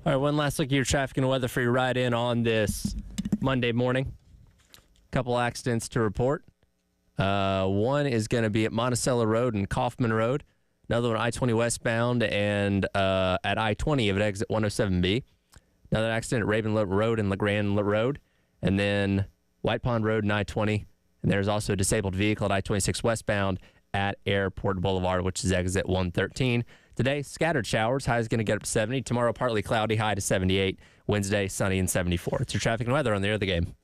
All right, one last look at your traffic and weather for your ride in on this Monday morning. Couple accidents to report. One is going to be at Monticello Road and Kaufman Road. Another one I-20 westbound and at I-20 of exit 107B. Another accident at Raven Road and LeGrand Road. And then White Pond Road and I-20. And there's also a disabled vehicle at I-26 westbound at Airport Boulevard, which is exit 113. Today, scattered showers. High is going to get up to 70. Tomorrow, partly cloudy, high to 78. Wednesday, sunny and 74. It's your traffic and weather on the Air of the Game.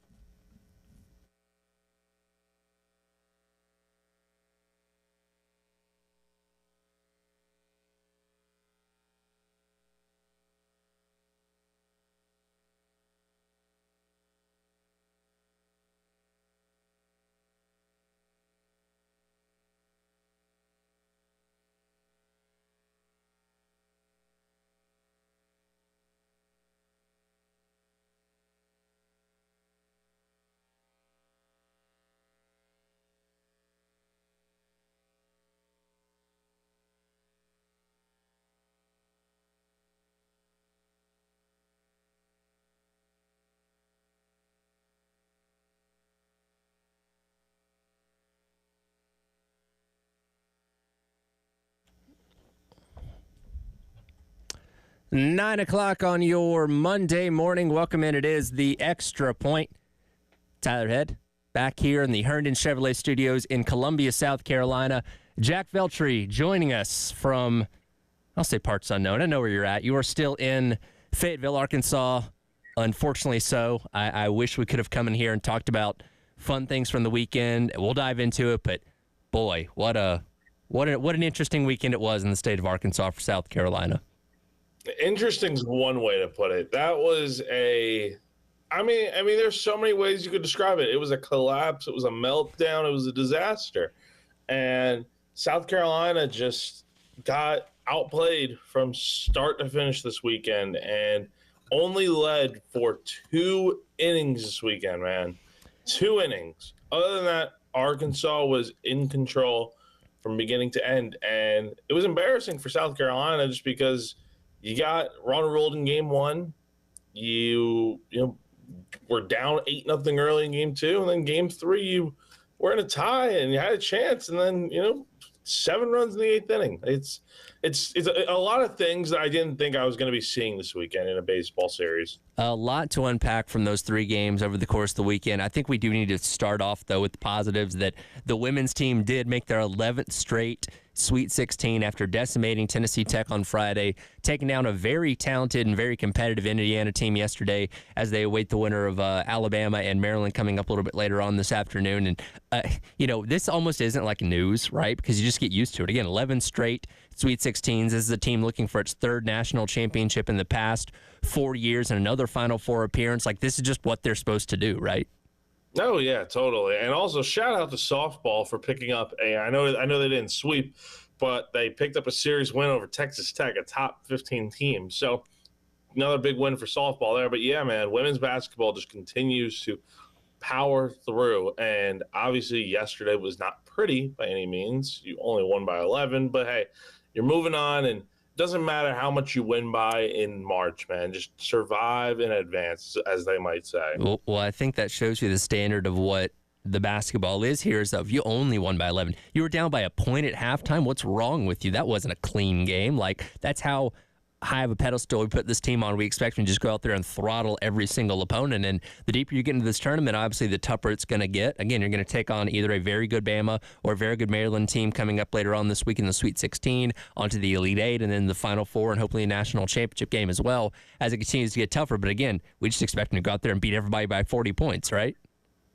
Nine o'clock on your Monday morning. Welcome in. It is the Extra Point. Tyler Head back here in the Herndon Chevrolet Studios in Columbia, South Carolina. Jack Veltri joining us from, I'll say parts unknown. I know where you're at. You are still in Fayetteville, Arkansas. Unfortunately so. I wish we could have come in here and talked about fun things from the weekend. We'll dive into it, but boy, what an interesting weekend it was in the state of Arkansas for South Carolina. Interesting is one way to put it. That was I mean, there's so many ways you could describe it. It was a collapse. It was a meltdown. It was a disaster. And South Carolina just got outplayed from start to finish this weekend and only led for 2 innings this weekend, man. 2 innings. Other than that, Arkansas was in control from beginning to end. And it was embarrassing for South Carolina just because you got Ronald ruled in game 1. You were down 8-0 early in game 2, and then game 3 you were in a tie and you had a chance, and then 7 runs in the 8th inning. It's a lot of things that I didn't think I was going to be seeing this weekend in a baseball series. A lot to unpack from those 3 games over the course of the weekend. I think we do need to start off, though, with the positives that the women's team did make their 11th straight Sweet 16 after decimating Tennessee Tech on Friday, taking down a very talented and very competitive Indiana team yesterday as they await the winner of Alabama and Maryland coming up a little bit later on this afternoon. And, this almost isn't like news, right? Because you just get used to it. Again, 11 straight Sweet 16s. This is a team looking for its 3rd national championship in the past 4 years and another Final Four appearance. Like, this is just what they're supposed to do, right? Oh, yeah, totally. And also shout out to softball for picking up I know they didn't sweep, but they picked up a series win over Texas Tech, a top 15 team. So another big win for softball there. But yeah, man, women's basketball just continues to power through. And obviously yesterday was not pretty by any means. You only won by 11, but hey, you're moving on, and doesn't matter how much you win by in March, man. Just survive in advance, as they might say. Well, I think that shows you the standard of what the basketball is here. Is that if you only won by 11, you were down by a point at halftime. What's wrong with you? That wasn't a clean game. Like, that's how high of a pedestal we put this team on. We expect them to just go out there and throttle every single opponent. And the deeper you get into this tournament, obviously the tougher it's going to get. Again, you're going to take on either a very good Bama or a very good Maryland team coming up later on this week in the Sweet 16, onto the Elite 8, and then the Final Four, and hopefully a national championship game as well as it continues to get tougher. But again, we just expect them to go out there and beat everybody by 40 points, right?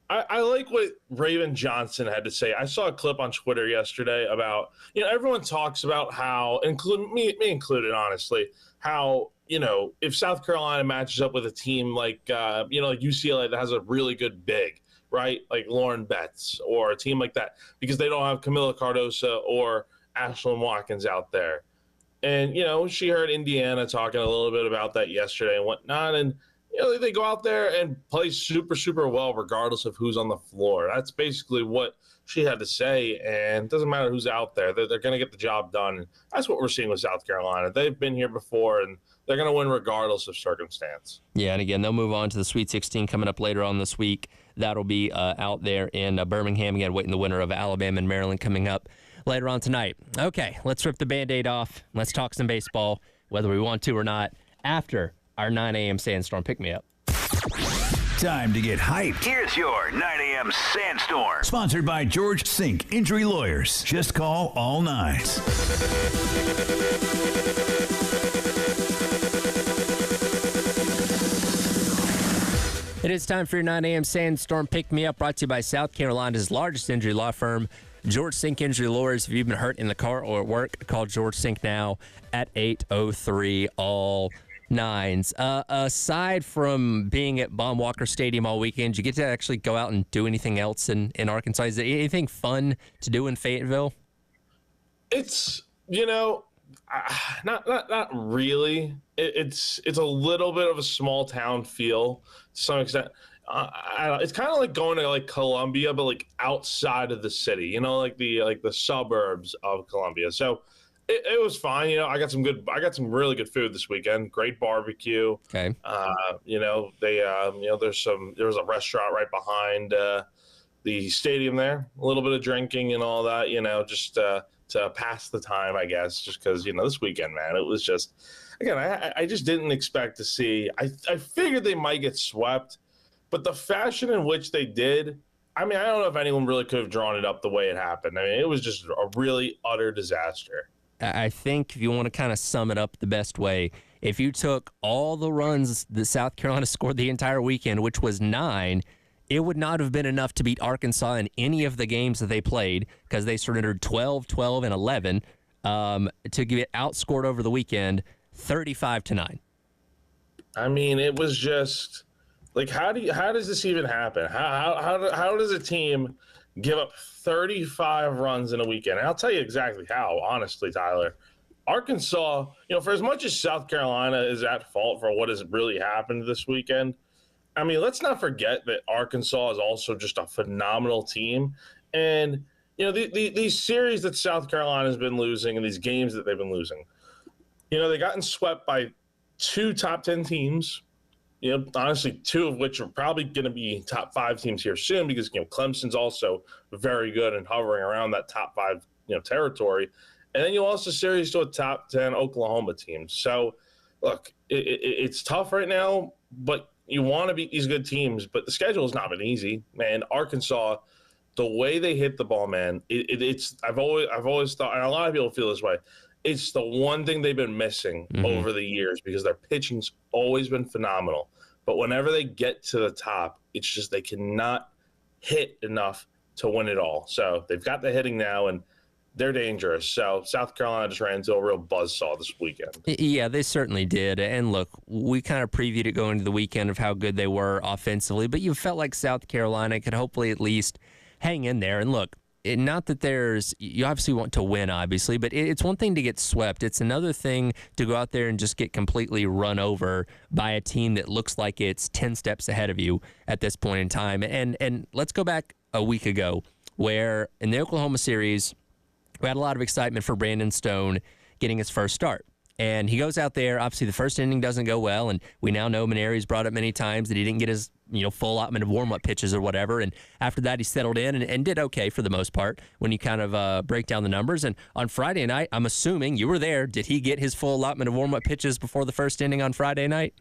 I like what Raven Johnson had to say. I saw a clip on Twitter yesterday about, everyone talks about how, including me included, honestly, how, if South Carolina matches up with a team like UCLA that has a really good big, right? Like Lauren Betts or a team like that, because they don't have Camila Cardoso or Ashlyn Watkins out there. And, she heard Indiana talking a little bit about that yesterday and whatnot. And they go out there and play super, super well, regardless of who's on the floor. That's basically what she had to say. And it doesn't matter who's out there. They're going to get the job done. And that's what we're seeing with South Carolina. They've been here before, and they're going to win regardless of circumstance. Yeah, and again, they'll move on to the Sweet 16 coming up later on this week. That'll be out there in Birmingham. Again, waiting the winner of Alabama and Maryland coming up later on tonight. Okay, let's rip the Band-Aid off. Let's talk some baseball, whether we want to or not, after our 9 a.m. Sandstorm pick-me-up. Time to get hyped. Here's your 9 a.m. Sandstorm. Sponsored by George Sink Injury Lawyers. Just call all nines. It is time for your 9 a.m. Sandstorm pick-me-up, brought to you by South Carolina's largest injury law firm, George Sink Injury Lawyers. If you've been hurt in the car or at work, call George Sink now at 803 all nines. Aside from being at Baum Walker Stadium all weekend, you get to actually go out and do anything else in Arkansas? Is there anything fun to do in Fayetteville? It's, not really. It's a little bit of a small town feel to some extent. It's kind of like going to like Columbia, but like outside of the city, like the suburbs of Columbia. So it was fine. I got some really good food this weekend. Great barbecue. Okay. There was a restaurant right behind the stadium there. A little bit of drinking and all that, just to pass the time, I guess, just because, this weekend, man, it was just, again, I just didn't expect to see. I figured they might get swept, but the fashion in which they did, I don't know if anyone really could have drawn it up the way it happened. It was just a really utter disaster. I think if you want to kind of sum it up the best way, if you took all the runs that South Carolina scored the entire weekend, which was 9, it would not have been enough to beat Arkansas in any of the games that they played, because they surrendered 12, 12, and 11 to get outscored over the weekend 35-9. It was just like, how does this even happen? How does a team give up 35 runs in a weekend? And I'll tell you exactly how, honestly, Tyler. Arkansas, for as much as South Carolina is at fault for what has really happened this weekend, let's not forget that Arkansas is also just a phenomenal team. And, these series that South Carolina has been losing and these games that they've been losing, they've gotten swept by 2 top 10 teams, honestly, 2 of which are probably going to be top 5 teams here soon, because, Clemson's also very good and hovering around that top 5, territory. And then you also series to a top 10 Oklahoma team. So, look, it's tough right now, but you want to beat these good teams, but the schedule has not been easy, man. Arkansas, the way they hit the ball, man, it's I've always thought, and a lot of people feel this way, it's the one thing they've been missing over the years, because their pitching's always been phenomenal. But whenever they get to the top, it's just they cannot hit enough to win it all. So they've got the hitting now, and they're dangerous. So South Carolina just ran into a real buzzsaw this weekend. Yeah, they certainly did. And look, we kind of previewed it going into the weekend of how good they were offensively, but you felt like South Carolina could hopefully at least hang in there. And look, not that you obviously want to win, obviously, but it's one thing to get swept. It's another thing to go out there and just get completely run over by a team that looks like it's 10 steps ahead of you at this point in time. And let's go back a week ago, where in the Oklahoma series, we had a lot of excitement for Brandon Stone getting his first start. And he goes out there. Obviously, the first inning doesn't go well, and we now know Maneri's brought up many times that he didn't get his full allotment of warm-up pitches or whatever. And after that, he settled in and did okay for the most part when you kind of break down the numbers. And on Friday night, I'm assuming you were there. Did he get his full allotment of warm-up pitches before the first inning on Friday night?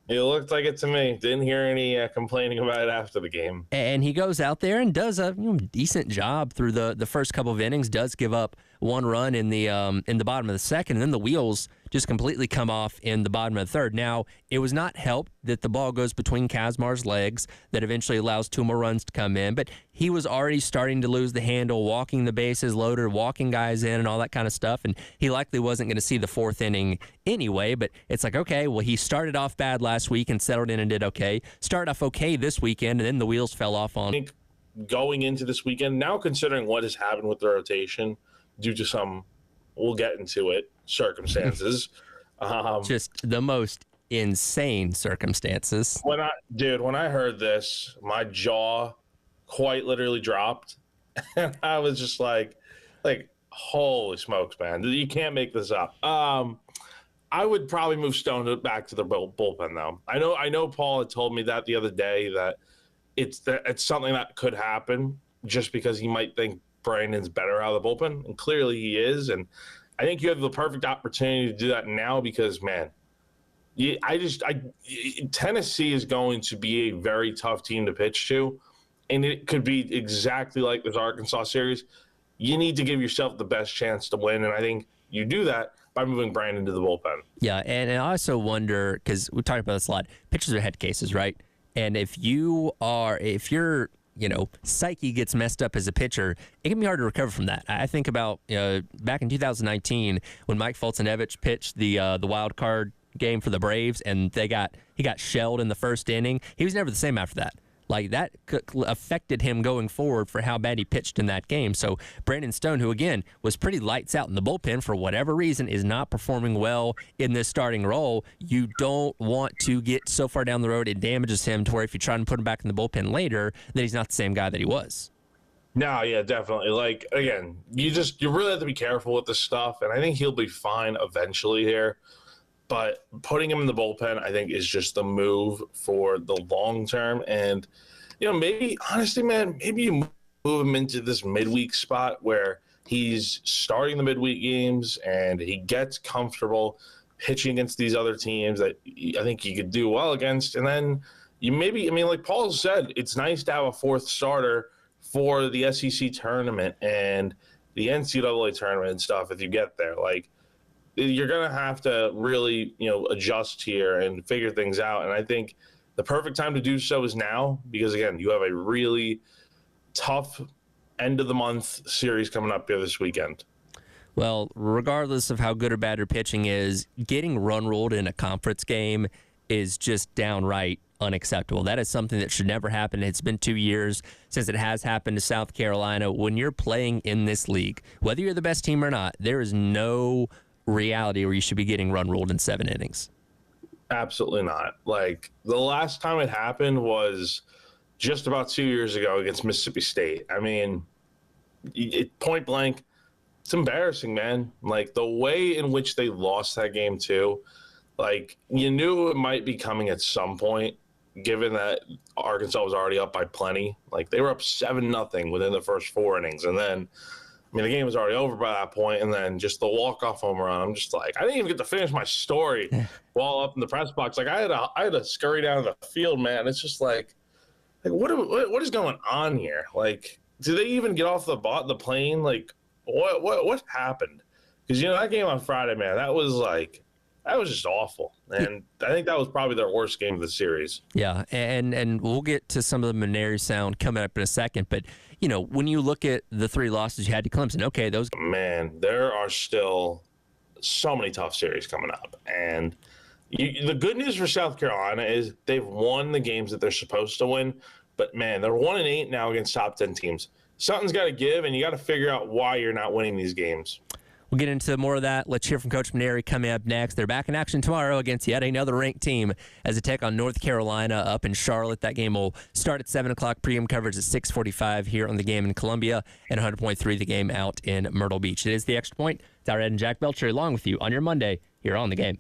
It looked like it to me. Didn't hear any complaining about it after the game. And he goes out there and does a decent job through the first couple of innings. Does give up 1 run in the bottom of the second, and then the wheels just completely come off in the bottom of the third. Now, it was not helped that the ball goes between Kazmar's legs that eventually allows 2 more runs to come in, but he was already starting to lose the handle, walking the bases loaded, walking guys in and all that kind of stuff, and he likely wasn't going to see the 4th inning anyway. But it's like, okay, well, he started off bad last week and settled in and did okay. Started off okay this weekend, and then the wheels fell off on. I think going into this weekend, now considering what has happened with the rotation due to some, we'll get into it, circumstances. Just the most insane circumstances. When I heard this, my jaw quite literally dropped, and I was just like, holy smokes, man! You can't make this up. I would probably move Stone back to the bullpen, though. I know. Paul had told me that the other day that it's something that could happen just because he might think Brandon's better out of the bullpen, and clearly he is. And I think you have the perfect opportunity to do that now because, man, Tennessee is going to be a very tough team to pitch to, and it could be exactly like this Arkansas series. You need to give yourself the best chance to win, and I think you do that by moving Brandon to the bullpen. Yeah, and I also wonder, because we talked about this a lot, pitchers are head cases, right? And if your psyche gets messed up as a pitcher, it can be hard to recover from that. I think about back in 2019 when Mike Foltynewicz pitched the wild card game for the Braves, and he got shelled in the first inning. He was never the same after that. Like, that affected him going forward for how bad he pitched in that game. So Brandon Stone, who, again, was pretty lights out in the bullpen for whatever reason, is not performing well in this starting role. You don't want to get so far down the road it damages him to where if you try and put him back in the bullpen later, that he's not the same guy that he was. No, yeah, definitely. Like, again, you really have to be careful with this stuff, and I think he'll be fine eventually here. But putting him in the bullpen, I think, is just the move for the long term. And, maybe, honestly, man, maybe you move him into this midweek spot where he's starting the midweek games and he gets comfortable pitching against these other teams that I think he could do well against. And then like Paul said, it's nice to have a fourth starter for the SEC tournament and the NCAA tournament and stuff if you get there. Like, you're going to have to really, adjust here and figure things out. And I think the perfect time to do so is now because, again, you have a really tough end of the month series coming up here this weekend. Well, regardless of how good or bad your pitching is, getting run ruled in a conference game is just downright unacceptable. That is something that should never happen. It's been 2 years since it has happened to South Carolina. When you're playing in this league, whether you're the best team or not, there is no reality where you should be getting run ruled in 7 innings. Absolutely not. Like, the last time it happened was just about 2 years ago against Mississippi State. I mean, point blank, it's embarrassing, man. Like, the way in which they lost that game too, like, you knew it might be coming at some point, given that Arkansas was already up by plenty. Like, they were up 7-0 within the first 4 innings, and then the game was already over by that point, and then just the walk-off home run. I'm just like, I didn't even get to finish my story while up in the press box. Like, I had to scurry down to the field, man. It's just like what is going on here? Like, did they even get off the plane? Like, what happened? Because that game on Friday, man, that was just awful, and I think that was probably their worst game of the series. Yeah, and we'll get to some of the Maneri sound coming up in a second, but when you look at the 3 losses you had to Clemson, okay, those... Man, there are still so many tough series coming up. And the good news for South Carolina is they've won the games that they're supposed to win. But, man, they're 1-8 now against top 10 teams. Something's got to give, and you got to figure out why you're not winning these games. We'll get into more of that. Let's hear from Coach Maneri coming up next. They're back in action tomorrow against yet another ranked team as they take on North Carolina up in Charlotte. That game will start at 7 o'clock. Pregame coverage at 6:45 here on the game in Columbia and 100.3 the game out in Myrtle Beach. It is the Extra Point. Tyler Ed and Jack Belcher along with you on your Monday here on the game.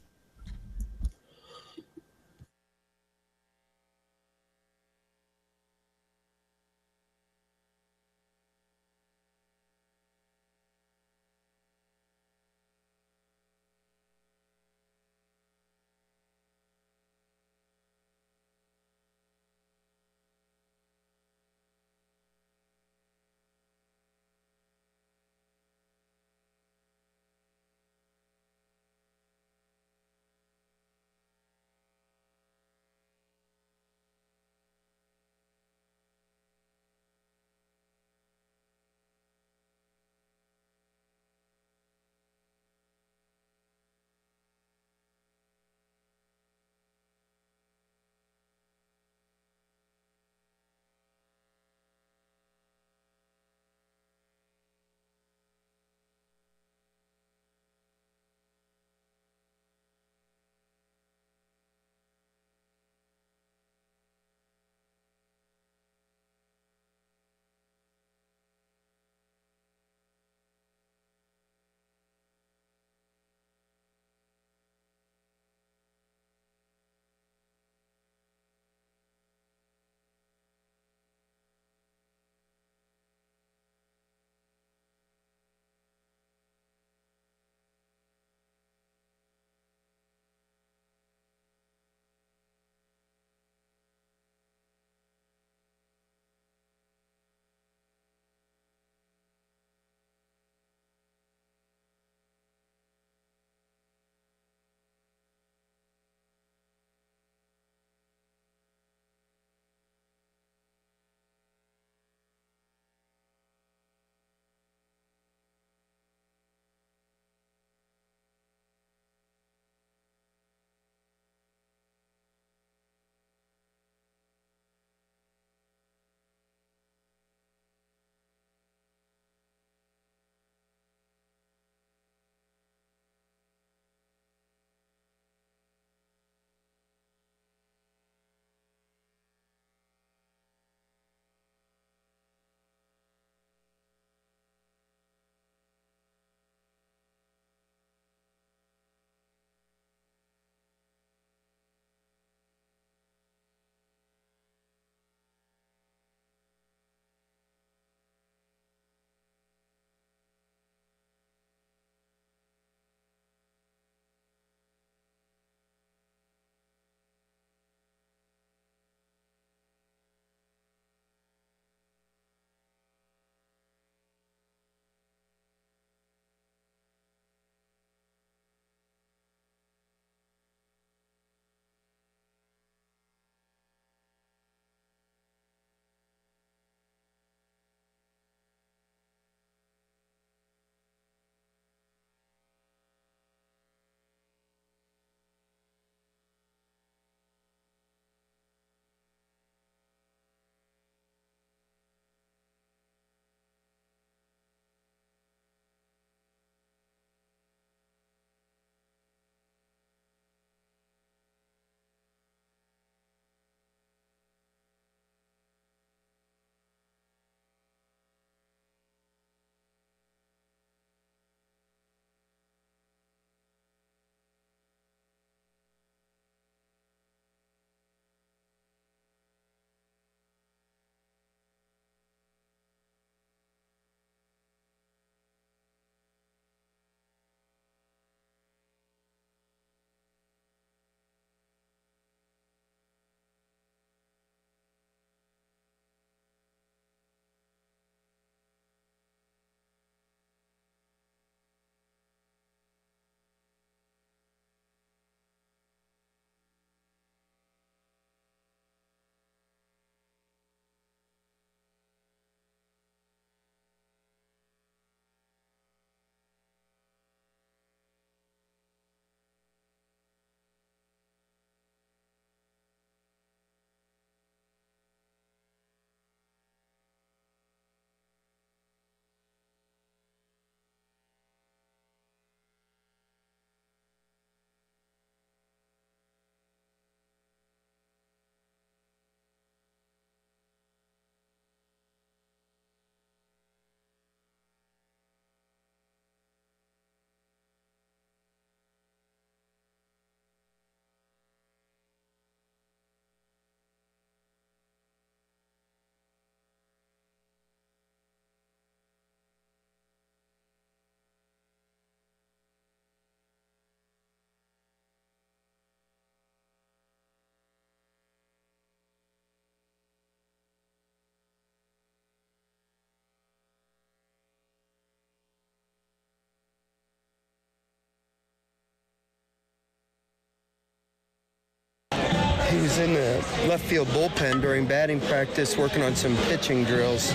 He was in the left field bullpen during batting practice working on some pitching drills,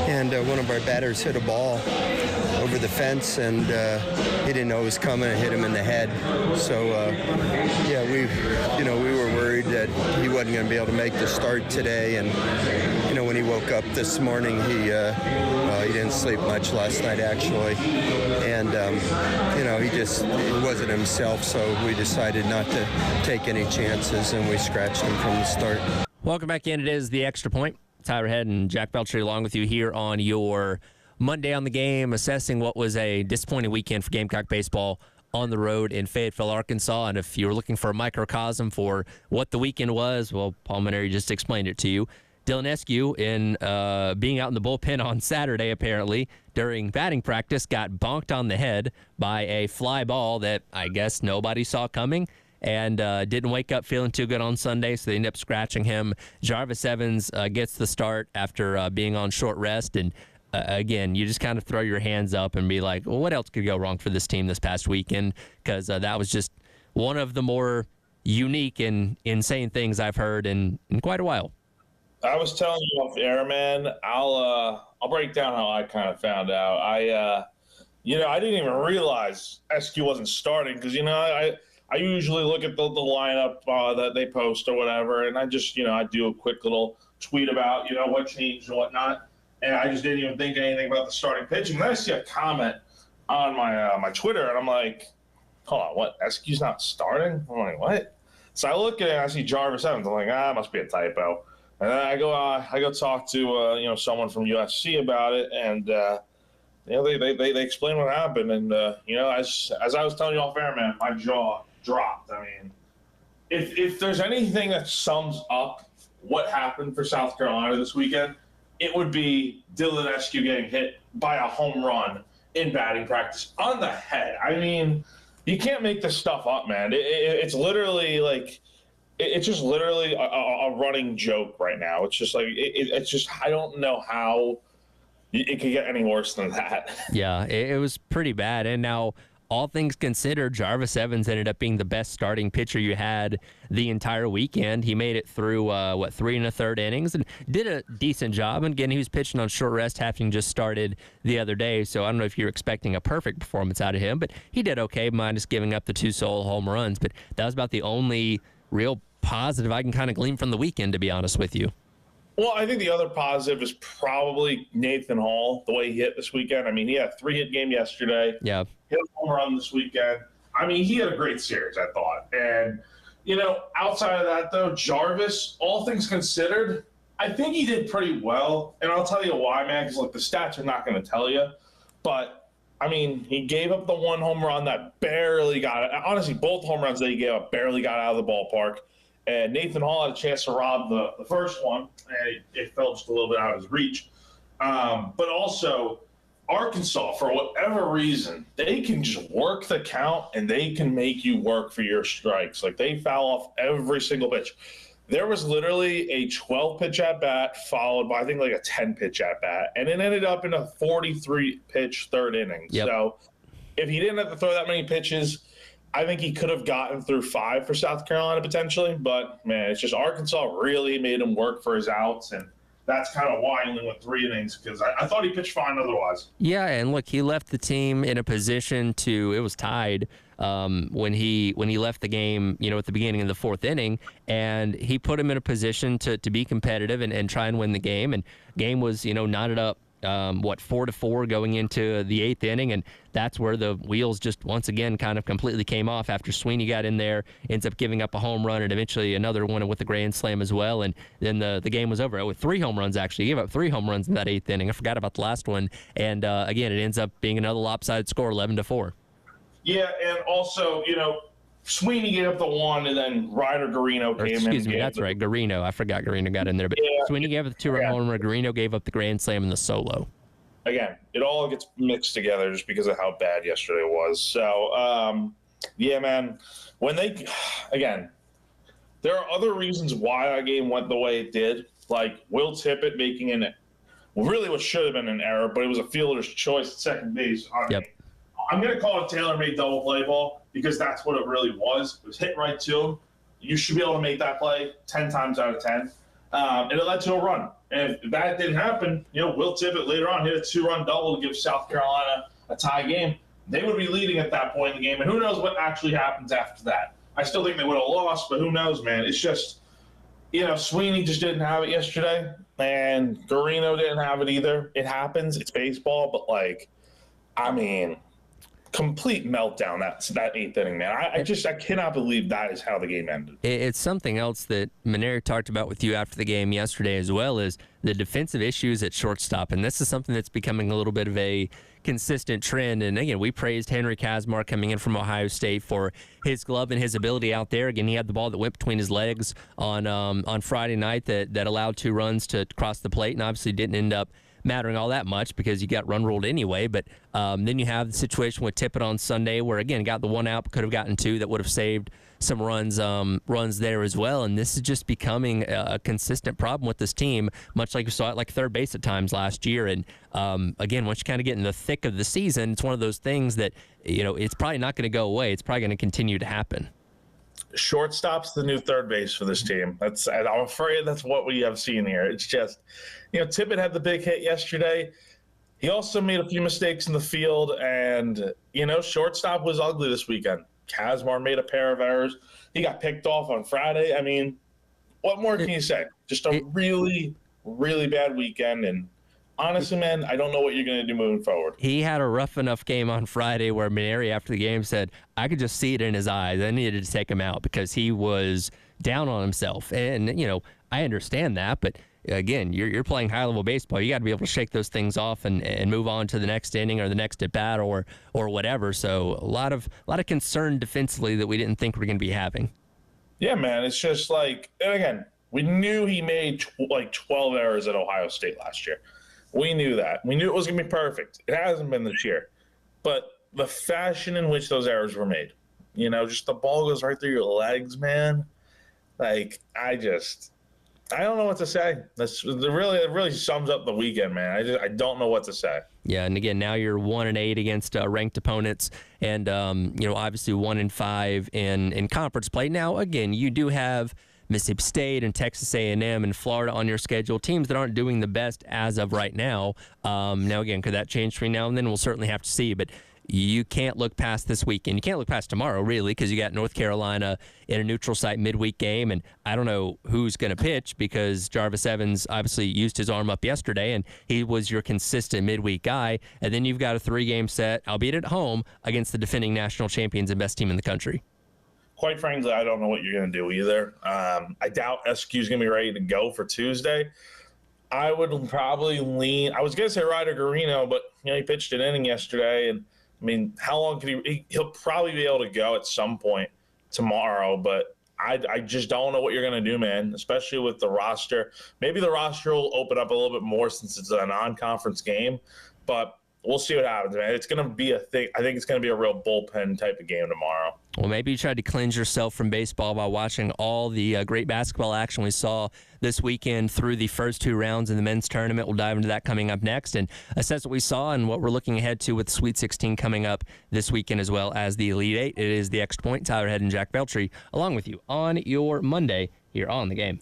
and one of our batters hit a ball over the fence, and he didn't know it was coming and hit him in the head. So, we were worried that he wasn't going to be able to make the start today. And, when he woke up this morning, he didn't sleep much last night, actually. And, he wasn't himself, so we decided not to take any chances, and we scratched him from the start. Welcome back in. It is The Extra Point. Tyler Head and Jack Belcher along with you here on your Monday on the Game, assessing what was a disappointing weekend for Gamecock baseball on the road in Fayetteville, Arkansas. And if you were looking for a microcosm for what the weekend was, well, Paul Maneri just explained it to you. Dylan Eskew, in being out in the bullpen on Saturday, apparently, during batting practice, got bonked on the head by a fly ball that I guess nobody saw coming, and didn't wake up feeling too good on Sunday, so they ended up scratching him. Jarvis Evans gets the start after being on short rest, and again, you just kind of throw your hands up and be like, well, what else could go wrong for this team this past weekend? Because that was just one of the more unique and insane things I've heard in quite a while. I was telling you off air, man. I'll break down how I kind of found out. I didn't even realize SQ wasn't starting because I usually look at the lineup that they post or whatever, and I just I do a quick little tweet about what changed and whatnot, and I just didn't even think anything about the starting pitching. Then I see a comment on my Twitter, and I'm like, hold on, what? SQ's not starting? I'm like, what? So I look at it, and I see Jarvis Evans. I'm like, it must be a typo. And then I go talk to someone from UFC about it, and they explain what happened. And as I was telling you off air, man, my jaw dropped. I mean, if there's anything that sums up what happened for South Carolina this weekend, it would be Dylan Eskew getting hit by a home run in batting practice on the head. I mean, you can't make this stuff up, man. It's literally like. It's just literally a running joke right now. It's just like it's just I don't know how it could get any worse than that. Yeah, it was pretty bad. And now, all things considered, Jarvis Evans ended up being the best starting pitcher you had the entire weekend. He made it through 3 1/3 innings and did a decent job. And again, he was pitching on short rest, having just started the other day. So I don't know if you're expecting a perfect performance out of him, but he did okay, minus giving up the 2 solo home runs. But that was about the only real positive I can kind of glean from the weekend, to be honest with you. Well, I think the other positive is probably Nathan Hall, the way he hit this weekend. I mean, he had a 3-hit game yesterday. Yeah. Hit a home run this weekend. I mean, he had a great series, I thought. And, outside of that, though, Jarvis, all things considered, I think he did pretty well. And I'll tell you why, man, because, the stats are not going to tell you. But, I mean, he gave up the 1 home run that barely got it. Honestly, both home runs that he gave up barely got out of the ballpark. And Nathan Hall had a chance to rob the first one, and it fell just a little bit out of his reach. But also, Arkansas, for whatever reason, they can just work the count, and they can make you work for your strikes. Like, they foul off every single pitch. There was literally a 12-pitch at-bat followed by, I think, a 10-pitch at-bat, and it ended up in a 43-pitch third inning. Yep. So if he didn't have to throw that many pitches, I think he could have gotten through 5 for South Carolina potentially, but, man, it's just Arkansas really made him work for his outs, and that's kind of why he only went 3 innings, because I thought he pitched fine otherwise. Yeah, and look, he left the team in a position it was tied when he left the game, at the beginning of the 4th inning, and he put him in a position to be competitive and try and win the game, and game was, knotted up 4-4 going into the 8th inning, and that's where the wheels just once again kind of completely came off after Sweeney got in there, ends up giving up a home run and eventually another one with a grand slam as well, and then the game was over with 3 home runs. Actually, he gave up 3 home runs in that 8th inning. I forgot about the last one, and again, it ends up being another lopsided score, 11-4. Yeah, and also, Sweeney gave up the 1, and then Ryder Garino came in. Excuse me, that's right, Garino. I forgot Garino got in there, but yeah, Sweeney gave up the 2-run home run. Garino gave up the grand slam and the solo. Again, it all gets mixed together just because of how bad yesterday was. So, yeah, man, there are other reasons why that game went the way it did, like Will Tippett making really what should have been an error, but it was a fielder's choice at second base. I'm going to call it a tailor-made double play ball because that's what it really was. It was hit right to him. you should be able to make that play 10 times out of 10. And it led to a run. And if that didn't happen, Will Tippett later on hit a 2-run double to give South Carolina a tie game. They would be leading at that point in the game. And who knows what actually happens after that. I still think they would have lost, but who knows, man. It's just, Sweeney just didn't have it yesterday. And Garino didn't have it either. It happens. It's baseball. But, complete meltdown that 8th inning, man. I cannot believe that is how the game ended. It's something else that Maneri talked about with you after the game yesterday as well, is the defensive issues at shortstop. And this is something that's becoming a little bit of a consistent trend. And again, we praised Henry Kazmar coming in from Ohio State for his glove and his ability out there. Again, he had the ball that went between his legs on Friday night that allowed 2 runs to cross the plate, and obviously didn't end up mattering all that much because you got run ruled anyway. But then you have the situation with Tippett on Sunday where, again, got the 1 out, could have gotten 2 that would have saved some runs there as well. And this is just becoming a consistent problem with this team, much like we saw at third base at times last year. And again, once you kind of get in the thick of the season, it's one of those things that, it's probably not going to go away. It's probably going to continue to happen. Shortstop's the new third base for this team. I'm afraid that's what we have seen here. It's just, Tippett had the big hit yesterday. He also made a few mistakes in the field, and, shortstop was ugly this weekend. Kazmar made a pair of errors. He got picked off on Friday. I mean, what more can you say? Just a really, really bad weekend, and honestly, man, I don't know what you're going to do moving forward. He had a rough enough game on Friday where Maneri, after the game, said, I could just see it in his eyes. I needed to take him out because he was down on himself. And, I understand that, but again, you're playing high-level baseball. You got to be able to shake those things off and move on to the next inning or the next at-bat or whatever. So a lot of concern defensively that we didn't think we were going to be having. Yeah, man. It's just and again, we knew he made 12 errors at Ohio State last year. We knew that. We knew it was going to be perfect. It hasn't been this year. But the fashion in which those errors were made, just the ball goes right through your legs, man. I don't know what to say. It really sums up the weekend, man. I don't know what to say. Yeah, and again, now you're 1-8 against ranked opponents, and obviously 1-5 in conference play. Now, again, you do have Mississippi State and Texas A&M and Florida on your schedule, teams that aren't doing the best as of right now. Now, again, could that change between now and then? We'll certainly have to see, but you can't look past this weekend. You can't look past tomorrow, really, because you got North Carolina in a neutral site midweek game, and I don't know who's going to pitch because Jarvis Evans obviously used his arm up yesterday, and he was your consistent midweek guy. And then you've got a 3-game set, albeit at home, against the defending national champions and best team in the country. Quite frankly, I don't know what you're going to do either. I doubt SQ's going to be ready to go for Tuesday. I would probably lean – I was going to say Ryder Garino, but he pitched an inning yesterday, and how long could he'll probably be able to go at some point tomorrow, but I just don't know what you're going to do, man, especially with the roster. Maybe the roster will open up a little bit more since it's a non-conference game, but we'll see what happens, man. It's going to be a thing. I think it's going to be a real bullpen type of game tomorrow. Well, maybe you tried to cleanse yourself from baseball by watching all the great basketball action we saw this weekend through the first 2 rounds in the men's tournament. We'll dive into that coming up next and assess what we saw and what we're looking ahead to with the Sweet 16 coming up this weekend as well as the Elite 8. It is the Extra Point, Tyler Head and Jack Beltry, along with you on your Monday here on The Game.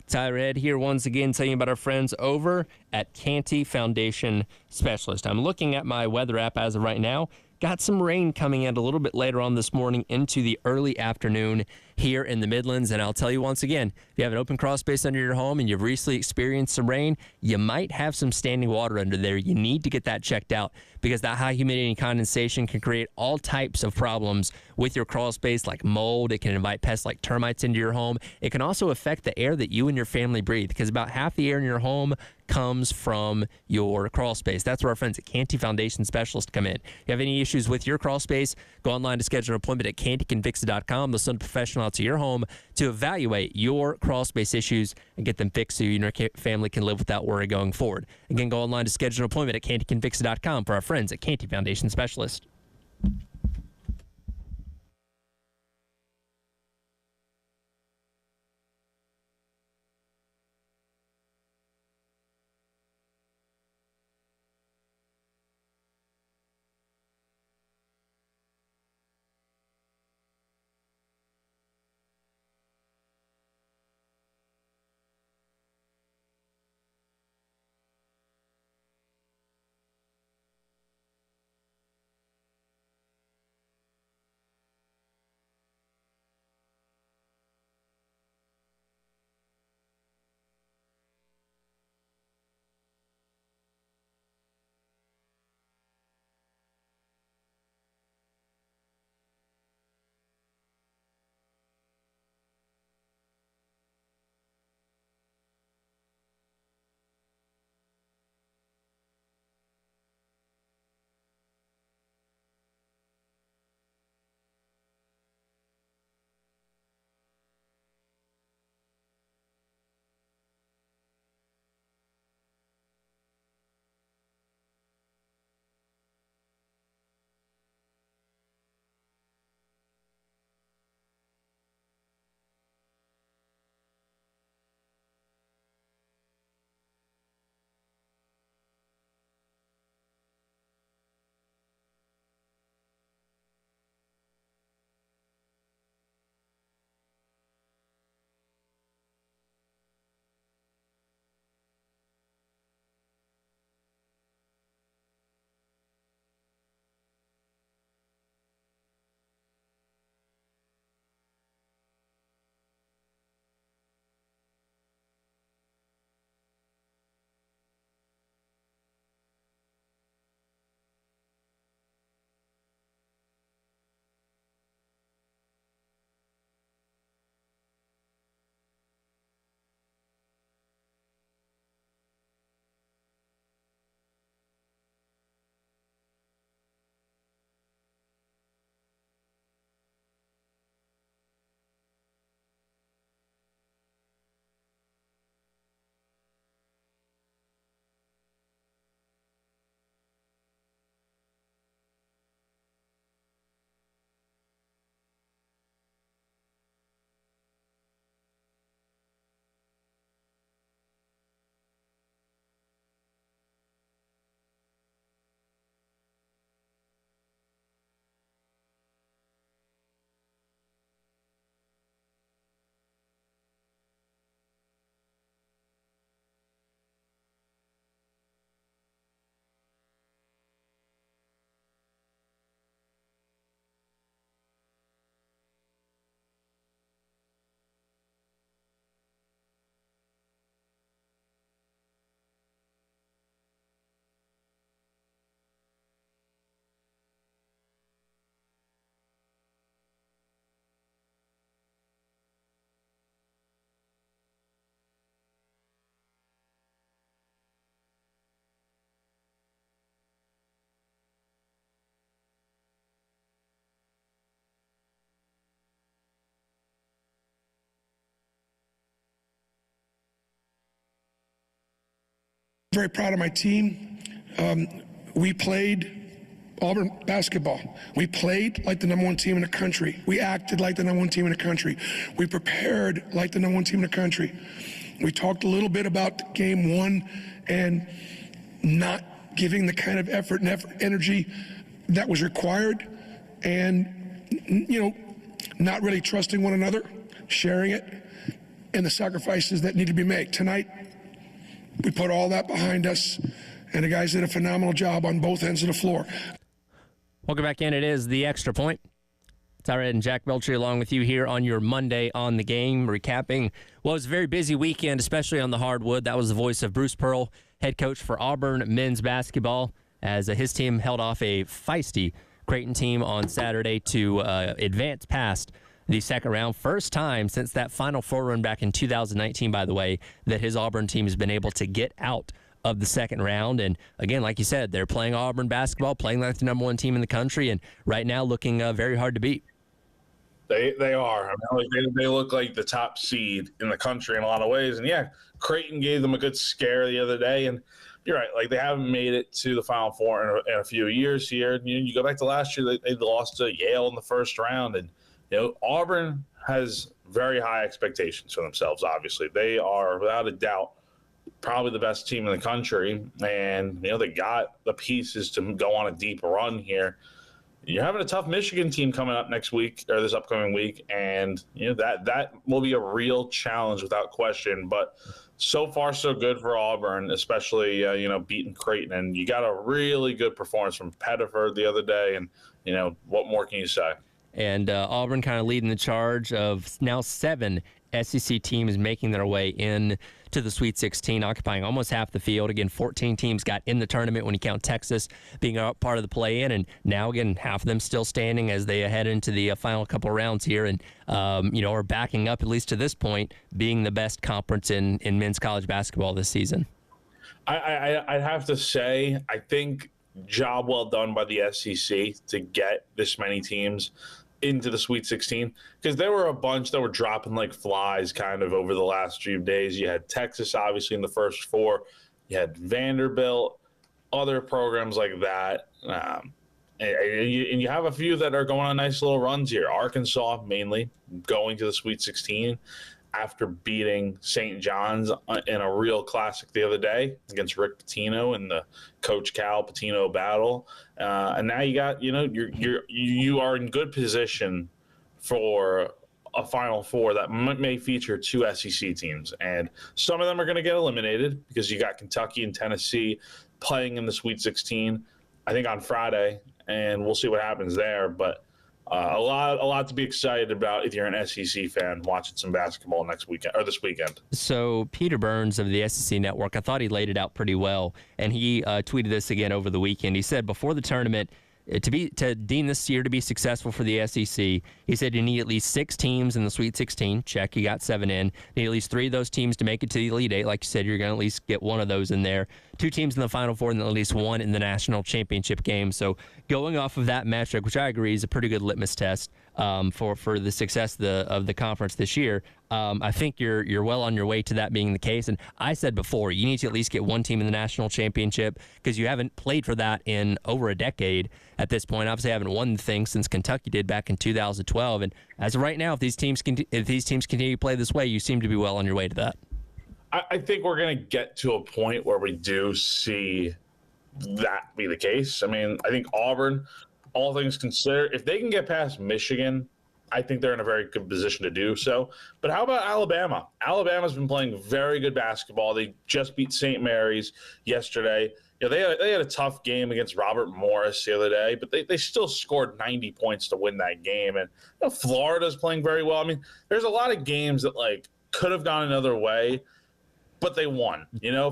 Tyler Ed here once again telling you about our friends over at Canty Foundation Specialist. I'm looking at my weather app as of right now. Got some rain coming in a little bit later on this morning into the early afternoon here in the Midlands. And I'll tell you once again, if you have an open crawl space under your home and you've recently experienced some rain, you might have some standing water under there. You need to get that checked out because that high humidity and condensation can create all types of problems with your crawl space, like mold. It can invite pests like termites into your home. It can also affect the air that you and your family breathe because about half the air in your home comes from your crawl space. That's where our friends at Canty Foundation Specialists come in. If you have any issues with your crawl space, go online to schedule an appointment at cantycanfix.com. They'll send a professional out to your home to evaluate your crawl space issues and get them fixed so you and your family can live without worry going forward. Again, go online to schedule an appointment at cantycanfix.com for our friends at Canty Foundation Specialists. Very proud of my team. We played Auburn basketball. We played like the #1 team in the country. We acted like the #1 team in the country. We prepared like the #1 team in the country. We talked a little bit about game one and not giving the kind of effort and energy that was required, and not really trusting one another, sharing it, and the sacrifices that need to be made. Tonight, we put all that behind us, and the guys did a phenomenal job on both ends of the floor. Welcome back in. It is the Extra Point. Tyrod and Jack Beltry along with you here on your Monday on the Game, recapping what was a very busy weekend, especially on the hardwood. That was the voice of Bruce Pearl, head coach for Auburn men's basketball, as his team held off a feisty Creighton team on Saturday to advance past the second round. First time since that Final Four run back in 2019, by the way, that his Auburn team has been able to get out of the second round. And again, like you said, they're playing Auburn basketball, playing like the number one team in the country, and right now looking very hard to beat. They are. I mean, like they look like the top seed in the country in a lot of ways. And yeah, Creighton gave them a good scare the other day. And you're right, like they haven't made it to the Final Four in a few years here. You go back to last year, they lost to Yale in the first round. And, Auburn has very high expectations for themselves, obviously. They are, without a doubt, probably the best team in the country. And, they got the pieces to go on a deep run here. You're having a tough Michigan team coming up next week or this upcoming week, and that will be a real challenge without question. But so far, so good for Auburn, especially beating Creighton. And you got a really good performance from Pettiford the other day, and what more can you say? And Auburn kind of leading the charge of now 7 SEC teams making their way in to the Sweet 16, occupying almost half the field. Again, 14 teams got in the tournament when you count Texas being a part of the play-in, and now again half of them still standing as they head into the final couple rounds here, and are backing up, at least to this point, being the best conference in men's college basketball this season. I'd have to say, I think job well done by the SEC to get this many teams into the Sweet 16, because there were a bunch that were dropping like flies kind of over the last few days. You had Texas, obviously, in the first 4. You had Vanderbilt, other programs like that. And you have a few that are going on nice little runs here. Arkansas, mainly, going to the Sweet 16 after beating St. John's in a real classic the other day against Rick Pitino in the Coach Cal Pitino battle. And now you got, you are in good position for a Final Four that may feature 2 SEC teams. And some of them are going to get eliminated because you got Kentucky and Tennessee playing in the Sweet 16, I think on Friday, and we'll see what happens there. But a lot to be excited about if you're an SEC fan watching some basketball next weekend or this weekend. So Peter Burns of the SEC Network, I thought he laid it out pretty well, and he tweeted this again over the weekend. He said before the tournament, to deem this year to be successful for the SEC, he said you need at least 6 teams in the Sweet 16. Check, you got 7 in. You need at least 3 of those teams to make it to the Elite 8. Like you said, you're going to at least get 1 of those in there. 2 teams in the Final Four, and then at least 1 in the national championship game. So going off of that metric, which I agree is a pretty good litmus test for the success of the conference this year, I think you're well on your way to that being the case. And I said before, you need to at least get 1 team in the national championship, because you haven't played for that in over a decade at this point. Obviously, I haven't won the thing since Kentucky did back in 2012. And as of right now, if these teams continue to play this way, you seem to be well on your way to that. I think we're going to get to a point where we do see that be the case. I mean, I think Auburn, all things considered, if they can get past Michigan, I think they're in a very good position to do so. But how about Alabama? Alabama's been playing very good basketball. They just beat St. Mary's yesterday. They had a tough game against Robert Morris the other day, but they still scored 90 points to win that game. And Florida's playing very well. I mean, there's a lot of games that could have gone another way, but they won.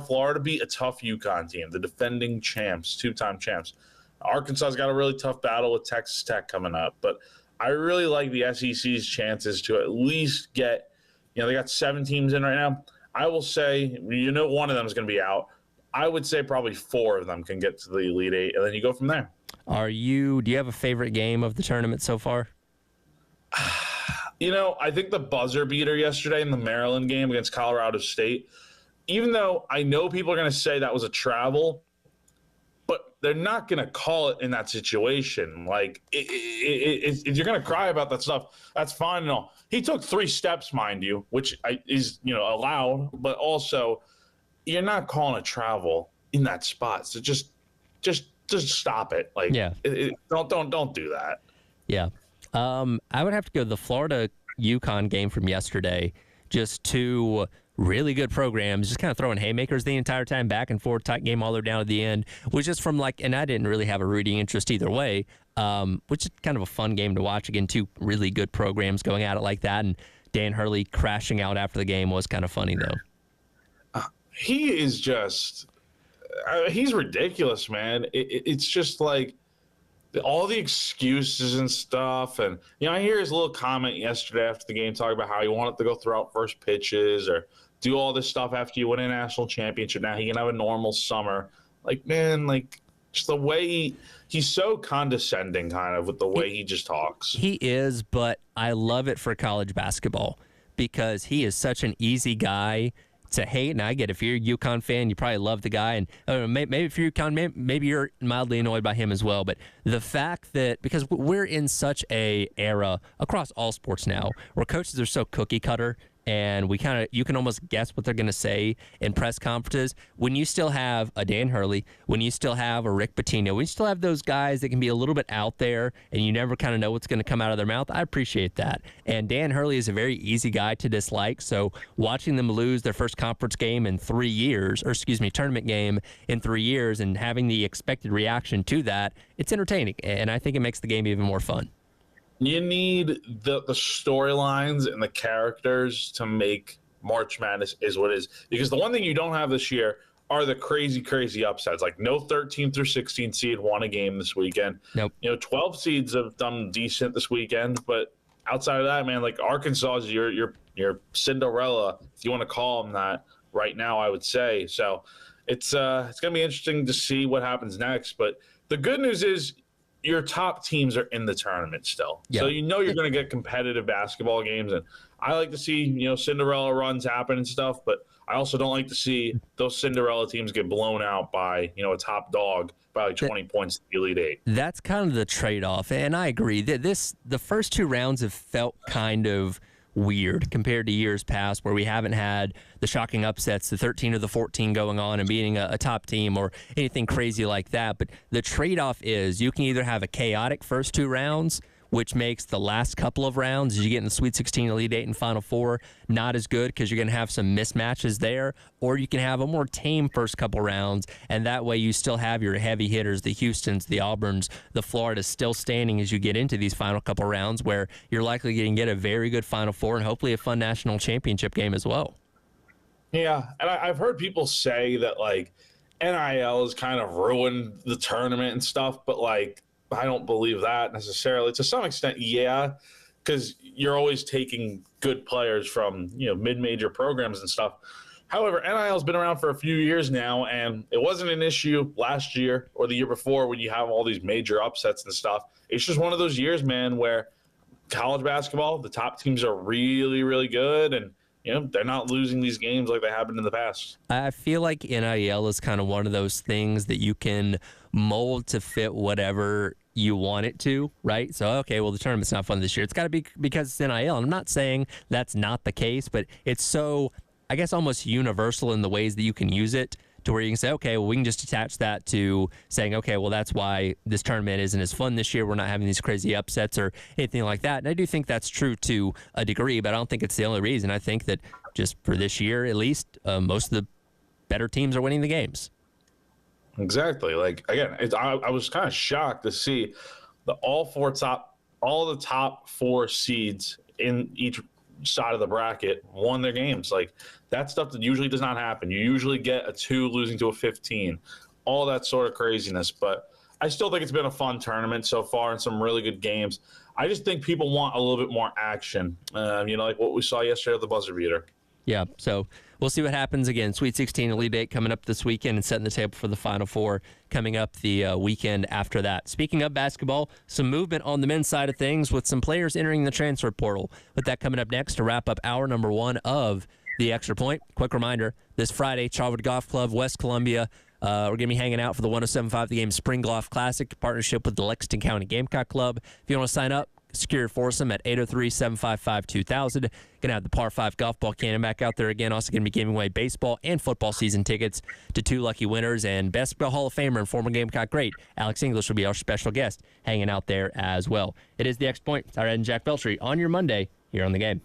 Florida beat a tough UConn team, the defending champs, 2-time champs. Arkansas's got a really tough battle with Texas Tech coming up, but I really like the SEC's chances to at least get, they got 7 teams in right now. I will say, one of them is going to be out. I would say probably 4 of them can get to the Elite 8, and then you go from there. Do you have a favorite game of the tournament so far? I think the buzzer beater yesterday in the Maryland game against Colorado State, even though I know people are going to say that was a travel, but they're not going to call it in that situation. If you're going to cry about that stuff, that's fine and all. He took 3 steps, mind you, which is allowed, but also you're not calling a travel in that spot. So just stop it. Don't do that. Yeah. I would have to go the Florida UConn game from yesterday. Just 2 really good programs, just kind of throwing haymakers the entire time, back and forth, tight game all the way down to the end, which is from and I didn't really have a rooting interest either way. which is kind of a fun game to watch. Again, two really good programs going at it like that, and Dan Hurley crashing out after the game was kind of funny, though. He is just he's ridiculous, man. It's just like all the excuses and stuff. And, I hear his little comment yesterday after the game talking about how he wanted to go throw out first pitches or do all this stuff after you win a national championship. Now he can have a normal summer. Like, man, like just the way he's so condescending kind of with the way he just talks. He is, but I love it for college basketball because he is such an easy guy to hate. And I get, if you're a UConn fan, you probably love the guy. And maybe if you're UConn, maybe you're mildly annoyed by him as well. But the fact that, because we're in such a era across all sports now where coaches are so cookie cutter, and you can almost guess what they're going to say in press conferences. When you still have a Dan Hurley, when you still have a Rick Pitino, when you still have those guys that can be a little bit out there and you never kind of know what's going to come out of their mouth, I appreciate that. And Dan Hurley is a very easy guy to dislike. So watching them lose their first conference game in 3 years, tournament game in 3 years, and having the expected reaction to that, it's entertaining. And I think it makes the game even more fun. You need the storylines and the characters to make March Madness is what it is. Because the one thing you don't have this year are the crazy, crazy upsets. Like no 13 through 16 seed won a game this weekend. Nope. 12 seeds have done decent this weekend. But outside of that, man, like Arkansas is your Cinderella, if you want to call them that right now, I would say. So it's going to be interesting to see what happens next. But the good news is, your top teams are in the tournament still. Yeah. So you're going to get competitive basketball games. And I like to see, Cinderella runs happen and stuff, but I also don't like to see those Cinderella teams get blown out by, a top dog by like 20 points in the Elite Eight. That's kind of the trade-off. And I agree that the first two rounds have felt kind of weird compared to years past where we haven't had the shocking upsets, the 13 or the 14 going on and beating a top team or anything crazy like that. But the trade-off is you can either have a chaotic first two rounds, which makes the last couple of rounds as you get in the Sweet 16, Elite 8, and Final Four not as good because you're going to have some mismatches there, or you can have a more tame first couple rounds, and that way you still have your heavy hitters, the Houstons, the Auburns, the Floridas still standing as you get into these final couple rounds where you're likely going to get a very good Final Four and hopefully a fun national championship game as well. Yeah, and I've heard people say that, like, NIL has kind of ruined the tournament and stuff, but, like, I don't believe that necessarily. To some extent, yeah, because you're always taking good players from, mid-major programs and stuff. However, NIL has been around for a few years now, and it wasn't an issue last year or the year before when you have all these major upsets and stuff. It's just one of those years, man, where college basketball, the top teams are really, really good, and they're not losing these games like they have been in the past. I feel like NIL is kind of one of those things that you can mold to fit whatever you want it to, right? So, okay, well, the tournament's not fun this year. It's got to be because it's NIL. And I'm not saying that's not the case, but it's so, I guess, almost universal in the ways that you can use it to where you can say, okay, well, we can just attach that to saying, okay, well, that's why this tournament isn't as fun this year. We're not having these crazy upsets or anything like that. And I do think that's true to a degree, but I don't think it's the only reason. I think that just for this year, at least, most of the better teams are winning the games. Exactly. Like, again, I was kind of shocked to see all the top four seeds in each side of the bracket won their games. Like, that stuff that usually does not happen. You usually get a 2 losing to a 15, all that sort of craziness. But I still think it's been a fun tournament so far and some really good games. I just think people want a little bit more action, like what we saw yesterday at the buzzer beater. Yeah, so we'll see what happens. Again, Sweet 16 Elite 8 coming up this weekend and setting the table for the Final Four coming up the weekend after that. Speaking of basketball, some movement on the men's side of things with some players entering the transfer portal. With that coming up next to wrap up hour number 1 of The Extra Point. Quick reminder, this Friday, Charwood Golf Club, West Columbia. We're going to be hanging out for the 107.5 The Game Spring Golf Classic, partnership with the Lexington County Gamecock Club. If you want to sign up, secure your foursome at 803-755-2000. Going to have the par 5 golf ball cannon back out there again. Also going to be giving away baseball and football season tickets to 2 lucky winners. And Basketball Hall of Famer and former Gamecock great Alex English will be our special guest hanging out there as well. It is The Extra Point. Tyler and Jack Beltry on your Monday here on The Game.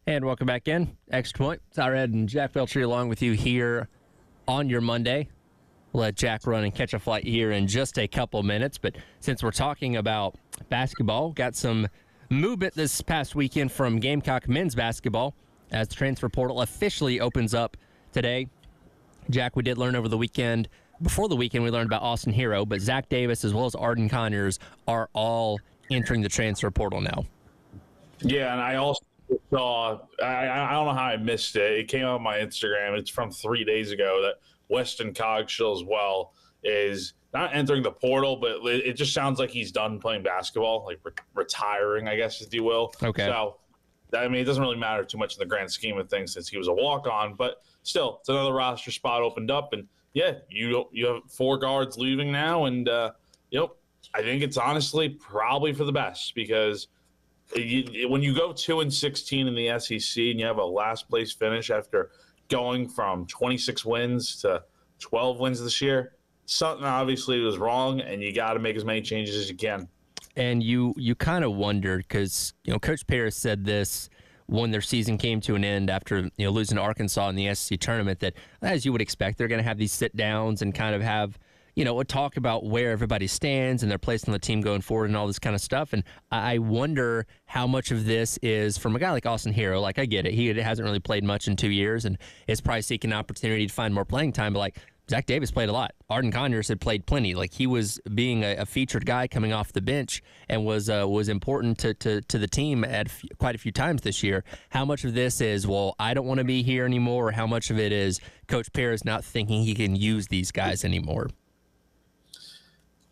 And welcome back in. Extra Point. Tyrod and Jack Beltry along with you here on your Monday. We'll let Jack run and catch a flight here in just a couple minutes. But since we're talking about basketball, got some movement this past weekend from Gamecock men's basketball as the transfer portal officially opens up today. Jack, we did learn over the weekend. Before the weekend, we learned about Austin Hero, but Zach Davis as well as Arden Conyers are all entering the transfer portal now. Yeah, and I also saw, I don't know how I missed it. It came on my Instagram. It's from 3 days ago that Weston Cogshill as well is not entering the portal, but it just sounds like he's done playing basketball, like retiring, I guess, if you will. Okay. So, I mean, it doesn't really matter too much in the grand scheme of things since he was a walk-on, but still, it's another roster spot opened up. And, yeah, you have 4 guards leaving now, and, I think it's honestly probably for the best because when you go 2-16 in the SEC and you have a last place finish after going from 26 wins to 12 wins this year, something obviously was wrong, and you got to make as many changes as you can. And you kind of wondered because Coach Paris said this when their season came to an end after losing to Arkansas in the SEC tournament that, as you would expect, they're going to have these sit downs and kind of have a talk about where everybody stands and their place on the team going forward and all this kind of stuff. And I wonder how much of this is from a guy like Austin Hero. Like, I get it. He hasn't really played much in 2 years and is probably seeking an opportunity to find more playing time. But, like, Zach Davis played a lot. Arden Conyers had played plenty. Like, he was being a featured guy coming off the bench and was important to the team at quite a few times this year. How much of this is, well, I don't want to be here anymore, or how much of it is Coach Paris not thinking he can use these guys anymore?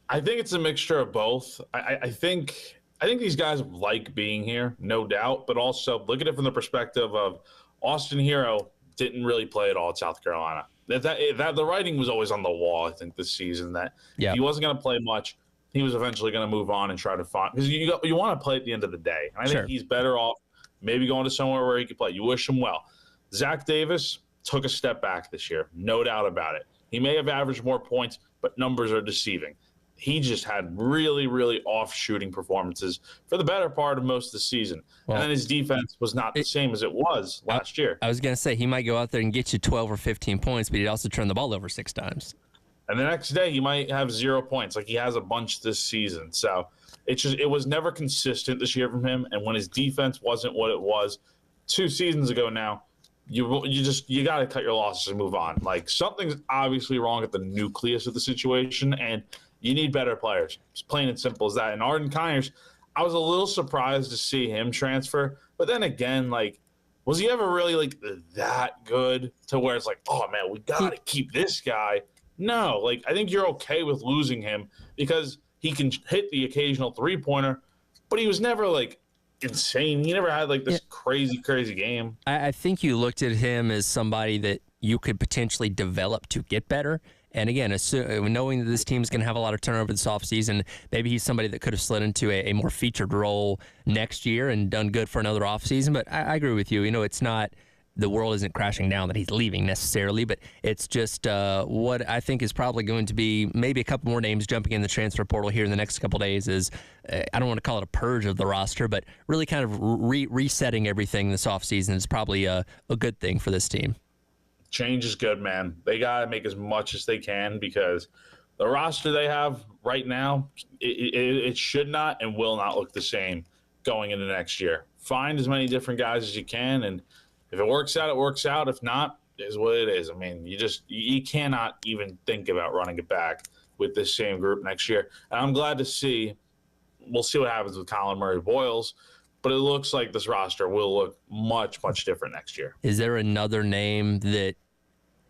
I think it's a mixture of both. I think these guys like being here, no doubt, but also look at it from the perspective of Austin Hero didn't really play at all at South Carolina. That the writing was always on the wall, I think, this season that if he wasn't going to play much, he was eventually going to move on and try to find – because you want to play at the end of the day. And I think he's better off maybe going to somewhere where he could play. You wish him well. Zach Davis took a step back this year, no doubt about it. He may have averaged more points, but numbers are deceiving. He just had really, really off-shooting performances for the better part of most of the season. Well, and then his defense was not the same as it was last year. I was going to say, he might go out there and get you 12 or 15 points, but he'd also turn the ball over 6 times. And the next day, he might have 0 points. Like, he has a bunch this season. So it was never consistent this year from him. And when his defense wasn't what it was 2 seasons ago now, you got to cut your losses and move on. Like, something's obviously wrong at the nucleus of the situation, and you need better players. It's plain and simple as that. And Arden Conyers, I was a little surprised to see him transfer. But then again, like, was he ever really, like, that good to where it's like, oh, man, we got to keep this guy? No. Like, I think you're okay with losing him because he can hit the occasional three-pointer, but he was never, like, insane. He never had, like, this crazy game. I think you looked at him as somebody that you could potentially develop to get better. And again, knowing that this team is going to have a lot of turnover this offseason, maybe he's somebody that could have slid into a more featured role next year and done good for another offseason. But I agree with you. It's not the world isn't crashing down that he's leaving necessarily, but it's just what I think is probably going to be maybe a couple more names jumping in the transfer portal here in the next couple of days is, I don't want to call it a purge of the roster, but really kind of resetting everything this offseason is probably a good thing for this team. Change is good, man. They got to make as much as they can because the roster they have right now, it should not and will not look the same going into next year. Find as many different guys as you can, and if it works out, it works out. If not, it is what it is. I mean, you cannot even think about running it back with this same group next year. And I'm glad to see – we'll see what happens with Colin Murray-Boyles, but it looks like this roster will look much, much different next year. Is there another name that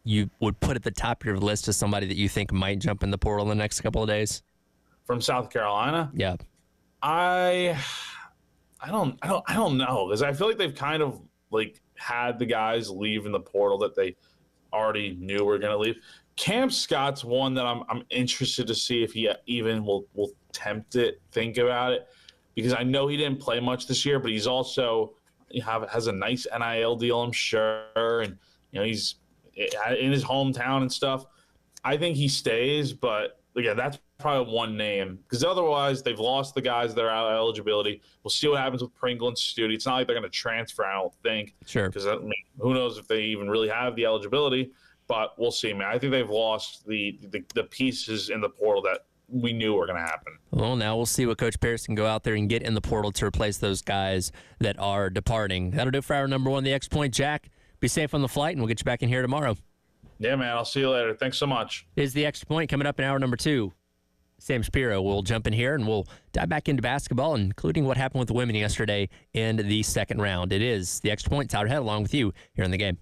you would put at the top of your list as somebody that you think might jump in the portal in the next couple of days? From South Carolina? Yeah. I don't know, because I feel like they've kind of like had the guys leave in the portal that they already knew were going to leave. Cam Scott's one that I'm interested to see if he even will tempt it, think about it, because I know he didn't play much this year, but he's also has a nice NIL deal, I'm sure, and he's in his hometown and stuff. I think he stays, but again, that's probably one name, because otherwise they've lost the guys that are out of eligibility. We'll see what happens with Pringle and Stute. It's not like they're going to transfer, I don't think. Sure. Because who knows if they even really have the eligibility, but we'll see, man. I think they've lost the pieces in the portal that we knew were going to happen. Well, now we'll see what Coach Pierce can go out there and get in the portal to replace those guys that are departing. That'll do for hour number 1, the X Point. Jack, be safe on the flight, and we'll get you back in here tomorrow. Yeah, man. I'll see you later. Thanks so much. Is the X Point coming up in hour number 2. Sam Shapiro will jump in here, and we'll dive back into basketball, including what happened with the women yesterday in the second round. It is the X Point. Tyler Head along with you here in the game.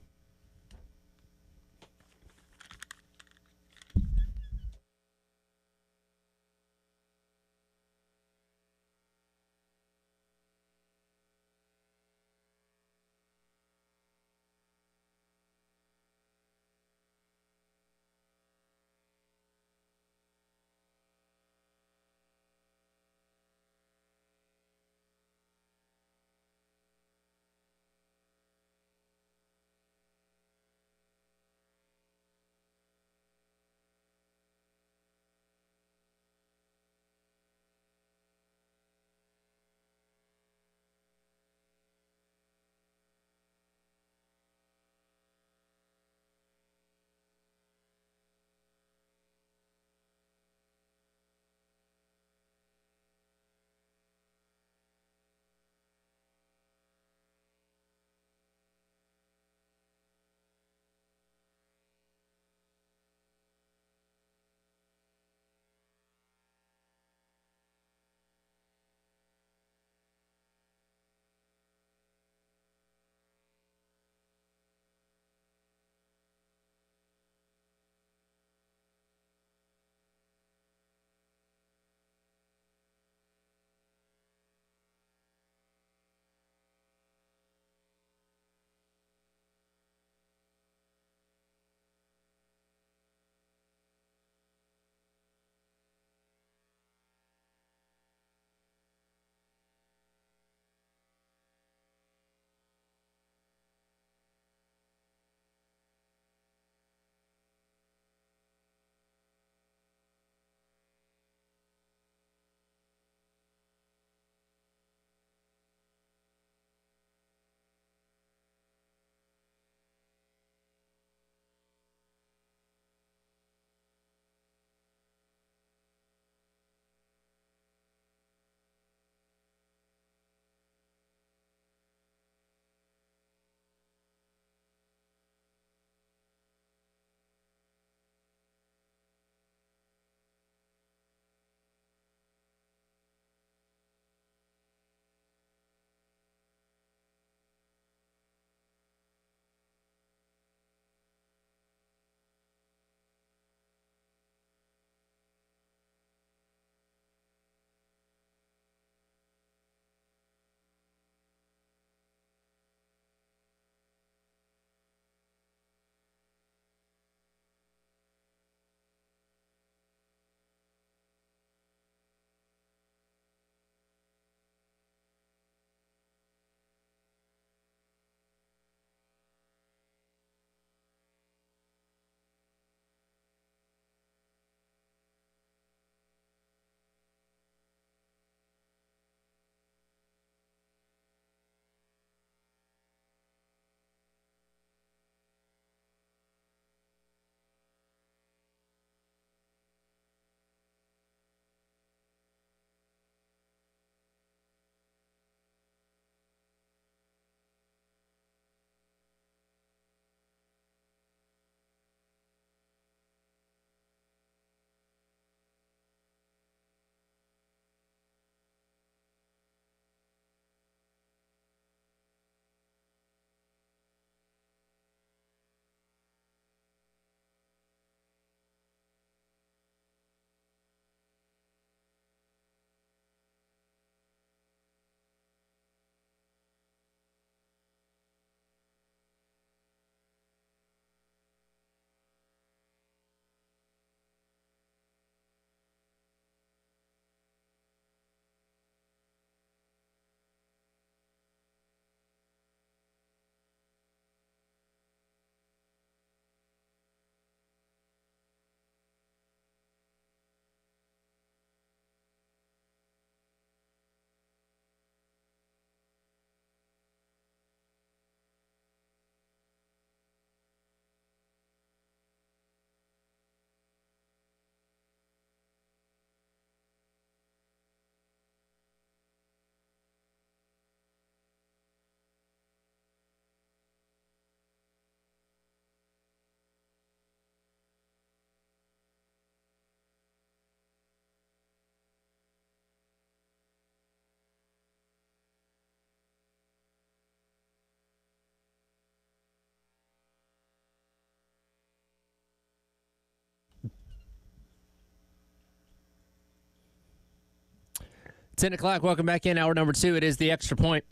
10 o'clock, welcome back in. Hour number 2, it is the Extra Point.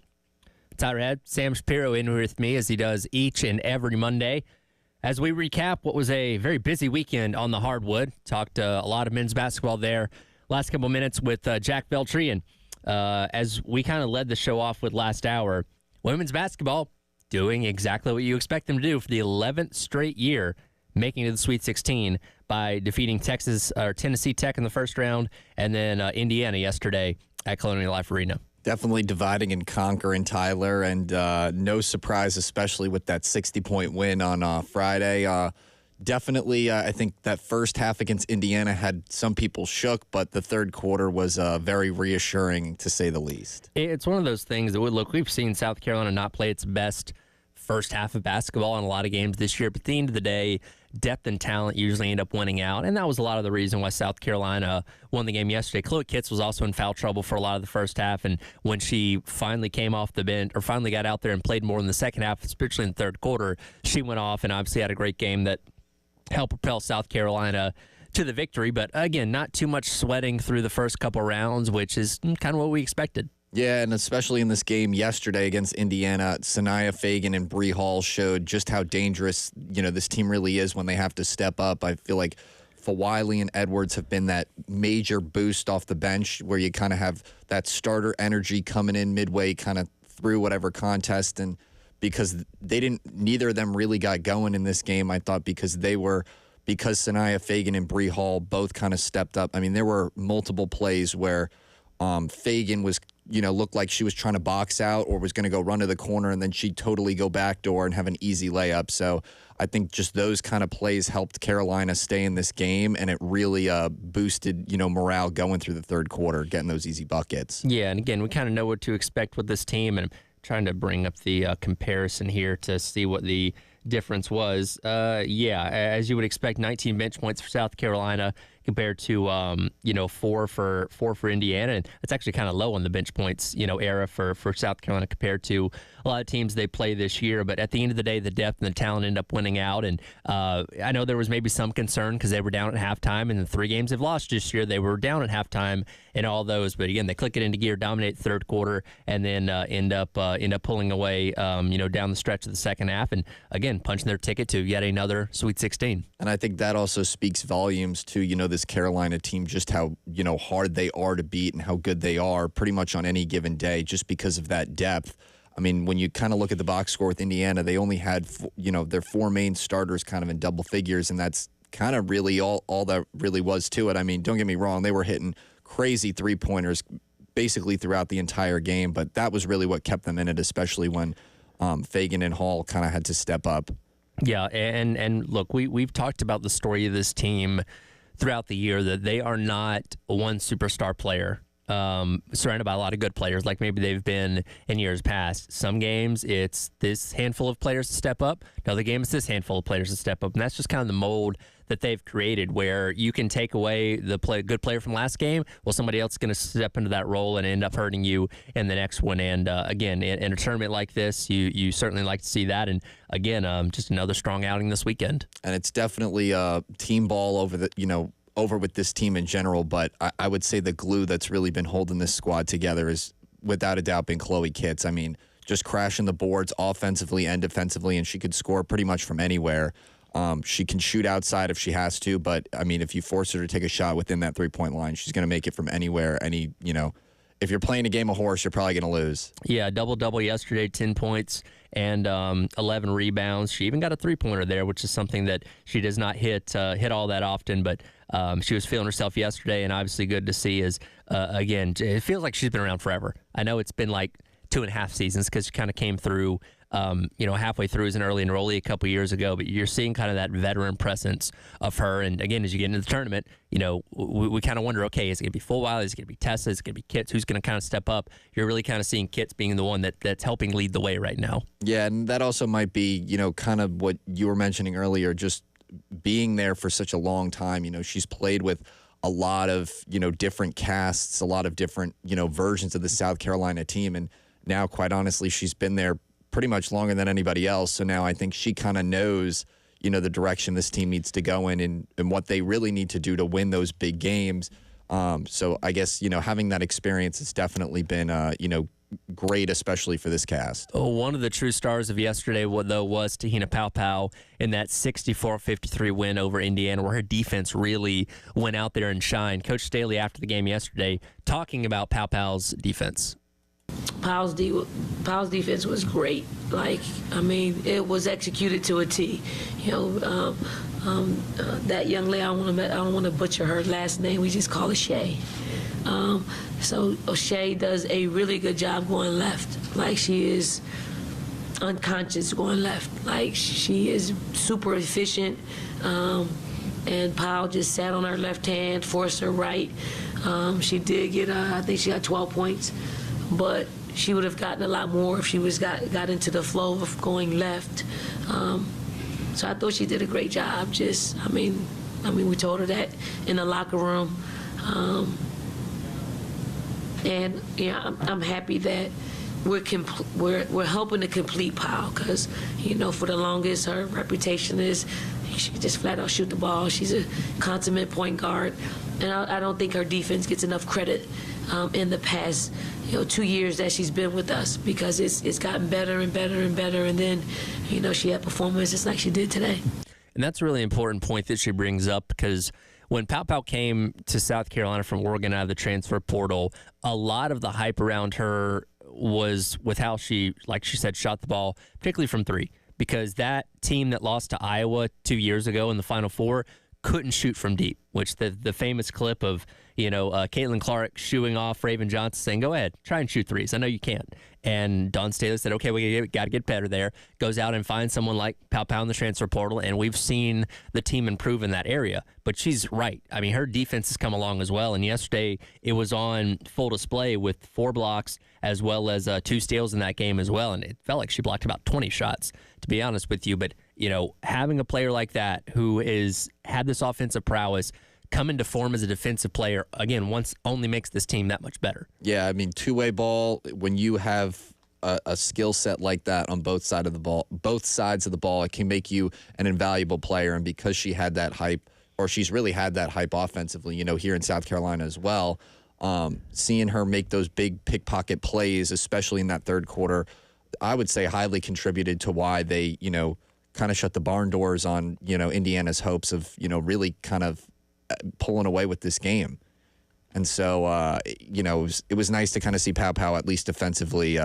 Tyler Head, Sam Shapiro in with me as he does each and every Monday. As we recap what was a very busy weekend on the hardwood, talked a lot of men's basketball there. Last couple minutes with Jack Veltri, and as we kind of led the show off with last hour, women's basketball doing exactly what you expect them to do for the 11th straight year, making it to the Sweet 16 by defeating Tennessee Tech in the first round, and then Indiana yesterday at Colonial Life Arena. Definitely dividing and conquering, Tyler, and no surprise, especially with that 60-point win on Friday. Definitely, I think that first half against Indiana had some people shook, but the third quarter was very reassuring, to say the least. It's one of those things that we've seen South Carolina not play its best first half of basketball in a lot of games this year, but at the end of the day, depth and talent usually end up winning out, and that was a lot of the reason why South Carolina won the game yesterday. Chloe Kitts was also in foul trouble for a lot of the first half, and when she finally came off the bench, or finally got out there and played more in the second half, especially in the third quarter, she went off and obviously had a great game that helped propel South Carolina to the victory. But again, not too much sweating through the first couple rounds, which is kind of what we expected. Yeah, and especially in this game yesterday against Indiana, Sanaya Fagan and Bree Hall showed just how dangerous, this team really is when they have to step up. I feel like Fawiley and Edwards have been that major boost off the bench where you kind of have that starter energy coming in midway kind of through whatever contest. And because neither of them really got going in this game, I thought because Sanaya Fagan and Bree Hall both kind of stepped up. I mean, there were multiple plays where Fagan was looked like she was trying to box out or was going to go run to the corner, and then she'd totally go backdoor and have an easy layup. So I think just those kind of plays helped Carolina stay in this game, and it really boosted, morale going through the third quarter, getting those easy buckets. Yeah, and again, we kind of know what to expect with this team, and I'm trying to bring up the comparison here to see what the difference was. As you would expect, 19 bench points for South Carolina compared to 4 for Indiana, and it's actually kind of low on the bench points era for South Carolina compared to a lot of teams they play this year. But at the end of the day, the depth and the talent end up winning out, and I know there was maybe some concern because they were down at halftime, and the 3 games they've lost this year, they were down at halftime in all those. But again, they click it into gear, dominate the third quarter, and then end up pulling away down the stretch of the second half, and again punching their ticket to yet another Sweet 16. And I think that also speaks volumes to this Carolina team, just how hard they are to beat and how good they are pretty much on any given day, just because of that depth. I mean, when you kind of look at the box score with Indiana, they only had their 4 main starters kind of in double figures, and that's kind of really all that really was to it. I mean, don't get me wrong, they were hitting crazy 3-pointers basically throughout the entire game, but that was really what kept them in it, especially when Fagan and Hall kind of had to step up. Yeah, and look, we've talked about the story of this team throughout the year, that they are not one superstar player surrounded by a lot of good players like maybe they've been in years past. Some games it's this handful of players to step up. Another game it's this handful of players to step up. And that's just kind of the mold that they've created, where you can take away the good player from last game. Well, somebody else is going to step into that role and end up hurting you in the next one. And again, in a tournament like this, you certainly like to see that. And again, just another strong outing this weekend. And it's definitely a team ball over with this team in general, but I would say the glue that's really been holding this squad together is without a doubt been Chloe Kitts. I mean, just crashing the boards offensively and defensively, and she could score pretty much from anywhere. She can shoot outside if she has to, but I mean, if you force her to take a shot within that 3-point line, she's going to make it from anywhere. If you're playing a game of horse, you're probably going to lose. Yeah, double-double yesterday, 10 points and 11 rebounds. She even got a 3-pointer there, which is something that she does not hit all that often, but she was feeling herself yesterday, and obviously good to see is, again, it feels like she's been around forever. I know it's been like 2.5 seasons because she kind of came through, halfway through as an early enrollee a couple years ago, but you're seeing kind of that veteran presence of her. And again, as you get into the tournament, we kind of wonder, okay, is it going to be Fulwiley? Is it going to be Tessa? Is it going to be Kitts? Who's going to kind of step up? You're really kind of seeing Kitts being the one that's helping lead the way right now. Yeah, and that also might be, kind of what you were mentioning earlier, just being there for such a long time. She's played with a lot of, different casts, a lot of different, versions of the South Carolina team. And now, quite honestly, she's been there pretty much longer than anybody else. So now I think she kind of knows, the direction this team needs to go in and what they really need to do to win those big games. So I guess, having that experience has definitely been, great, especially for this cast. Oh, one of the true stars of yesterday, though, was Tahina Paopao in that 64-53 win over Indiana, where her defense really went out there and shined. Coach Staley, after the game yesterday, talking about Paopao's defense. Powell's defense was great. It was executed to a T. That young lady, I don't want to butcher her last name. We just call her Shay. So O'Shea does a really good job going left. She is unconscious going left. She is super efficient. And Powell just sat on her left hand, forced her right. She did get, I think she got 12 points, but she would have gotten a lot more if she got into the flow of going left. So I thought she did a great job. We told her that in the locker room. And I'm happy that we're helping to complete Powell, because for the longest her reputation is she can just flat out shoot the ball. She's a consummate point guard, and I don't think her defense gets enough credit in the past 2 years that she's been with us, because it's gotten better and better and better, and then she had performances like she did today. And that's a really important point that she brings up, because when Paopao came to South Carolina from Oregon out of the transfer portal, a lot of the hype around her was with how she, like she said, shot the ball, particularly from three, because that team that lost to Iowa 2 years ago in the Final Four couldn't shoot from deep, which the famous clip of, Caitlin Clark shooing off Raven Johnson saying, go ahead, try and shoot threes. I know you can't. And Don Staley said, okay, we got to get better there. Goes out and finds someone like Paopao in the transfer portal, and we've seen the team improve in that area. But she's right. Her defense has come along as well, and yesterday it was on full display with 4 blocks as well as 2 steals in that game as well, and it felt like she blocked about 20 shots, to be honest with you. But, having a player like that who had this offensive prowess come into form as a defensive player, again, only makes this team that much better. Yeah, two-way ball, when you have a skill set like that on both sides of the ball, it can make you an invaluable player. And because she had that hype, or she's really had that hype offensively, here in South Carolina as well, seeing her make those big pickpocket plays, especially in that third quarter, I would say highly contributed to why they, kind of shut the barn doors on, Indiana's hopes of, really kind of pulling away with this game. And so, it was nice to kind of see Paopao at least defensively,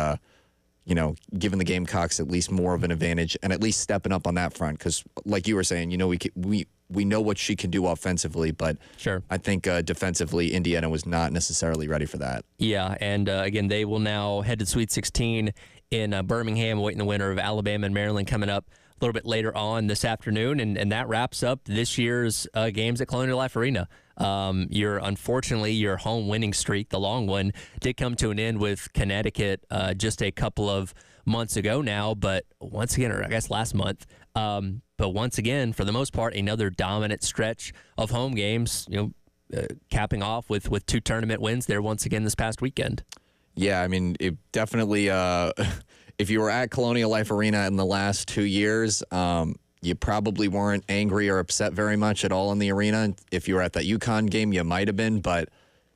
giving the Gamecocks at least more of an advantage and at least stepping up on that front. Because like you were saying, we know what she can do offensively, but sure, I think defensively, Indiana was not necessarily ready for that. Yeah, and again, they will now head to Sweet 16 in Birmingham, waiting the winner of Alabama and Maryland coming up a little bit later on this afternoon, and that wraps up this year's games at Colonial Life Arena. Unfortunately, your home winning streak, the long one, did come to an end with Connecticut just a couple of months ago now, but once again, or I guess last month, but once again, for the most part, another dominant stretch of home games, capping off with 2 tournament wins there once again this past weekend. Yeah, it definitely, if you were at Colonial Life Arena in the last 2 years, you probably weren't angry or upset very much at all in the arena. If you were at that UConn game, you might have been, but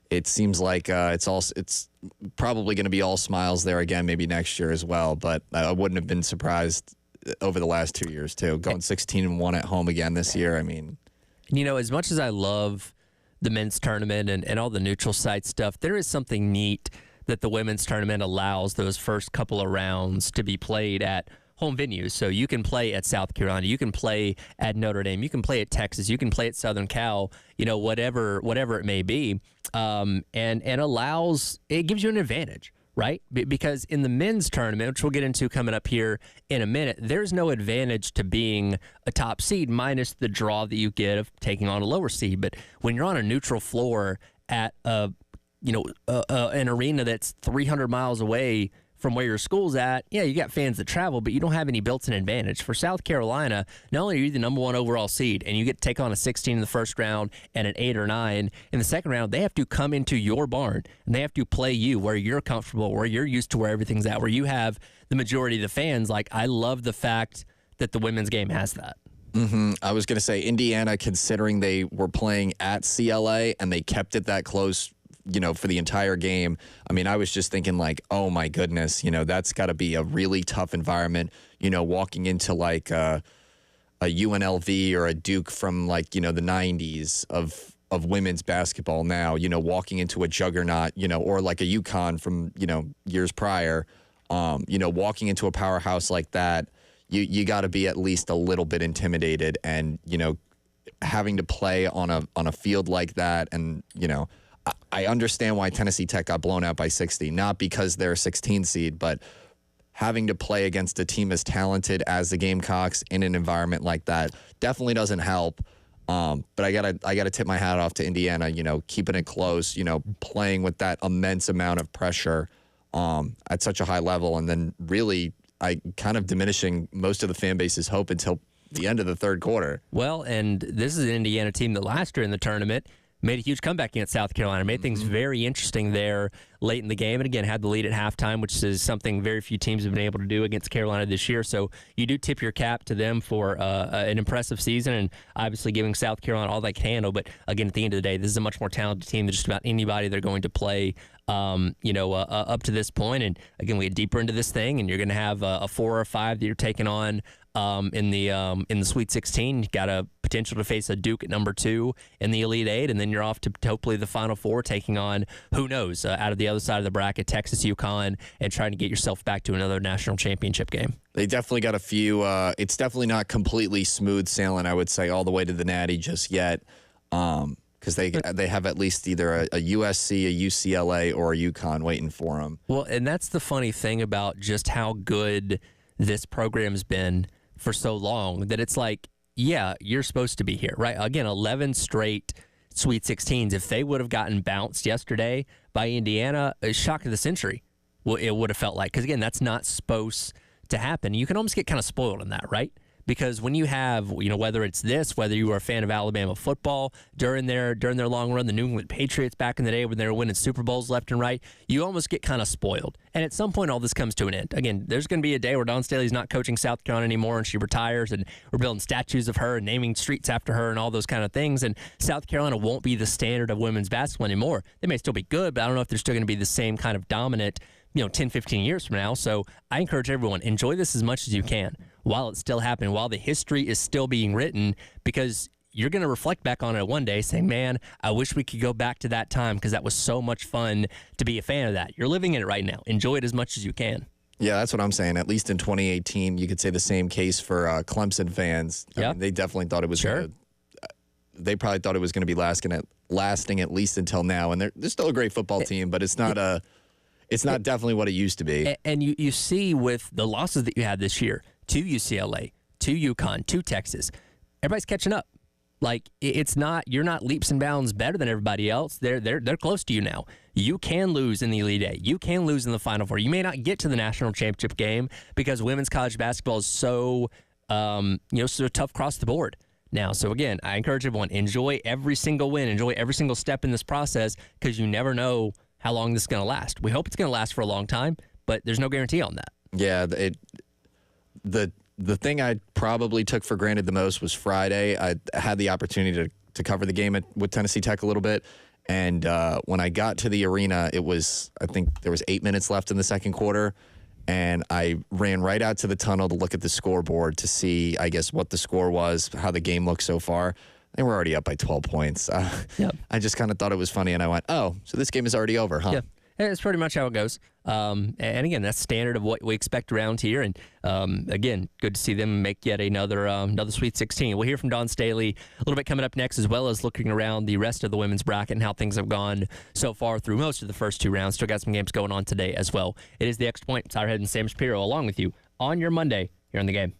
it seems like it's probably going to be all smiles there again, maybe next year as well. But I wouldn't have been surprised over the last 2 years, too. Going 16-1 at home again this year, as much as I love the men's tournament and all the neutral site stuff, there is something neat that the women's tournament allows those first couple of rounds to be played at home venues. So you can play at South Carolina, you can play at Notre Dame, you can play at Texas, you can play at Southern Cal, whatever it may be, and it gives you an advantage, right? Because in the men's tournament, which we'll get into coming up here in a minute, there's no advantage to being a top seed minus the draw that you get of taking on a lower seed. But when you're on a neutral floor at an arena that's 300 miles away from where your school's at, yeah, you got fans that travel, but you don't have any built-in advantage. For South Carolina, not only are you the number 1 overall seed, and you get to take on a 16 in the first round and an 8 or 9 in the second round, they have to come into your barn, and they have to play you where you're comfortable, where you're used to where everything's at, where you have the majority of the fans. I love the fact that the women's game has that. I was going to say Indiana, considering they were playing at CLA and they kept it that close, for the entire game. I mean, I was just thinking like, oh my goodness, that's got to be a really tough environment, walking into like a UNLV or a Duke from like, the 90s of women's basketball now, walking into a juggernaut, or like a UConn from, years prior, walking into a powerhouse like that. You got to be at least a little bit intimidated, and having to play on a field like that, and I understand why Tennessee Tech got blown out by 60, not because they're a 16 seed, but having to play against a team as talented as the Gamecocks in an environment like that definitely doesn't help. But I gotta tip my hat off to Indiana, keeping it close, playing with that immense amount of pressure at such a high level, and then really kind of diminishing most of the fan base's hope until the end of the third quarter. Well, and this is an Indiana team that last year in the tournament made a huge comeback against South Carolina, made things very interesting there late in the game, and again had the lead at halftime, which is something very few teams have been able to do against Carolina this year. So you do tip your cap to them for an impressive season, and obviously giving South Carolina all they can handle. But again, at the end of the day, this is a much more talented team than just about anybody they're going to play up to this point. And again, we get deeper into this thing, and you're going to have a 4 or 5 that you're taking on in the Sweet 16. You got a potential to face a Duke at number 2 in the Elite 8, and then you're off to hopefully the Final Four, taking on, who knows, out of the other side of the bracket, Texas, UConn, and trying to get yourself back to another national championship game. They definitely got a few. It's definitely not completely smooth sailing, I would say, all the way to the Natty just yet. Because they have at least either a USC, a UCLA, or a UConn waiting for them. Well, and that's the funny thing about just how good this program's been for so long, that it's like, yeah, you're supposed to be here, right? Again, 11 straight Sweet 16s. If they would have gotten bounced yesterday by Indiana, a shock of the century, it would have felt like. Because, again, that's not supposed to happen. You can almost get kind of spoiled in that, right? Because when you have, whether it's this, whether you were a fan of Alabama football during their long run, the New England Patriots back in the day when they were winning Super Bowls left and right, you almost get kind of spoiled. And at some point, all this comes to an end. Again, there's going to be a day where Dawn Staley's not coaching South Carolina anymore, and she retires, and we're building statues of her and naming streets after her and all those kind of things. And South Carolina won't be the standard of women's basketball anymore. They may still be good, but I don't know if they're still going to be the same kind of dominant 10, 15 years from now. So I encourage everyone, enjoy this as much as you can while it's still happening, while the history is still being written, because you're going to reflect back on it one day saying, man, I wish we could go back to that time because that was so much fun to be a fan of that. You're living in it right now. Enjoy it as much as you can. Yeah, that's what I'm saying. At least in 2018, you could say the same case for Clemson fans. I mean, they definitely thought it was they probably thought it was going to be lasting at least until now. And they're still a great football team, but it's not it's not definitely what it used to be. And you see with the losses that you had this year to UCLA, to UConn, to Texas, everybody's catching up. Like, you're not leaps and bounds better than everybody else. They're close to you now. You can lose in the Elite Eight. You can lose in the Final Four. You may not get to the national championship game because women's college basketball is so tough across the board now. So again, I encourage everyone, enjoy every single win, enjoy every single step in this process, because you never know how long this is going to last. We hope it's going to last for a long time, but there's no guarantee on that. Yeah, the thing I probably took for granted the most was Friday. I had the opportunity to cover the game with Tennessee Tech a little bit, and when I got to the arena, I think there was 8 minutes left in the second quarter, and I ran right out to the tunnel to look at the scoreboard to see, I guess, what the score was, how the game looked so far. And we're already up by 12 points. I just kind of thought it was funny, and I went, oh, so this game is already over, huh? Yeah. It's pretty much how it goes. And again, that's standard of what we expect around here. And again, good to see them make yet another Sweet 16. We'll hear from Dawn Staley a little bit coming up next, as well as looking around the rest of the women's bracket and how things have gone so far through most of the first 2 rounds. Still got some games going on today as well. It is the Extra Point. Tyler Head and Sam Shapiro along with you on your Monday here on The Game.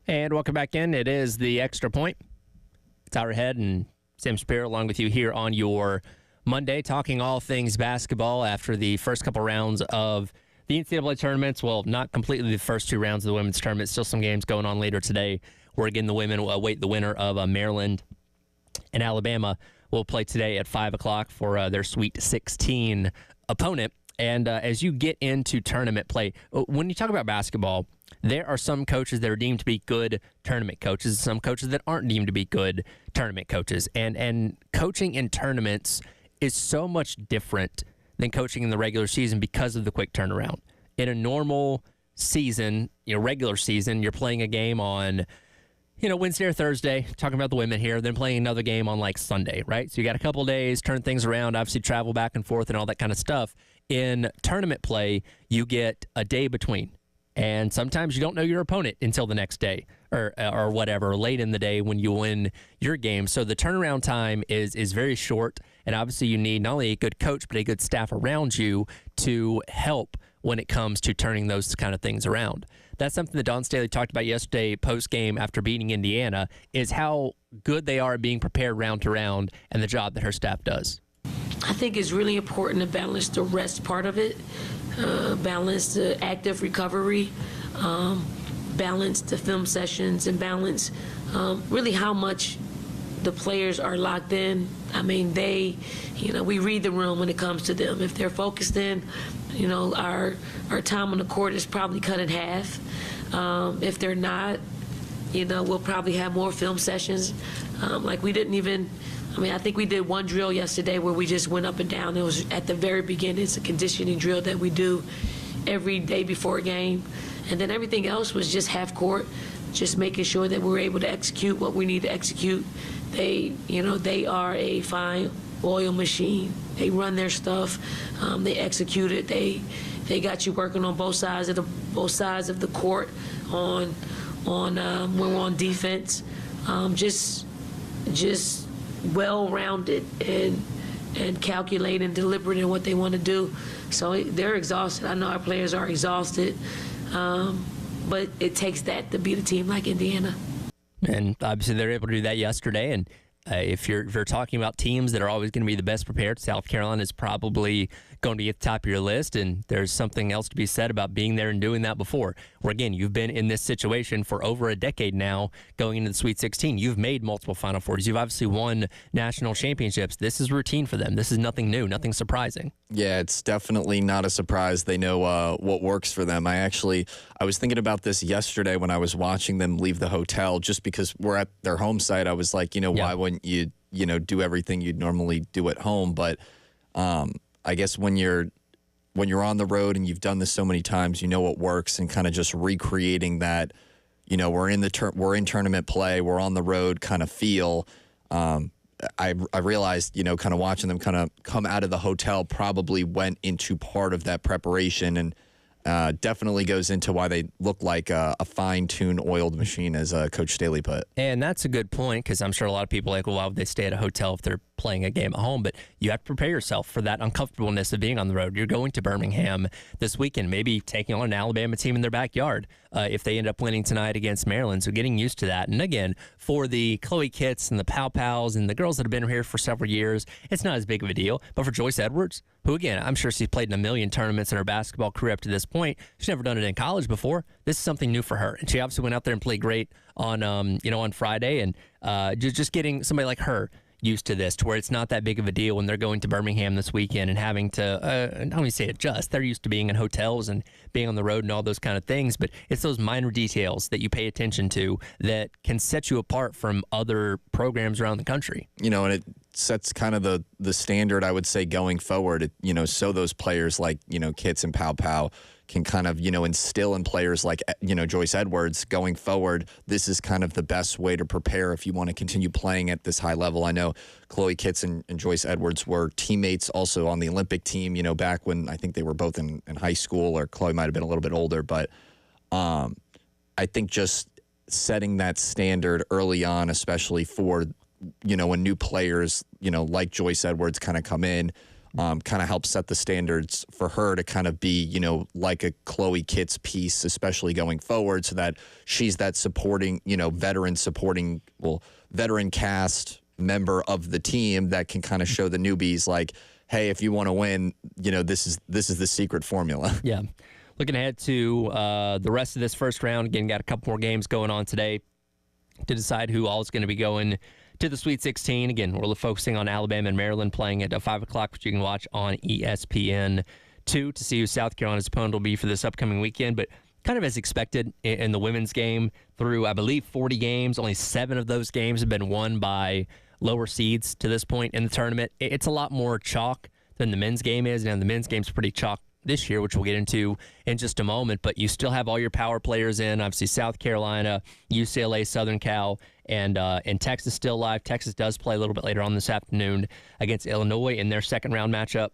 And welcome back in. It is the Extra Point. Tyler Head and Sam Shapiro along with you here on your Monday, talking all things basketball after the first couple rounds of the NCAA tournaments. Well, not completely the first 2 rounds of the women's tournament. Still some games going on later today where, again, the women will await the winner of Maryland and Alabama will play today at 5 o'clock for their Sweet 16 opponent. And as you get into tournament play, when you talk about basketball, there are some coaches that are deemed to be good tournament coaches, some coaches that aren't deemed to be good tournament coaches. And coaching in tournaments is so much different than coaching in the regular season because of the quick turnaround. In a normal season, regular season, you're playing a game on, Wednesday or Thursday, talking about the women here, then playing another game on like Sunday, right? So you got a couple of days, turn things around, obviously travel back and forth and all that kind of stuff. In tournament play, you get a day between. And sometimes you don't know your opponent until the next day or whatever, late in the day when you win your game. So the turnaround time is very short. And obviously you need not only a good coach, but a good staff around you to help when it comes to turning those kind of things around. That's something that Dawn Staley talked about yesterday post-game after beating Indiana, is how good they are at being prepared round to round and the job that her staff does. I think it's really important to balance the rest part of it, balance the active recovery, balance the film sessions, and balance really how much the players are locked in. I mean, we read the room when it comes to them. If they're focused in, our time on the court is probably cut in half. If they're not, we'll probably have more film sessions. I think we did one drill yesterday where we just went up and down. It was at the very beginning. It's a conditioning drill that we do every day before a game. And then everything else was just half court, just making sure that we're able to execute what we need to execute. They are a fine oil machine. They run their stuff. They execute it. They got you working on both sides of the court when we're on defense. Just well-rounded and calculated and deliberate in what they want to do. So they're exhausted. I know our players are exhausted, but it takes that to beat a team like Indiana. And obviously they're able to do that yesterday. And if you're talking about teams that are always going to be the best prepared, South Carolina is probably going to be at the top of your list. And there's something else to be said about being there and doing that before. Where, again, you've been in this situation for over a decade now going into the Sweet 16. You've made multiple Final Fours. You've obviously won national championships. This is routine for them. This is nothing new, nothing surprising. Yeah, it's definitely not a surprise. They know what works for them. I was thinking about this yesterday when I was watching them leave the hotel, just because we're at their home site. I was like, why wouldn't you, do everything you'd normally do at home? But I guess when you're on the road and you've done this so many times, you know what works, and kind of just recreating that, we're in tournament play, we're on the road kind of feel. I realized, kind of watching them kind of come out of the hotel probably went into part of that preparation, and definitely goes into why they look like a fine-tuned, oiled machine, as Coach Staley put. And that's a good point, because I'm sure a lot of people are like, well, why would they stay at a hotel if they're playing a game at home? But you have to prepare yourself for that uncomfortableness of being on the road. You're going to Birmingham this weekend, maybe taking on an Alabama team in their backyard if they end up winning tonight against Maryland. So getting used to that. And again, for the Chloe Kitts and the Pow Pows and the girls that have been here for several years, it's not as big of a deal. But for Joyce Edwards, who, again, I'm sure she's played in a million tournaments in her basketball career up to this point. She's never done it in college before. This is something new for her. And she obviously went out there and played great on Friday. And just getting somebody like her used to this, to where it's not that big of a deal when they're going to Birmingham this weekend and having to, I don't even say adjust. They're used to being in hotels and being on the road and all those kind of things, but it's those minor details that you pay attention to that can set you apart from other programs around the country. And it sets kind of the standard, I would say, going forward, so those players like, Kitts and Pow Pow can kind of, instill in players like, Joyce Edwards going forward. This is kind of the best way to prepare if you want to continue playing at this high level. I know Chloe Kitts and Joyce Edwards were teammates also on the Olympic team, back when I think they were both in high school, or Chloe might have been a little bit older. But I think just setting that standard early on, especially for, when new players, like Joyce Edwards kind of come in, kind of help set the standards for her to kind of be, like a Chloe Kitts piece, especially going forward, so that she's that supporting, veteran cast member of the team that can kind of show the newbies like, hey, if you want to win, this is the secret formula. Yeah. Looking ahead to the rest of this first round. Again, got a couple more games going on today to decide who all is going to be going to the Sweet 16. Again, we're focusing on Alabama and Maryland playing at 5 o'clock, which you can watch on ESPN2 to see who South Carolina's opponent will be for this upcoming weekend. But kind of as expected in the women's game, through, I believe, 40 games, only 7 of those games have been won by lower seeds to this point in the tournament. It's a lot more chalk than the men's game is. Now, the men's game's pretty chalk this year, which we'll get into in just a moment, but you still have all your power players in. Obviously, South Carolina, UCLA, Southern Cal, and Texas still live. Texas does play a little bit later on this afternoon against Illinois in their second round matchup.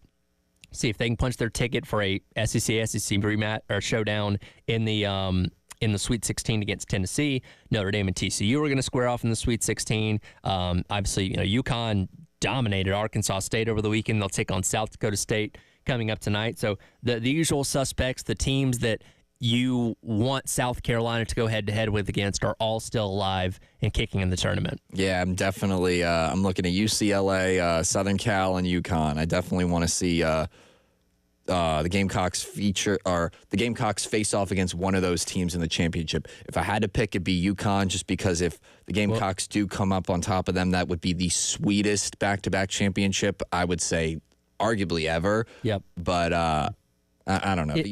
See if they can punch their ticket for a SEC rematch or showdown in the Sweet 16 against Tennessee. Notre Dame and TCU are going to square off in the Sweet 16. Obviously, UConn dominated Arkansas State over the weekend. They'll take on South Dakota State coming up tonight. So the usual suspects, the teams that you want South Carolina to go head-to-head with against, are all still alive and kicking in the tournament. Yeah, I'm definitely I'm looking at UCLA, Southern Cal, and UConn. I definitely want to see the Gamecocks face off against one of those teams in the championship. If I had to pick, it'd be UConn, just because if the Gamecocks do come up on top of them, that would be the sweetest back-to-back championship, I would say, arguably ever. Yep. But I don't know.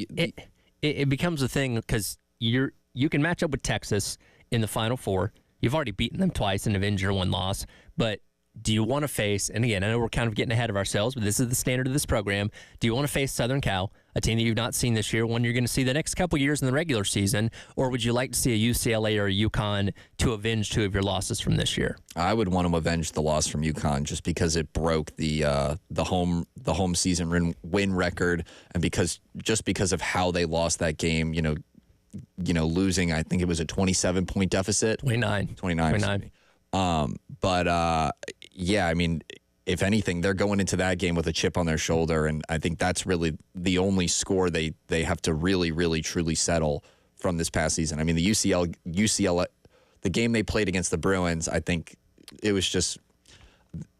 It becomes a thing because you can match up with Texas in the Final Four. You've already beaten them twice and avenged your one loss. But do you want to face, and again, I know we're kind of getting ahead of ourselves, but this is the standard of this program. Do you want to face Southern Cal, a team that you've not seen this year, one you're going to see the next couple years in the regular season, or would you like to see a UCLA or a UConn to avenge 2 of your losses from this year? I would want to avenge the loss from UConn just because it broke the home season win record, and because of how they lost that game. Losing, I think it was a 27-point deficit. 29. Yeah, I mean, if anything, they're going into that game with a chip on their shoulder, and I think that's really the only score they have to really, really, truly settle from this past season. I mean, the UCLA, the game they played against the Bruins, I think it was just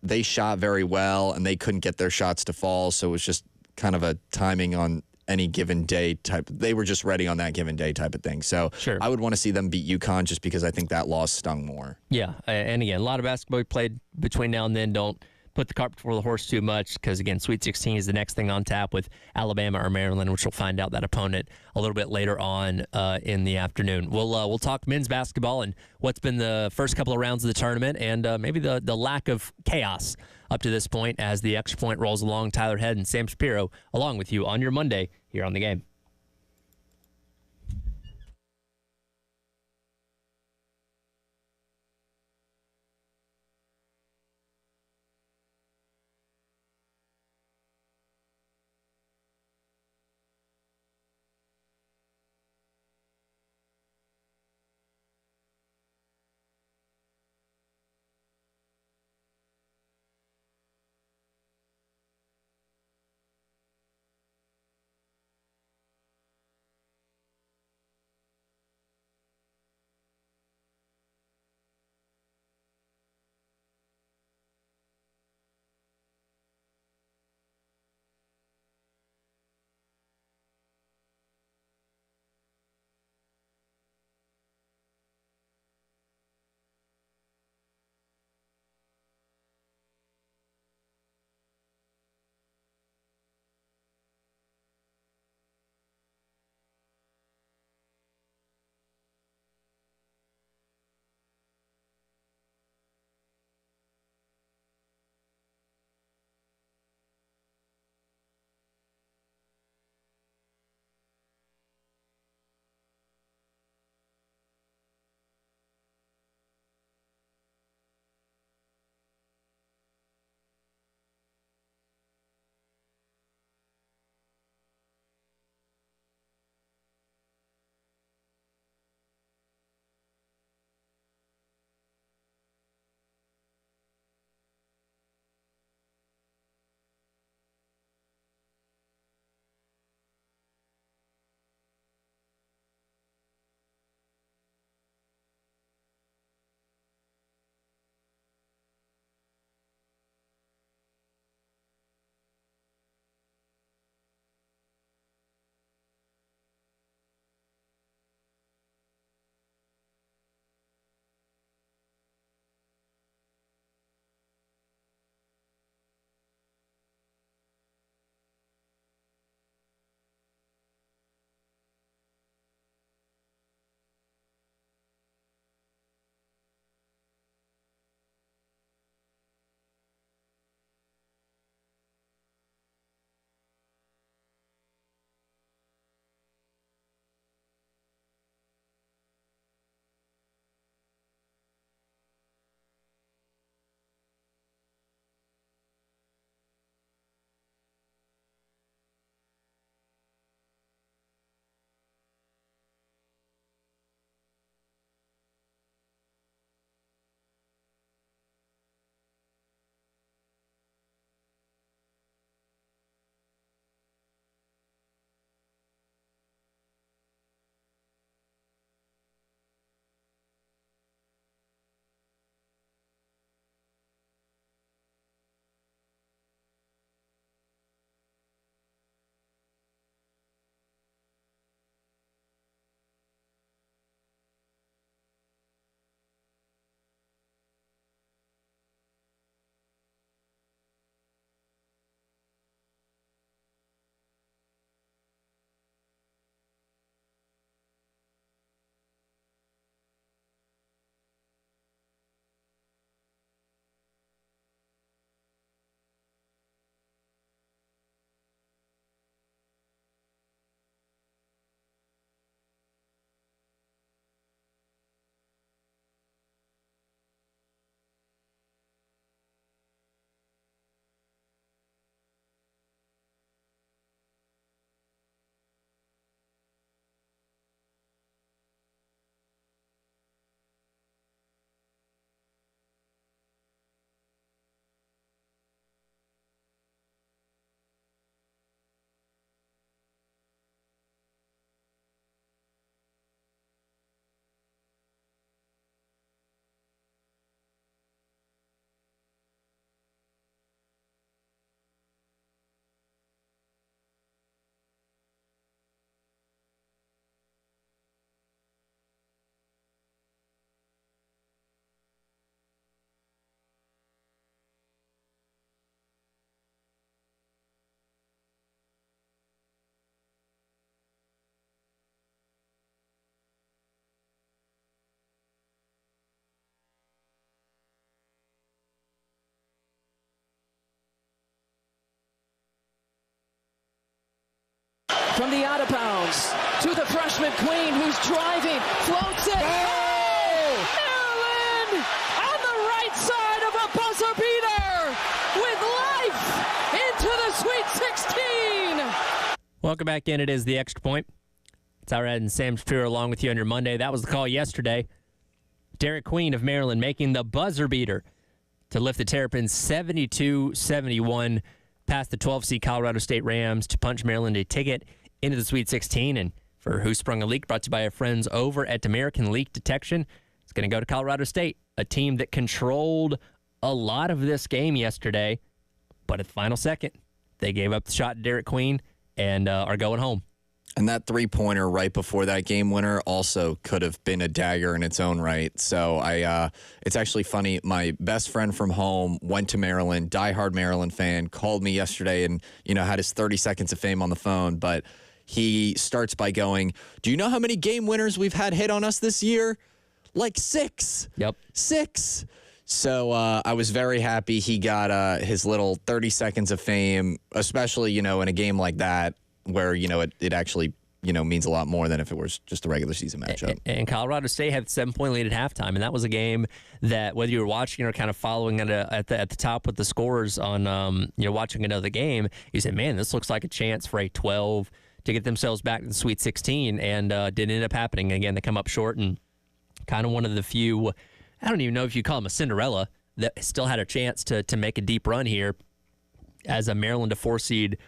they shot very well, and they couldn't get their shots to fall, so it was just kind of a timing on any given day type. They were just ready on that given day type of thing. So sure. I would want to see them beat UConn just because I think that loss stung more. Yeah, and again, a lot of basketball we played between now and then. Don't put the cart before the horse too much, because again, Sweet 16 is the next thing on tap with Alabama or Maryland, which we'll find out that opponent a little bit later on in the afternoon. We'll talk men's basketball and what's been the first couple of rounds of the tournament, and maybe the lack of chaos up to this point as the extra point rolls along. Tyler Head and Sam Shapiro along with you on your Monday here on The Game. from the out of bounds to the freshman Queen, who's driving, floats it. Oh! Maryland on the right side of a buzzer beater with life into the Sweet 16. Welcome back in. It is the Extra Point. It's Irad and Sam Shapiro along with you on your Monday. That was the call yesterday. Derek Queen of Maryland making the buzzer beater to lift the Terrapins 72-71 past the 12-seed Colorado State Rams to punch Maryland a ticket into the Sweet 16. And for Who Sprung a Leak, brought to you by our friends over at American Leak Detection, it's going to go to Colorado State, a team that controlled a lot of this game yesterday, but at the final second, they gave up the shot to Derek Queen and are going home. And that three-pointer right before that game winner also could have been a dagger in its own right. So it's actually funny. My best friend from home went to Maryland, diehard Maryland fan, called me yesterday and, had his 30 seconds of fame on the phone. But he starts by going, do you know how many game winners we've had hit on us this year? Like 6. Yep. 6. So I was very happy he got his little 30 seconds of fame, especially, in a game like that, where, it actually, means a lot more than if it was just a regular season matchup. And Colorado State had a 7-point lead at halftime, and that was a game that whether you were watching or kind of following it at the top with the scores on, watching another game, you said, man, this looks like a chance for a 12 to get themselves back to the Sweet 16, and didn't end up happening. Again, they come up short, and kind of one of the few, I don't even know if you call them a Cinderella, that still had a chance to make a deep run here as a Maryland 4 seed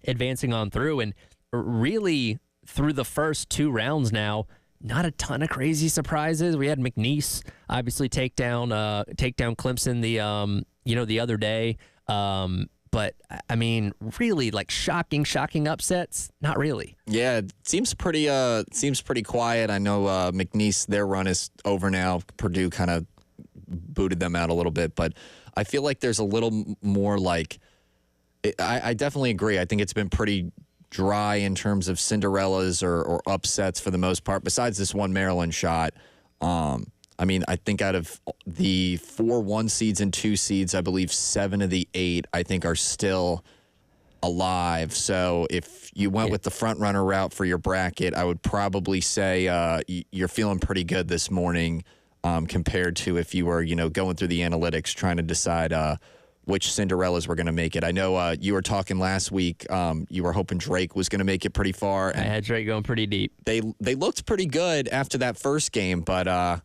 advancing on through. And really through the first 2 rounds now, not a ton of crazy surprises. We had McNeese obviously take down Clemson the other day. But I mean, really like shocking upsets, not really. Yeah, it seems pretty quiet. I know McNeese, their run is over now. Purdue kind of booted them out a little bit, but I feel like there's a little more like I definitely agree. I think it's been pretty dry in terms of Cinderellas or upsets for the most part, besides this one Maryland shot. I mean, I think out of the 4 1 seeds and 2 seeds, I believe 7 of the 8, I think, are still alive. So if you went with the front runner route for your bracket, I would probably say you're feeling pretty good this morning compared to if you were, going through the analytics trying to decide which Cinderellas were going to make it. I know you were talking last week. You were hoping Drake was going to make it pretty far. I had Drake going pretty deep. They looked pretty good after that first game, but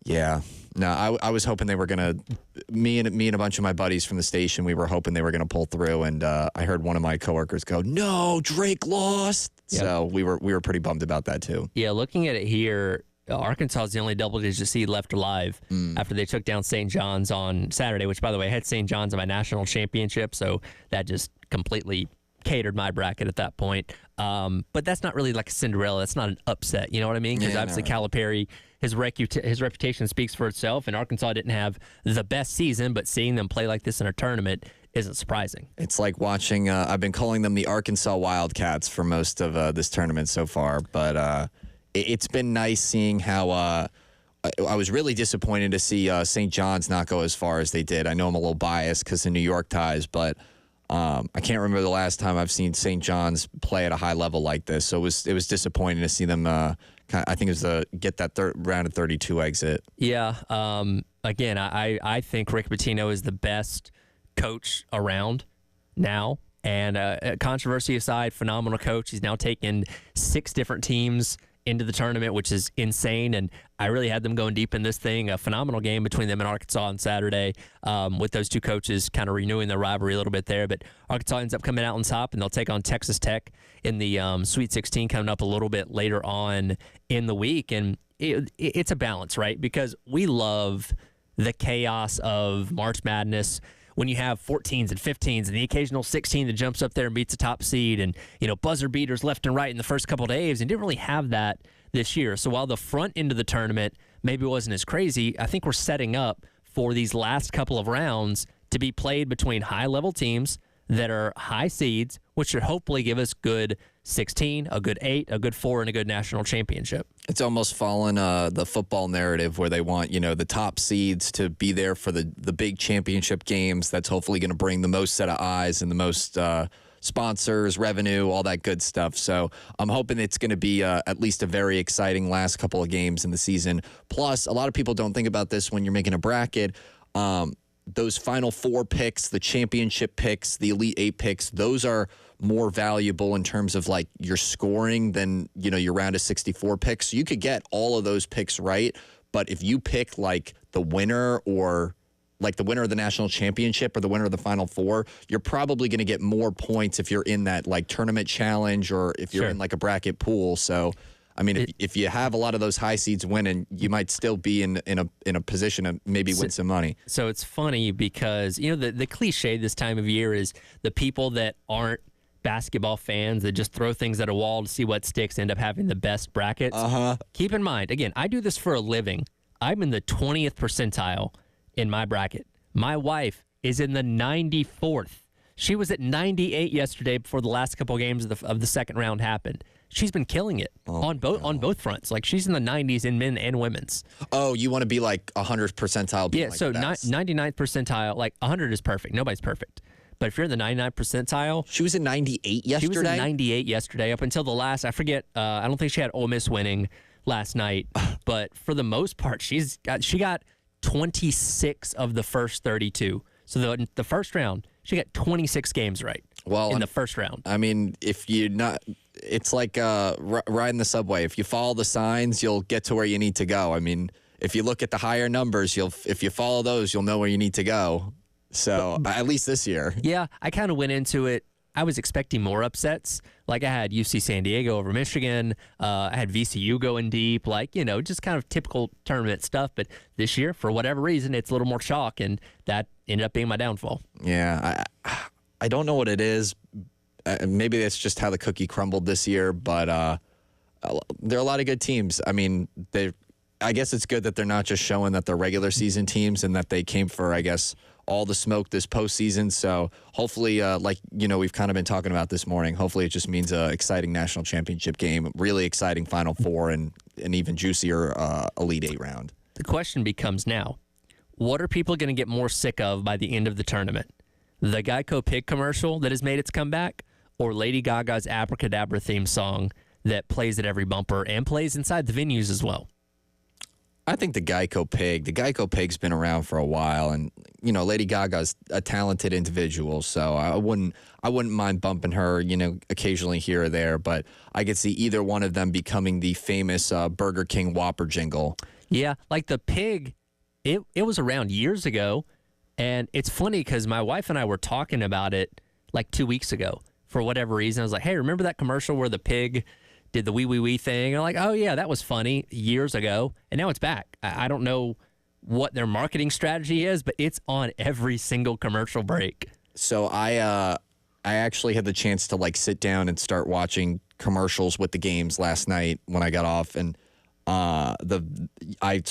yeah. No, I was hoping they were going to – me and a bunch of my buddies from the station, we were hoping they were going to pull through, and I heard one of my coworkers go, no, Drake lost. Yep. So we were pretty bummed about that too. Yeah, looking at it here, Arkansas is the only double-digit seed left alive after they took down St. John's on Saturday, which, by the way, I had St. John's in my national championship, so that just completely catered my bracket at that point. But that's not really like a Cinderella. That's not an upset. You know what I mean? Because obviously Calipari, his reputation speaks for itself, and Arkansas didn't have the best season, but seeing them play like this in a tournament isn't surprising. It's like watching, I've been calling them the Arkansas Wildcats for most of this tournament so far, but it's been nice seeing how I was really disappointed to see St. John's not go as far as they did. I know I'm a little biased because of New York ties, but I can't remember the last time I've seen St. John's play at a high level like this. So it was disappointing to see them. I think it was get that round of 32 exit. Yeah. Again, I think Rick Pitino is the best coach around now. And controversy aside, phenomenal coach. He's now taken 6 different teams into the tournament, which is insane. And I really had them going deep in this thing. A phenomenal game between them and Arkansas on Saturday, with those two coaches kind of renewing their rivalry a little bit there. But Arkansas ends up coming out on top, and they'll take on Texas Tech in the Sweet 16 coming up a little bit later on in the week. And it's a balance, right? Because we love the chaos of March Madness when you have 14s and 15s and the occasional 16 that jumps up there and beats the top seed, and buzzer beaters left and right in the first couple of days, and didn't really have that this year. So while the front end of the tournament maybe wasn't as crazy, I think we're setting up for these last couple of rounds to be played between high-level teams that are high seeds, which should hopefully give us good 16, a good 8, a good 4, and a good national championship. It's almost fallen the football narrative where they want, the top seeds to be there for the big championship games. That's hopefully going to bring the most set of eyes and the most sponsors, revenue, all that good stuff. So I'm hoping it's going to be at least a very exciting last couple of games in the season. Plus, a lot of people don't think about this when you're making a bracket. Those final 4 picks, the championship picks, the Elite 8 picks, those are more valuable in terms of like your scoring than, your round of 64 picks. So you could get all of those picks right, but if you pick like the winner or like the winner of the national championship or the winner of the final 4, you're probably going to get more points if you're in that like tournament challenge or if you're in like a bracket pool. So I mean, if you have a lot of those high seeds winning, you might still be in a position to maybe win some money. So it's funny because, the cliche this time of year is the people that aren't basketball fans that just throw things at a wall to see what sticks end up having the best brackets. Keep in mind, again, I do this for a living. I'm in the 20th percentile in my bracket. My wife is in the 94th. She was at 98 yesterday before the last couple of games of the second round happened. She's been killing it on both fronts. Like she's in the 90s in men and women's. Oh, you want to be like 100th percentile? Yeah, like so 99th percentile, like 100 is perfect. Nobody's perfect. But if you're in the 99th percentile. She was in 98 yesterday? She was in 98 yesterday up until the last, I forget, I don't think she had Ole Miss winning last night. But for the most part, she got 26 of the first 32. So the first round, she got 26 games right in the first round. I mean, if you're not, it's like riding the subway. If you follow the signs, you'll get to where you need to go. I mean, if you look at the higher numbers, if you follow those, you'll know where you need to go. So at least this year. Yeah, I kind of went into it. I was expecting more upsets. Like I had UC San Diego over Michigan. I had VCU going deep. Like, just kind of typical tournament stuff. But this year, for whatever reason, it's a little more chalk, and that ended up being my downfall. Yeah, I don't know what it is. Maybe that's just how the cookie crumbled this year. But there are a lot of good teams. I mean, I guess it's good that they're not just showing that they're regular season teams and that they came for, I guess, all the smoke this postseason. So hopefully, we've kind of been talking about this morning, hopefully it just means an exciting national championship game, really exciting Final Four, and an even juicier Elite 8 round. The question becomes now, what are people going to get more sick of by the end of the tournament? The Geico Pig commercial that has made its comeback, or Lady Gaga's Abracadabra theme song that plays at every bumper and plays inside the venues as well? I think the Geico Pig. The Geico Pig's been around for a while, and Lady Gaga's a talented individual, so I wouldn't mind bumping her, occasionally here or there. But I could see either one of them becoming the famous Burger King Whopper jingle. Yeah, like the Pig, it was around years ago, and it's funny because my wife and I were talking about it like 2 weeks ago. For whatever reason, I was like, "Hey, remember that commercial where the pig did the wee wee wee thing?" And I'm like, "Oh yeah, that was funny years ago," and now it's back. I don't know what their marketing strategy is, but it's on every single commercial break. So I actually had the chance to like sit down and start watching commercials with the games last night when I got off, and I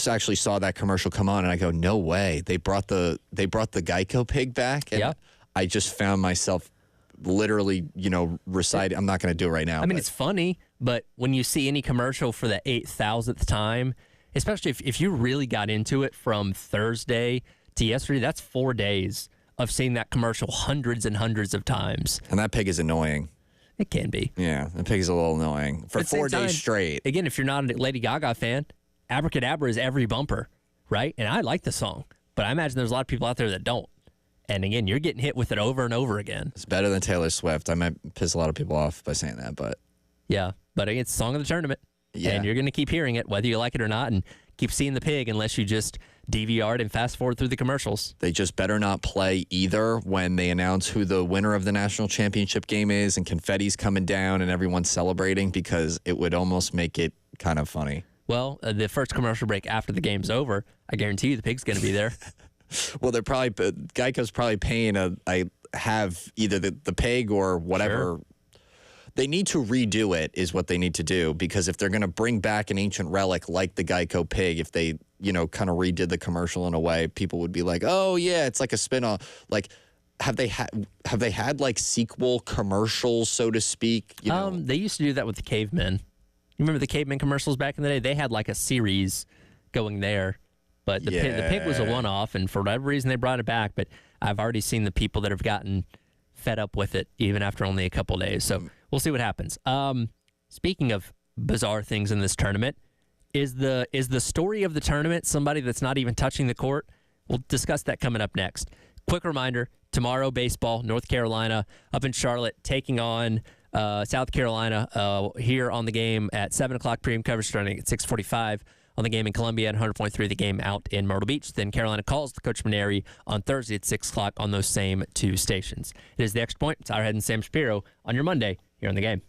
actually saw that commercial come on, and I go, "No way! They brought the Geico Pig back." And yep. I just found myself literally, reciting. I'm not going to do it right now. I mean, it's funny, but when you see any commercial for the 8,000th time, especially if you really got into it from Thursday to yesterday, that's 4 days of seeing that commercial hundreds and hundreds of times. And that pig is annoying. It can be. Yeah, that pig is a little annoying for 4 days straight. Again, if you're not a Lady Gaga fan, Abracadabra is every bumper, right? And I like the song, but I imagine there's a lot of people out there that don't. And again, you're getting hit with it over and over again. It's better than Taylor Swift. I might piss a lot of people off by saying that, but yeah, but it's song of the tournament. Yeah. And you're going to keep hearing it, whether you like it or not, and keep seeing the pig unless you just DVR it and fast forward through the commercials. They just better not play either when they announce who the winner of the national championship game is and confetti's coming down and everyone's celebrating, because it would almost make it kind of funny. Well, the first commercial break after the game's over, I guarantee you the pig's going to be there. Well, Geico's probably paying have either the pig or whatever. Sure. They need to redo it is what they need to do, because if they're going to bring back an ancient relic like the Geico Pig, if they, kind of redid the commercial in a way, people would be like, "Oh yeah, it's like a spin-off." Like, have they had like sequel commercials, so to speak? They used to do that with the cavemen. You remember the cavemen commercials back in the day? They had like a series going there. But the pig was a one-off, and for whatever reason they brought it back. But I've already seen the people that have gotten fed up with it even after only a couple days. So we'll see what happens. Speaking of bizarre things in this tournament, is the story of the tournament somebody that's not even touching the court? We'll discuss that coming up next. Quick reminder, tomorrow baseball, North Carolina up in Charlotte taking on South Carolina here on the game at 7 o'clock. Pregame coverage starting at 6:45 on the game in Columbia at 100.3, the game out in Myrtle Beach. Then Carolina calls the Coach Maneri on Thursday at 6 o'clock on those same two stations. It is the Extra Point. It's Tyler Head and Sam Shapiro on your Monday here on the game.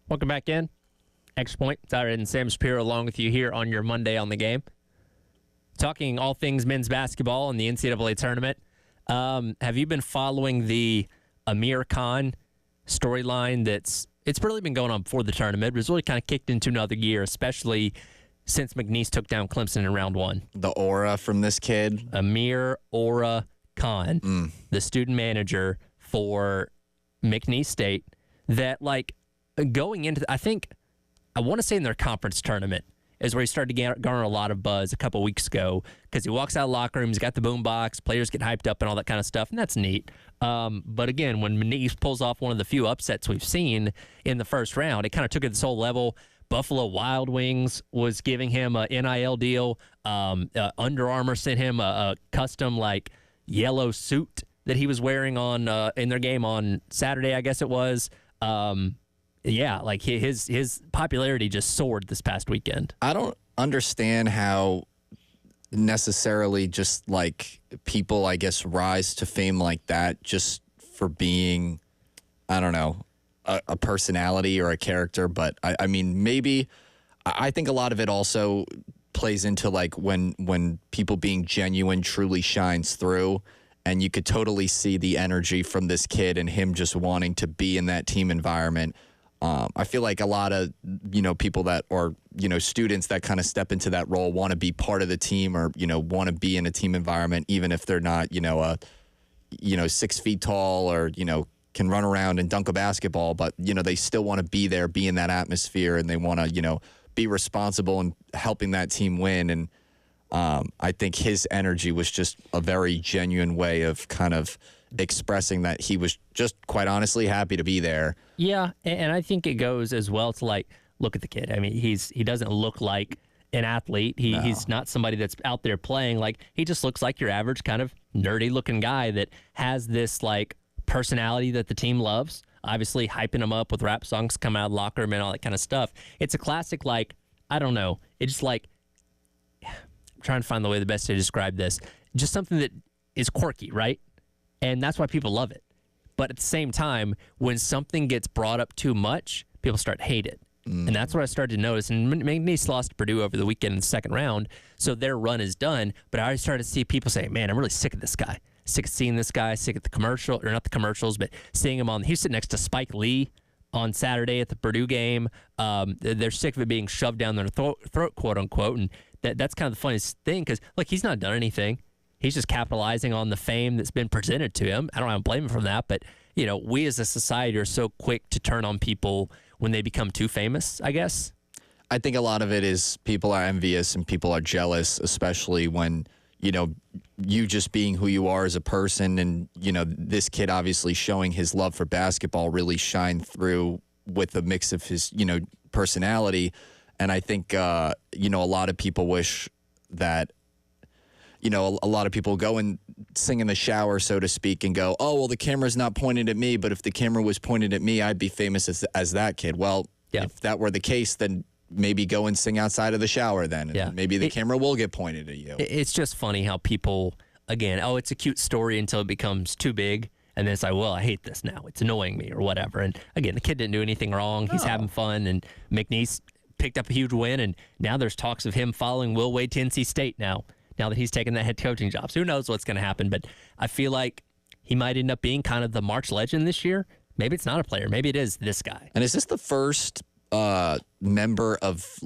Welcome back in. Extra Point. Tyler and Sam Shapiro along with you here on your Monday on the Game. Talking all things men's basketball and the NCAA tournament. Have you been following the Amir Khan storyline? It's really been going on before the tournament, but it's really kind of kicked into another gear, especially since McNeese took down Clemson in round one. The aura from this kid. Amir Aura Khan, the student manager for McNeese State, that going into, I want to say in their conference tournament is where he started to garner a lot of buzz a couple weeks ago because he walks out of the locker room, he's got the boom box, players get hyped up and all that kind of stuff, and that's neat. But again, when McNeese pulls off one of the few upsets we've seen in the first round, it kind of took it to this whole level. Buffalo Wild Wings was giving him an NIL deal. Under Armour sent him a custom yellow suit that he was wearing on in their game on Saturday, I guess it was. His popularity just soared this past weekend. I don't understand how necessarily just people, I guess, rise to fame like that just for being, I don't know, a personality or a character. But I mean, maybe I think a lot of it also plays into when people being genuine truly shines through. And you could totally see the energy from this kid and him just wanting to be in that team environment. I feel like a lot of, people that are, students that kind of step into that role want to be part of the team or, want to be in a team environment, even if they're not, 6 feet tall or, can run around and dunk a basketball, but, they still want to be there, be in that atmosphere, and they want to, be responsible in helping that team win. And I think his energy was just a very genuine way of kind of expressing that he was just quite honestly happy to be there. Yeah, and I think it goes as well to look at the kid. I mean, he doesn't look like an athlete. He's not somebody that's out there playing. He just looks like your average kind of nerdy looking guy that has this personality that the team loves. Obviously, hyping him up with rap songs coming out of the locker room and all that kind of stuff. It's a classic, I don't know. It's just I'm trying to find the best to describe this. Just something that is quirky, right? And that's why people love it. But at the same time, when something gets brought up too much, people start to hate it. And that's what I started to notice. And McNeese lost to Purdue over the weekend in the second round, so their run is done. But I already started to see people say, man, I'm really sick of this guy. Sick of seeing this guy, sick of the commercial, or not the commercials, but seeing him he was sitting next to Spike Lee on Saturday at the Purdue game. They're sick of it being shoved down their throat, quote unquote. And that's kind of the funniest thing because, he's not done anything. He's just capitalizing on the fame that's been presented to him. I don't blame him for that, but we as a society are so quick to turn on people when they become too famous, I guess. I think a lot of it is people are envious and people are jealous, especially when, you just being who you are as a person and, this kid obviously showing his love for basketball really shine through with a mix of his, personality. And I think, a lot of people wish that, a lot of people go and sing in the shower, so to speak, and go, oh, well, the camera's not pointed at me, but if the camera was pointed at me, I'd be famous as that kid. Well, if that were the case, then maybe go and sing outside of the shower then. And maybe the camera will get pointed at you. It's just funny how people, again, it's a cute story until it becomes too big. And then it's well, I hate this now. It's annoying me or whatever. And again, the kid didn't do anything wrong. He's having fun. And McNeese picked up a huge win. And now there's talks of him following Will Wade to NC State now that he's taken that head coaching job. So who knows what's going to happen. But I feel like he might end up being kind of the March legend this year. Maybe it's not a player. Maybe it is this guy. And is this the first member of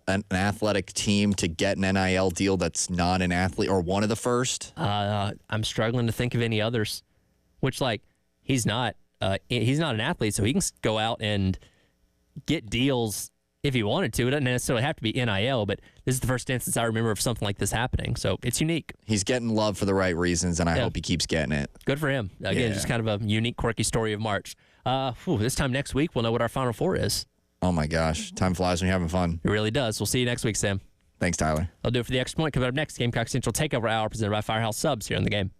an athletic team to get an NIL deal that's not an athlete, or one of the first? I'm struggling to think of any others. Which he's not an athlete, so he can go out and get deals if he wanted to. It doesn't necessarily have to be NIL, but this is the first instance I remember of something like this happening. So it's unique. He's getting love for the right reasons, and I hope he keeps getting it. Good for him. Again, just kind of a unique, quirky story of March. This time next week, we'll know what our Final Four is. Oh, my gosh. Time flies when you're having fun. It really does. We'll see you next week, Sam. Thanks, Tyler. I'll do it for the Extra Point. Coming up next, Gamecock Central Takeover Hour presented by Firehouse Subs here on the Game.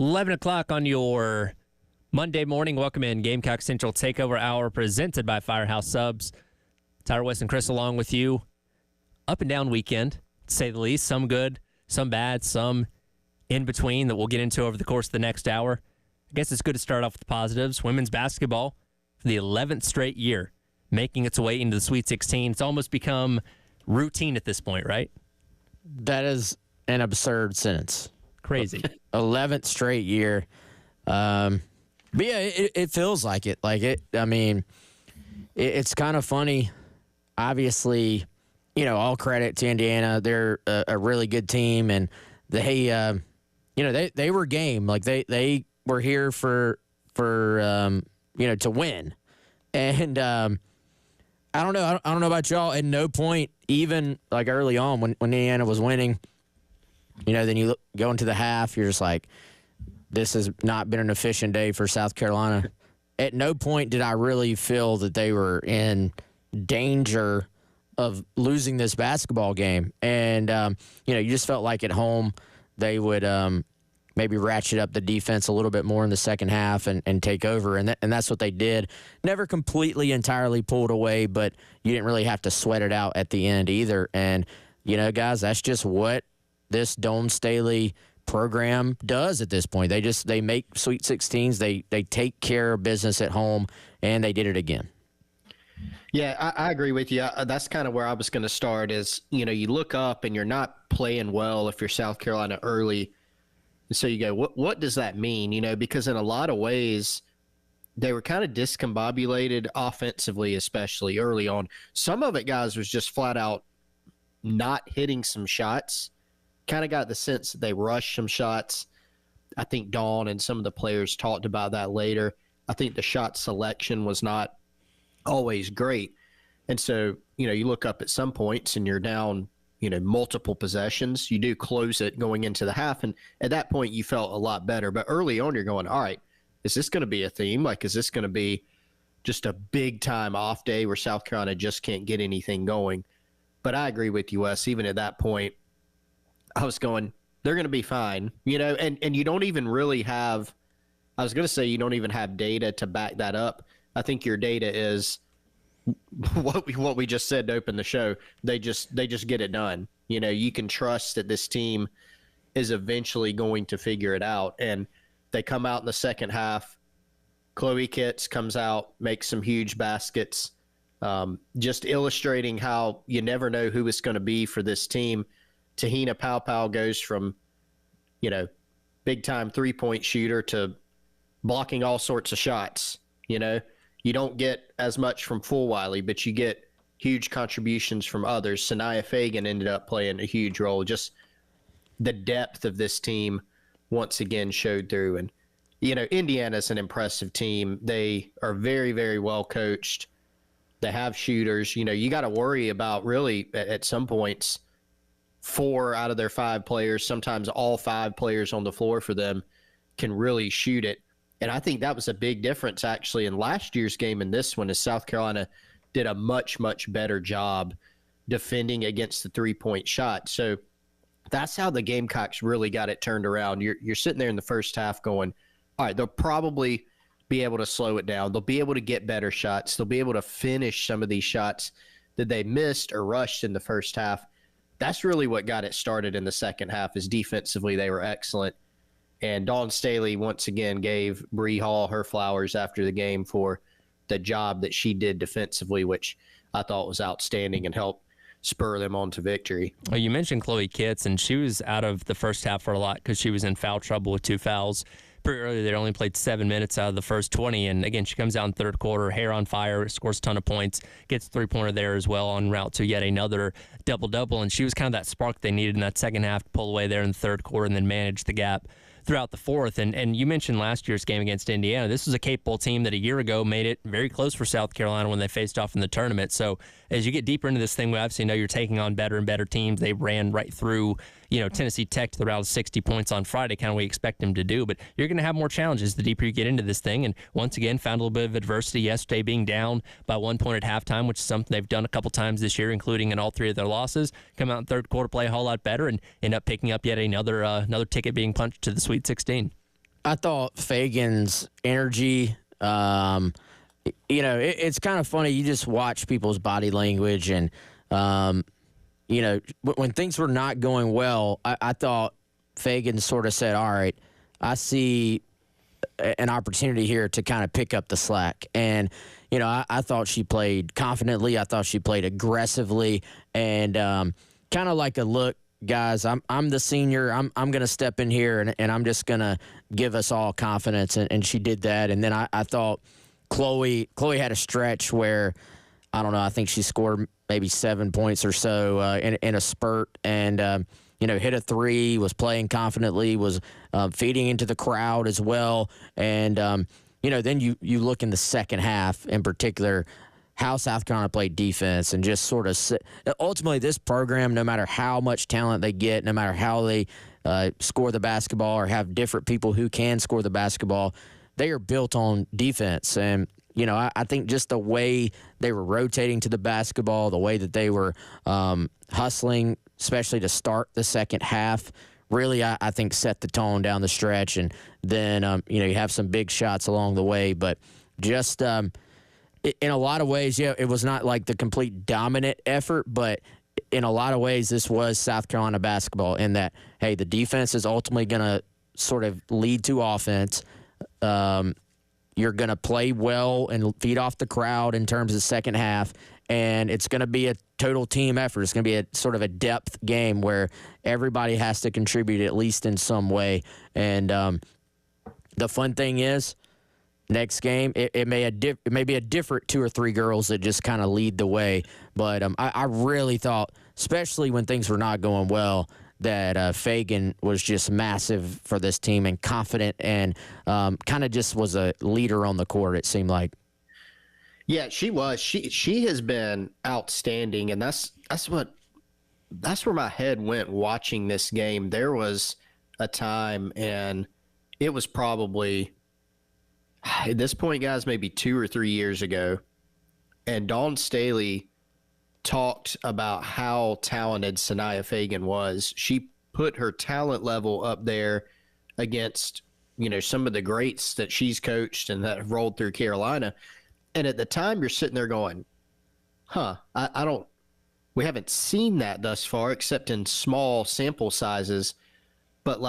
11 o'clock on your Monday morning. Welcome in Gamecock Central Takeover Hour presented by Firehouse Subs. Tyler West and Chris along with you. Up and down weekend, to say the least. Some good, some bad, some in between that we'll get into over the course of the next hour. I guess it's good to start off with the positives. Women's basketball for the 11th straight year, making its way into the Sweet 16. It's almost become routine at this point, right? That is an absurd sentence. Crazy. 11th straight year. But yeah, it feels like it. I mean, it's kind of funny. Obviously, all credit to Indiana. They're a really good team, and they, they were game. Like they were here for to win. And I don't know. I don't know about y'all. At no point, even like early on when Indiana was winning, then you go into the half, you're just like, this has not been an efficient day for South Carolina. At no point did I really feel that they were in danger of losing this basketball game. And, you just felt like at home they would maybe ratchet up the defense a little bit more in the second half and take over. And that's what they did. Never completely entirely pulled away, but you didn't really have to sweat it out at the end either. And, guys, that's just what this Dawn Staley program does at this point. They make Sweet 16s. They take care of business at home, and they did it again. Yeah, I agree with you. That's kind of where I was going to start is, you look up and you're not playing well if you're South Carolina early. And so you go, what does that mean? Because in a lot of ways, they were kind of discombobulated offensively, especially early on. Some of it, guys, was just flat out not hitting some shots. Kind of got the sense that they rushed some shots. I think Dawn and some of the players talked about that later. I think the shot selection was not always great. And so, you look up at some points and you're down, multiple possessions. You do close it going into the half. And at that point, you felt a lot better. But early on, you're going, all right, is this going to be a theme? Like, is this going to be just a big time off day where South Carolina just can't get anything going? But I agree with you, Wes. Even at that point, I was going, they're going to be fine, and you don't even really have, I was going to say you don't even have data to back that up. I think your data is what we just said to open the show. They just get it done. You can trust that this team is eventually going to figure it out. And they come out in the second half. Chloe Kitts comes out, makes some huge baskets, just illustrating how you never know who it's going to be for this team. Tahina Pau goes from, big-time three-point shooter to blocking all sorts of shots. You don't get as much from Fulwiley, but you get huge contributions from others. Sanaya Fagan ended up playing a huge role. Just the depth of this team once again showed through. And, Indiana's an impressive team. They are very, very well coached. They have shooters. You got to worry about really at some points 4 out of their 5 players, sometimes all 5 players on the floor for them can really shoot it. And I think that was a big difference actually in last year's game and this one, is South Carolina did a much, much better job defending against the three-point shot. So that's how the Gamecocks really got it turned around. You're sitting there in the first half going, all right, they'll probably be able to slow it down. They'll be able to get better shots. They'll be able to finish some of these shots that they missed or rushed in the first half. That's really what got it started in the second half, is defensively they were excellent. And Dawn Staley once again gave Bree Hall her flowers after the game for the job that she did defensively, which I thought was outstanding and helped spur them on to victory. Well, you mentioned Chloe Kitts, and she was out of the first half for a lot because she was in foul trouble with 2 fouls. Pretty early, they only played 7 minutes out of the first 20. And again, she comes out in third quarter, hair on fire, scores a ton of points, gets a 3-pointer there as well en route to yet another double-double. And she was kind of that spark they needed in that second half to pull away there in the third quarter and then manage the gap throughout the fourth. And you mentioned last year's game against Indiana. This was a capable team that a year ago made it very close for South Carolina when they faced off in the tournament. So as you get deeper into this thing, we obviously know you're taking on better and better teams. They ran right through, Tennessee Tech to the route of 60 points on Friday, kind of what we expect them to do. But you're going to have more challenges the deeper you get into this thing. And once again, found a little bit of adversity yesterday, being down by 1 point at halftime, which is something they've done a couple times this year, including in all 3 of their losses. Come out in third quarter, play a whole lot better, and end up picking up yet another ticket being punched to the Sweet 16. I thought Fagan's energy, it's kind of funny. You just watch people's body language and, when things were not going well, I thought Fagan sort of said, all right, I see an opportunity here to kind of pick up the slack. And, I thought she played confidently. I thought she played aggressively and kind of like a look, guys, I'm the senior. I'm going to step in here and I'm just going to give us all confidence. And she did that. And then I thought Chloe had a stretch where, I don't know, I think she scored maybe 7 points or so in a spurt and, hit a three, was playing confidently, was feeding into the crowd as well. And, then you look in the second half in particular, how South Carolina played defense and just sort of ultimately this program, no matter how much talent they get, no matter how they score the basketball or have different people who can score the basketball, they are built on defense. And, I think just the way they were rotating to the basketball, the way that they were hustling, especially to start the second half, really, I think set the tone down the stretch. And then, you have some big shots along the way. But just in a lot of ways, it was not like the complete dominant effort, but in a lot of ways, this was South Carolina basketball in that, hey, the defense is ultimately going to sort of lead to offense. You're going to play well and feed off the crowd in terms of the second half, and it's going to be a total team effort. It's going to be a sort of a depth game where everybody has to contribute at least in some way. And the fun thing is, next game, it may be a different 2 or 3 girls that just kind of lead the way. But I really thought, especially when things were not going well, that Fagan was just massive for this team and confident and kind of just was a leader on the court, it seemed like. Yeah, she was. She has been outstanding, and that's where my head went watching this game. There was a time, and it was probably at this point, guys, maybe 2 or 3 years ago, and Dawn Staley talked about how talented Sanaya Fagan was. She put her talent level up there against, some of the greats that she's coached and that have rolled through Carolina. And at the time, you're sitting there going, we haven't seen that thus far, except in small sample sizes. But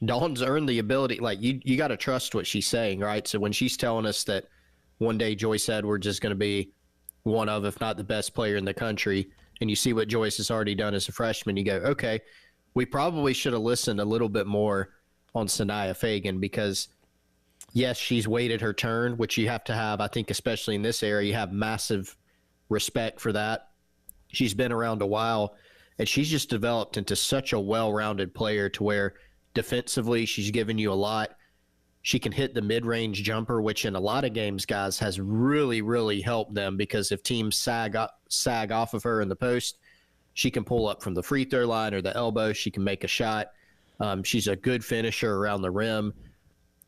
Dawn's earned the ability, you got to trust what she's saying, right? So when she's telling us that one day Joyce Edwards is going to be one of, if not the best player in the country, and you see what Joyce has already done as a freshman, you go, okay, we probably should have listened a little bit more on Sanaya Fagan because, yes, she's waited her turn, which you have to have, I think, especially in this area, you have massive respect for that. She's been around a while, and she's just developed into such a well-rounded player to where defensively she's given you a lot. She can hit the mid-range jumper, which in a lot of games, guys, has really, really helped them because if teams sag off of her in the post, she can pull up from the free throw line or the elbow. She can make a shot. She's a good finisher around the rim.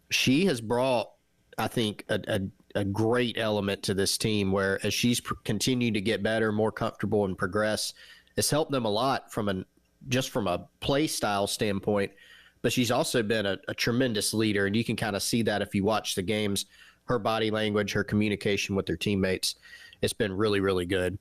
She has brought, I think, a great element to this team where as she's continued to get better, more comfortable, and progress, it's helped them a lot from a play style standpoint. But she's also been a tremendous leader, and you can kind of see that if you watch the games. Her body language, her communication with her teammates, it's been really, really good.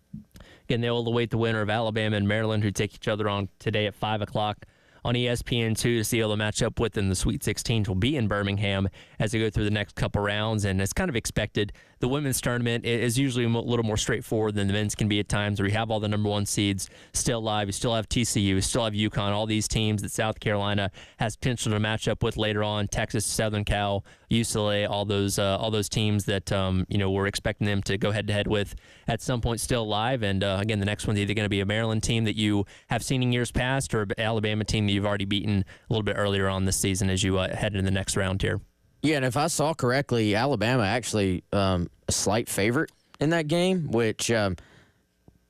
Again, they'll await the winner of Alabama and Maryland, who take each other on today at 5 o'clock on ESPN2 to see how they'll match up with in the Sweet 16. Will be in Birmingham as they go through the next couple rounds, and it's kind of expected. The women's tournament is usually a little more straightforward than the men's can be at times, where you have all the number 1 seeds still live. You still have TCU, you still have UConn, all these teams that South Carolina has potential to match up with later on. Texas, Southern Cal, UCLA, all those teams that we're expecting them to go head-to-head with at some point still live. And again, the next one's either going to be a Maryland team that you have seen in years past or an Alabama team that you've already beaten a little bit earlier on this season as you head into the next round here. Yeah, and if I saw correctly, Alabama actually a slight favorite in that game, which kind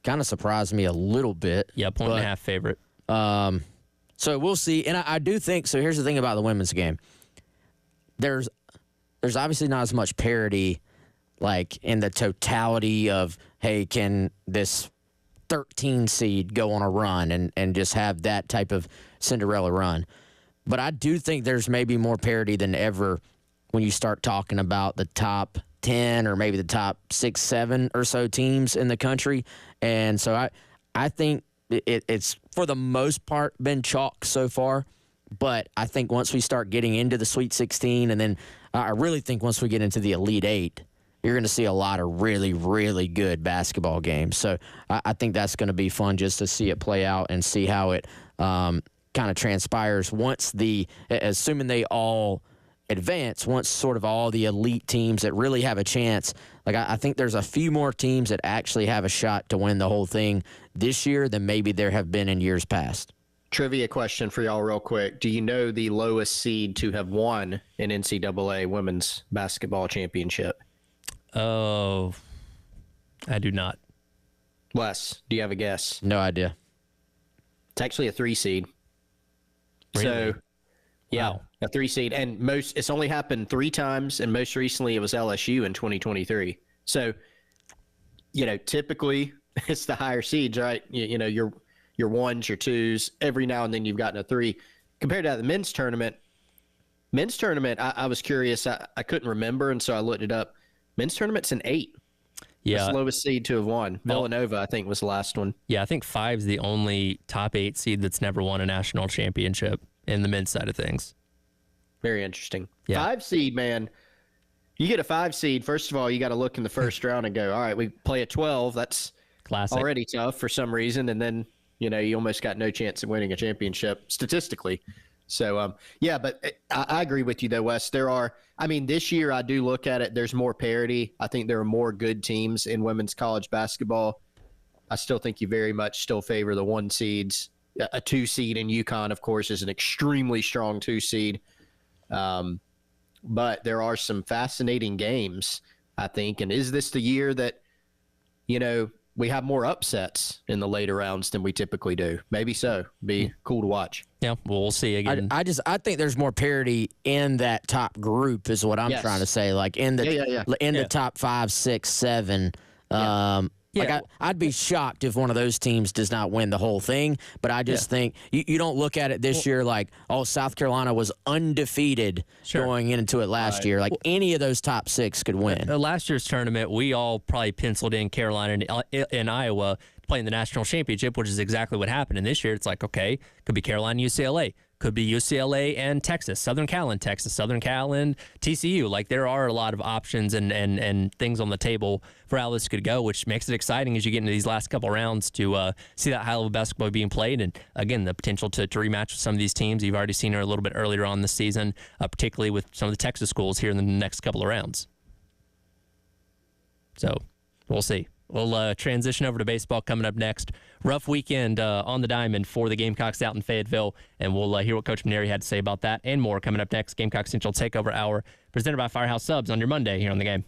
of surprised me a little bit. Yeah, 1.5 favorite. So we'll see. And I do think, so here's the thing about the women's game. There's obviously not as much parity, like in the totality of, hey, can this 13 seed go on a run and just have that type of Cinderella run? But I do think there's maybe more parity than ever when you start talking about the top 10 or maybe the top 6, 7 or so teams in the country. And so I think it's for the most part been chalk so far. But I think once we start getting into the Sweet 16, and then I really think once we get into the Elite 8, you're going to see a lot of really, really good basketball games. So I think that's going to be fun just to see it play out and see how it kind of transpires once assuming they all advance, once sort of all the elite teams that really have a chance. Like I think there's a few more teams that actually have a shot to win the whole thing this year than maybe there have been in years past. Trivia question for y'all real quick. Do you know the lowest seed to have won an NCAA women's basketball championship? Oh, I do not. Wes, do you have a guess? No idea. It's actually a 3 seed. Really? So, yeah, Wow. a 3 seed. And it's only happened 3 times, and most recently it was LSU in 2023. So, typically it's the higher seeds, right? Your 1s, your 2s. Every now and then you've gotten a 3. Compared to the men's tournament, I was curious. I couldn't remember, and so I looked it up. Men's tournament's an 8. Yeah. That's the lowest seed to have won. Villanova, I think, was the last one. Yeah, I think 5's the only top 8 seed that's never won a national championship in the men's side of things. Very interesting. Yeah. 5 seed, man. You get a 5 seed, first of all, you got to look in the first round and go, all right, we play a 12. That's Classic. already tough for some reason. And then, you almost got no chance of winning a championship statistically. So, but I agree with you, though, Wes. This year I do look at it. There's more parity. I think there are more good teams in women's college basketball. I still think you very much still favor the 1 seeds. A 2 seed in UConn, of course, is an extremely strong 2 seed. But there are some fascinating games, I think. And is this the year that, we have more upsets in the later rounds than we typically do? Maybe so. Be cool to watch. Yeah, well, we'll see again. I think there's more parity in that top group is what I'm trying to say. Like in the top 5, 6, 7. I'd be shocked if one of those teams does not win the whole thing. But I just think you don't look at it this year like, South Carolina was undefeated going into it last year. Like any of those top 6 could win. Last year's tournament, we all probably penciled in Carolina and Iowa playing the national championship, which is exactly what happened. And this year, it's like, okay, could be Carolina, UCLA. Could be UCLA and Texas, Southern Cal and Texas, Southern Cal and TCU. Like, there are a lot of options and things on the table for how this could go, which makes it exciting as you get into these last couple rounds to see that high-level basketball being played. And, again, the potential to rematch with some of these teams. You've already seen her a little bit earlier on this season, particularly with some of the Texas schools here in the next couple of rounds. So, we'll see. We'll transition over to baseball coming up next. Rough weekend on the diamond for the Gamecocks out in Fayetteville, and we'll hear what Coach Maneri had to say about that and more coming up next. Gamecock Central Takeover Hour, presented by Firehouse Subs on your Monday here on The Game.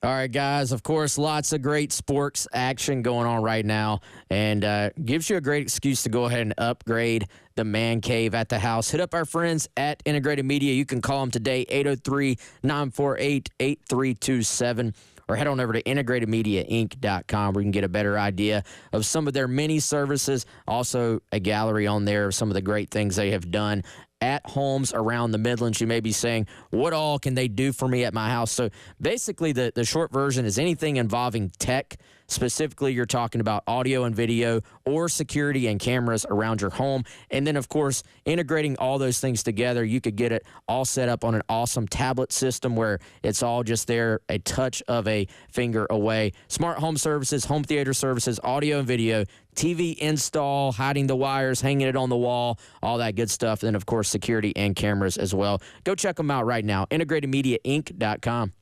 All right, guys, of course, lots of great sports action going on right now, and gives you a great excuse to go ahead and upgrade the man cave at the house. Hit up our friends at Integrated Media. You can call them today, 803-948-8327, or head on over to integratedmediainc.com where you can get a better idea of some of their many services. Also, a gallery on there of some of the great things they have done at homes around the Midlands. You may be saying, what all can they do for me at my house? So basically the short version is anything involving tech. Specifically, you're talking about audio and video or security and cameras around your home. And then, of course, integrating all those things together, you could get it all set up on an awesome tablet system where it's all just there, a touch of a finger away. Smart home services, home theater services, audio and video, TV install, hiding the wires, hanging it on the wall, all that good stuff. And then, of course, security and cameras as well. Go check them out right now, integratedmediainc.com.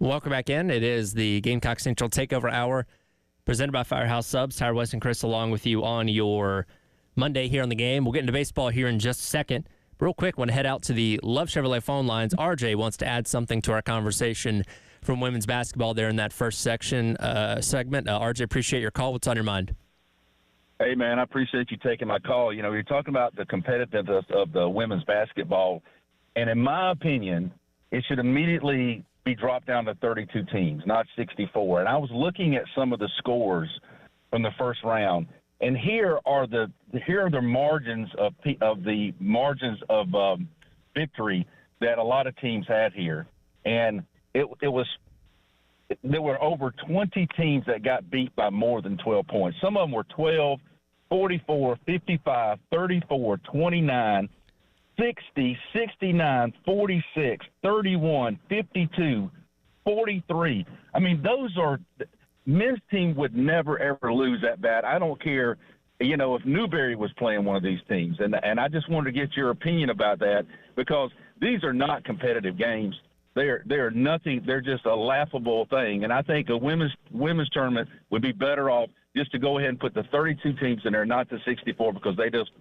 Welcome back in. It is the Gamecock Central Takeover Hour presented by Firehouse Subs. Tyler West and Chris along with you on your Monday here on the game. We'll get into baseball here in just a second. Real quick, want to head out to the Love Chevrolet phone lines. RJ wants to add something to our conversation from women's basketball there in that first segment. RJ, appreciate your call. What's on your mind? Hey, man, I appreciate you taking my call. You know, you're talking about the competitiveness of the women's basketball, and in my opinion, it should immediately be dropped down to 32 teams, not 64. And I was looking at some of the scores from the first round, and here are the margins of victory that a lot of teams had here, and there were over 20 teams that got beat by more than 12 points. Some of them were 12, 44, 55, 34, 29, 60, 69, 46, 31, 52, 43. I mean, those are – men's team would never, ever lose that bad. I don't care, you know, if Newberry was playing one of these teams. And I just wanted to get your opinion about that because these are not competitive games. They're nothing. They're just a laughable thing. And I think a women's tournament would be better off just to go ahead and put the 32 teams in there, not the 64, because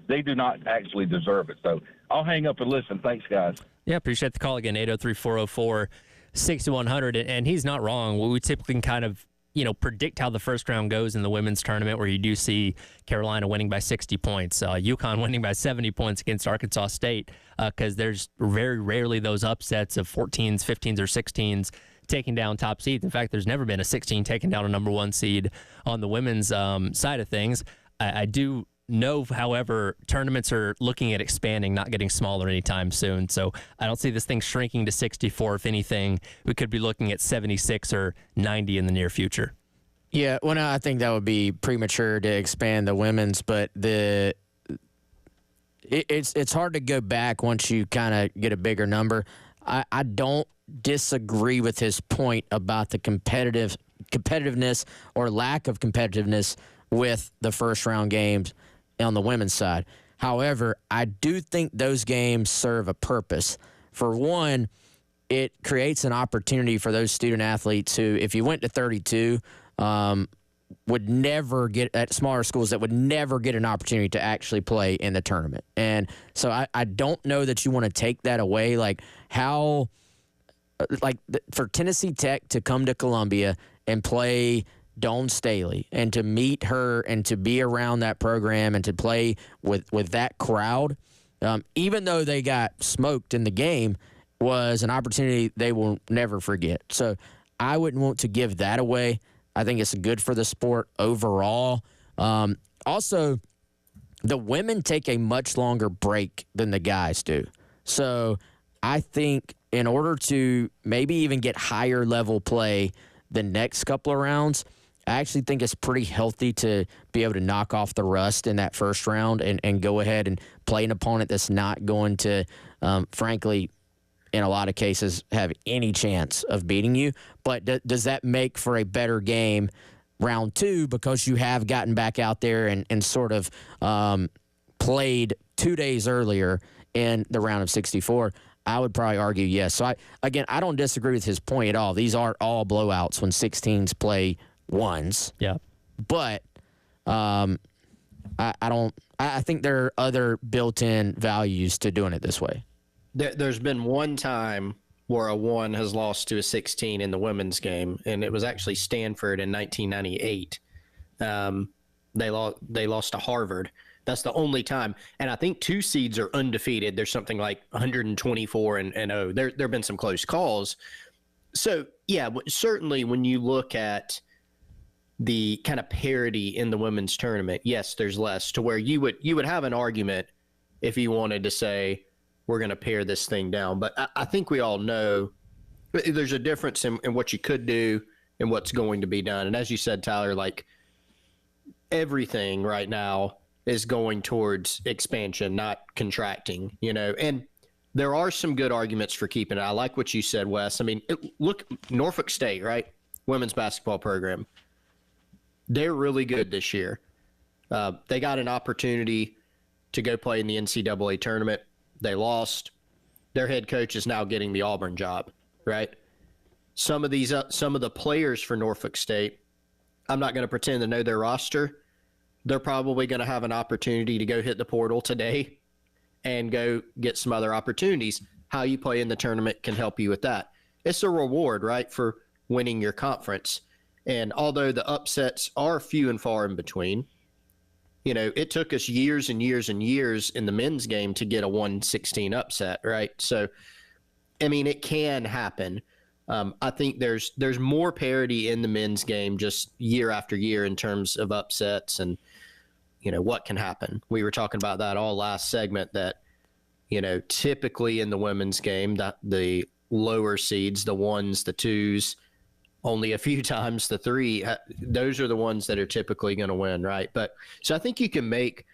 they do not actually deserve it. So I'll hang up and listen. Thanks, guys. Yeah, appreciate the call again, 803-404-6100. And he's not wrong. We typically can kind of, you know, predict how the first round goes in the women's tournament, where you do see Carolina winning by 60 points, UConn winning by 70 points against Arkansas State, because there's very rarely those upsets of 14s, 15s, or 16s taking down top seeds. In fact, there's never been a 16 taking down a number one seed on the women's side of things. I do know, however, tournaments are looking at expanding, not getting smaller anytime soon. So I don't see this thing shrinking to 64. If anything, we could be looking at 76 or 90 in the near future. Yeah, well, no, I think that would be premature to expand the women's, but it's hard to go back once you kind of get a bigger number. I don't disagree with his point about the competitiveness or lack of competitiveness with the first round games on the women's side. However, I do think those games serve a purpose. For one, it creates an opportunity for those student athletes who, if you went to 32, would never get at smaller schools that would never get an opportunity to actually play in the tournament. And so I don't know that you want to take that away. Like for Tennessee Tech to come to Columbia and play Dawn Staley and to meet her and to be around that program and to play with that crowd, even though they got smoked in the game, was an opportunity they will never forget. So I wouldn't want to give that away. I think it's good for the sport overall. Also, the women take a much longer break than the guys do. So I think in order to maybe even get higher level play the next couple of rounds, I actually think it's pretty healthy to be able to knock off the rust in that first round and go ahead and play an opponent that's not going to, frankly, in a lot of cases, have any chance of beating you. But does that make for a better game round two because you have gotten back out there and sort of played 2 days earlier in the round of 64? I would probably argue yes. So, I don't disagree with his point at all. These aren't all blowouts when 16s play ones. Yeah. But I think there are other built-in values to doing it this way. There's been one time where a 1 has lost to a 16 in the women's game, and it was actually Stanford in 1998. They lost to Harvard. That's the only time. And I think 2 seeds are undefeated. There's something like 124 and 0. There have been some close calls. So, yeah, certainly when you look at the kind of parity in the women's tournament, yes, there's less, to where you would have an argument if you wanted to say, we're going to pare this thing down. But I think we all know there's a difference in what you could do and what's going to be done. And as you said, Tyler, like everything right now is going towards expansion, not contracting, you know. And there are some good arguments for keeping it. I like what you said, Wes. I mean, look, Norfolk State, right? Women's basketball program. They're really good this year. They got an opportunity to go play in the NCAA tournament. They lost. Their head coach is now getting the Auburn job, right? some of the players for Norfolk State, I'm not going to pretend to know their roster. They're probably going to have an opportunity to go hit the portal today and go get some other opportunities. How you play in the tournament can help you with that. It's a reward, right, for winning your conference. And although the upsets are few and far in between, you know, it took us years and years and years in the men's game to get a 116 upset, right? So, I mean, it can happen. I think there's more parity in the men's game just year after year in terms of upsets and, you know, what can happen. We were talking about that all last segment that, you know, typically in the women's game, that the lower seeds, the ones, the twos, only a few times the three, those are the ones that are typically going to win, right? But so I think you can make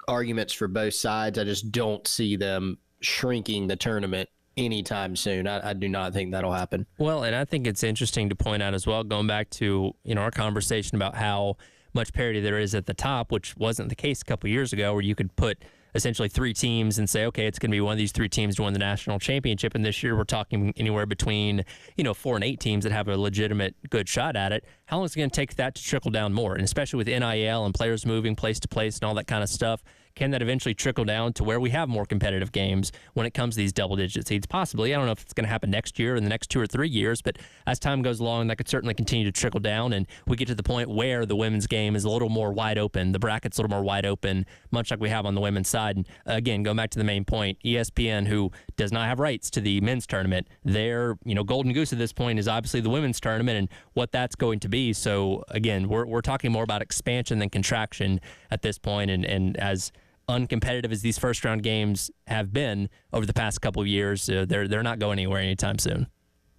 arguments for both sides. I just don't see them shrinking the tournament anytime soon. I do not think that'll happen. Well, and I think it's interesting to point out as well, going back to, you know, our conversation about how much parity there is at the top, which wasn't the case a couple years ago, where you could put essentially three teams and say, okay, it's going to be one of these three teams to win the national championship. And this year we're talking anywhere between, you know, 4 and 8 teams that have a legitimate good shot at it. How long is it going to take that to trickle down more? And especially with NIL and players moving place to place and all that kind of stuff, can that eventually trickle down to where we have more competitive games when it comes to these double-digit seeds? Possibly. I don't know if it's going to happen next year or in the next 2 or 3 years, but as time goes along, that could certainly continue to trickle down, and we get to the point where the women's game is a little more wide open, the bracket's a little more wide open, much like we have on the women's side. And again, going back to the main point, ESPN, who does not have rights to the men's tournament, their, you know, golden goose at this point is obviously the women's tournament and what that's going to be. So again, we're talking more about expansion than contraction at this point, and as uncompetitive as these first round games have been over the past couple of years, they're not going anywhere anytime soon.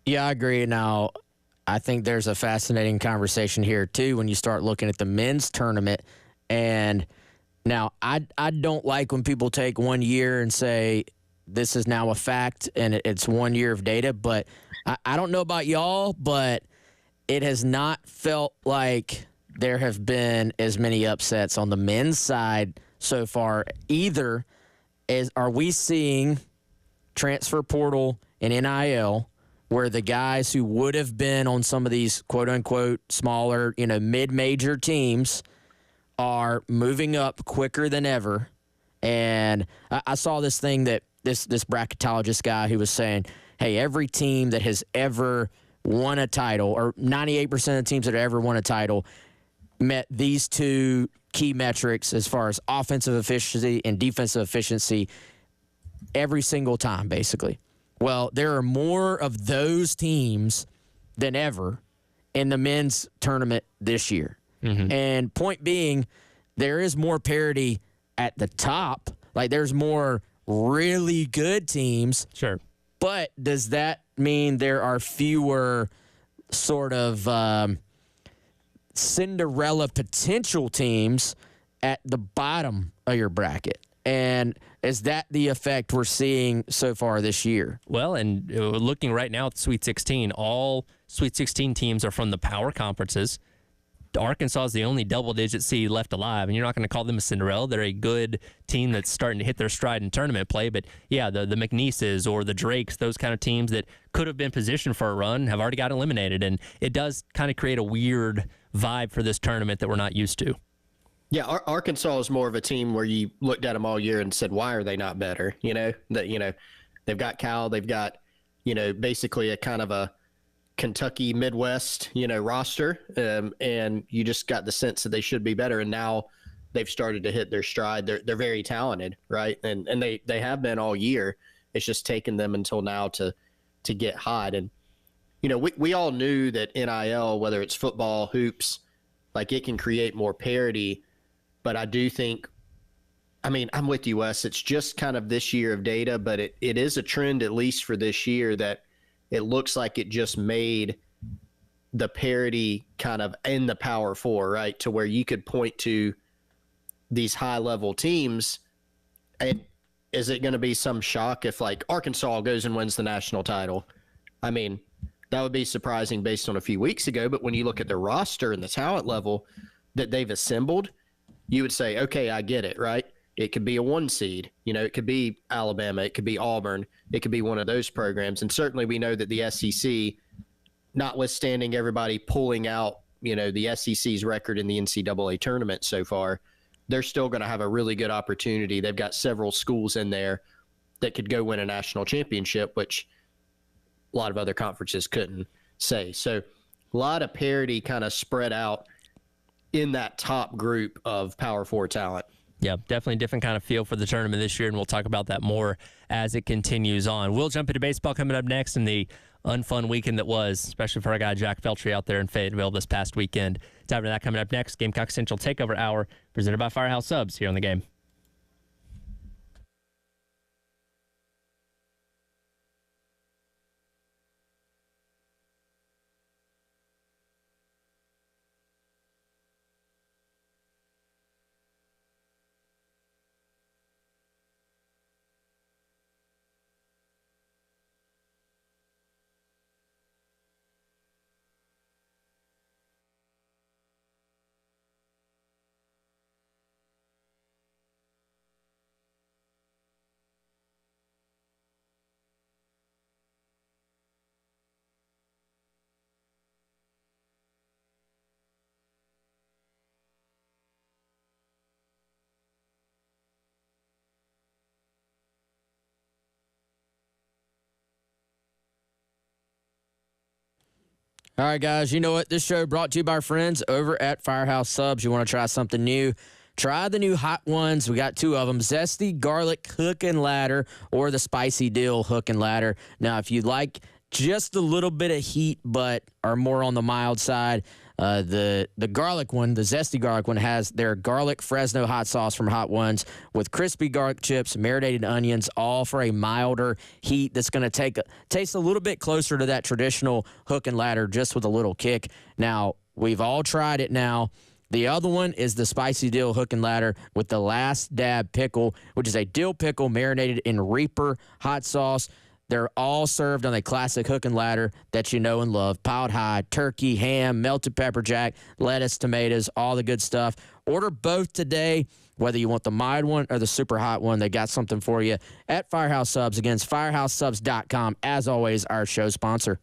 Yeah, I agree. Now, I think there's a fascinating conversation here too when you start looking at the men's tournament. And now I don't like when people take 1 year and say this is now a fact and it's 1 year of data, but I don't know about y'all, but it has not felt like there have been as many upsets on the men's side so far either. Are we seeing transfer portal and NIL where the guys who would have been on some of these quote unquote smaller, you know, mid-major teams are moving up quicker than ever? And I saw this thing that this bracketologist guy who was saying, hey, every team that has ever won a title, or 98% of the teams that have ever won a title, met these two key metrics as far as offensive efficiency and defensive efficiency every single time, basically. Well, there are more of those teams than ever in the men's tournament this year. Mm-hmm. And point being, there is more parity at the top. Like, there's more really good teams. Sure. But does that mean there are fewer sort of Cinderella potential teams at the bottom of your bracket? And is that the effect we're seeing so far this year? Well, and looking right now at the Sweet 16, all Sweet 16 teams are from the power conferences. Arkansas is the only double-digit seed left alive, and you're not going to call them a Cinderella. They're a good team that's starting to hit their stride in tournament play. But, yeah, the McNeeses or the Drakes, those kind of teams that could have been positioned for a run have already got eliminated. And it does kind of create a weird vibe for this tournament that we're not used to. Yeah, Arkansas is more of a team where you looked at them all year and said, why are they not better? You know, that, you know, they've got Cal, they've got, you know, basically a kind of a Kentucky Midwest, you know, roster, and you just got the sense that they should be better. And now they've started to hit their stride. They're very talented, right? And they have been all year. It's just taken them until now to get hot. And you know, we all knew that NIL, whether it's football, hoops, like it can create more parity. But I do think, I mean, I'm with you, Wes. It's just kind of this year of data, but it is a trend, at least for this year, that it looks like it just made the parity kind of in the Power Four, right? To where you could point to these high-level teams. And is it going to be some shock if, like, Arkansas goes and wins the national title? I mean, that would be surprising based on a few weeks ago. But when you look at the roster and the talent level that they've assembled, you would say, okay, I get it, right? It could be a 1 seed. You know, it could be Alabama. It could be Auburn. It could be one of those programs. And certainly we know that the SEC notwithstanding everybody pulling out, the SEC's record in the NCAA tournament so far, they're still going to have a really good opportunity. They've got several schools in there that could go win a national championship, which a lot of other conferences couldn't say. So a lot of parity kind of spread out in that top group of Power Four talent. Yeah, definitely a different kind of feel for the tournament this year, and we'll talk about that more as it continues on. We'll jump into baseball coming up next, and the unfun weekend that was, especially for our guy Jack Feltry out there in Fayetteville this past weekend. Time for that coming up next. Gamecock Central Takeover Hour, presented by Firehouse Subs here on The Game. All right, guys, you know what? This show brought to you by our friends over at Firehouse Subs. You want to try something new? Try the new hot ones. We got two of them, Zesty Garlic Hook and Ladder or the Spicy Dill Hook and Ladder. Now, if you like just a little bit of heat but are more on the mild side, the garlic one, the Zesty Garlic one, has their garlic Fresno hot sauce from Hot Ones with crispy garlic chips, marinated onions, all for a milder heat that's going to taste a little bit closer to that traditional hook and ladder, just with a little kick. Now, we've all tried it now. The other one is the Spicy Dill Hook and Ladder with the Last Dab Pickle, which is a dill pickle marinated in Reaper hot sauce. They're all served on a classic hook and ladder that you know and love. Piled high, turkey, ham, melted pepper jack, lettuce, tomatoes, all the good stuff. Order both today, whether you want the mild one or the super hot one. They got something for you at Firehouse Subs. Again, it's firehousesubs.com. As always, our show sponsor.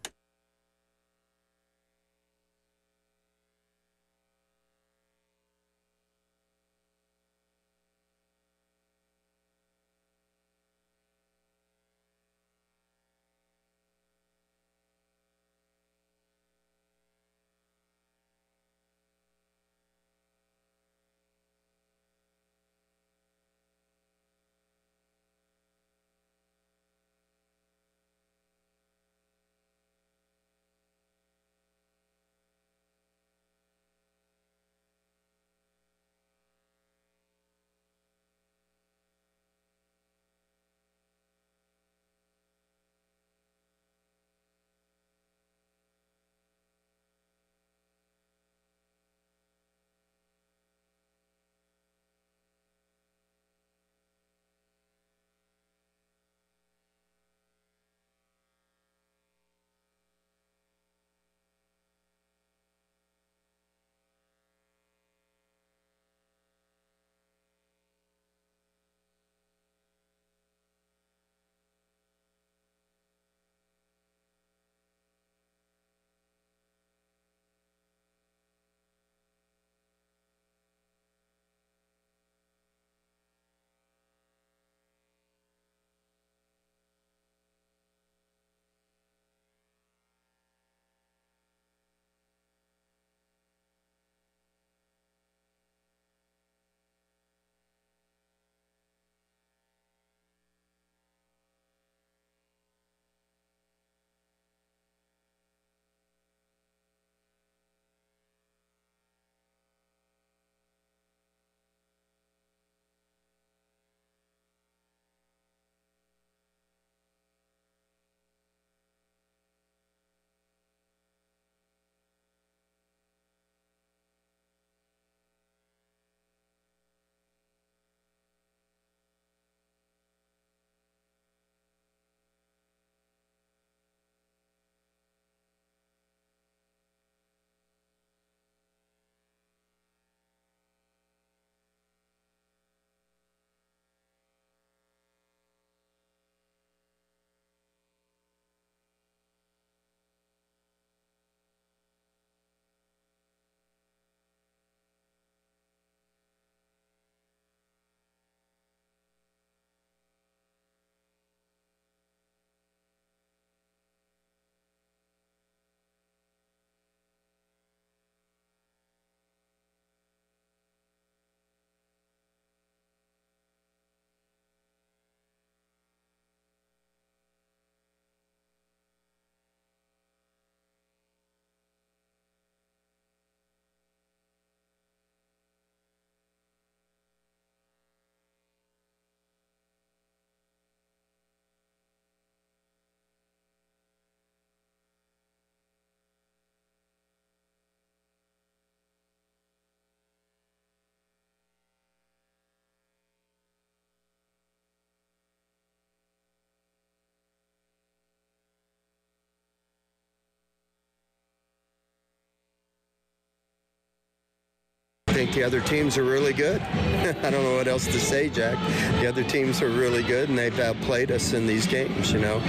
think the other teams are really good. I don't know what else to say, Jack. The other teams are really good, and they've outplayed us in these games, you know.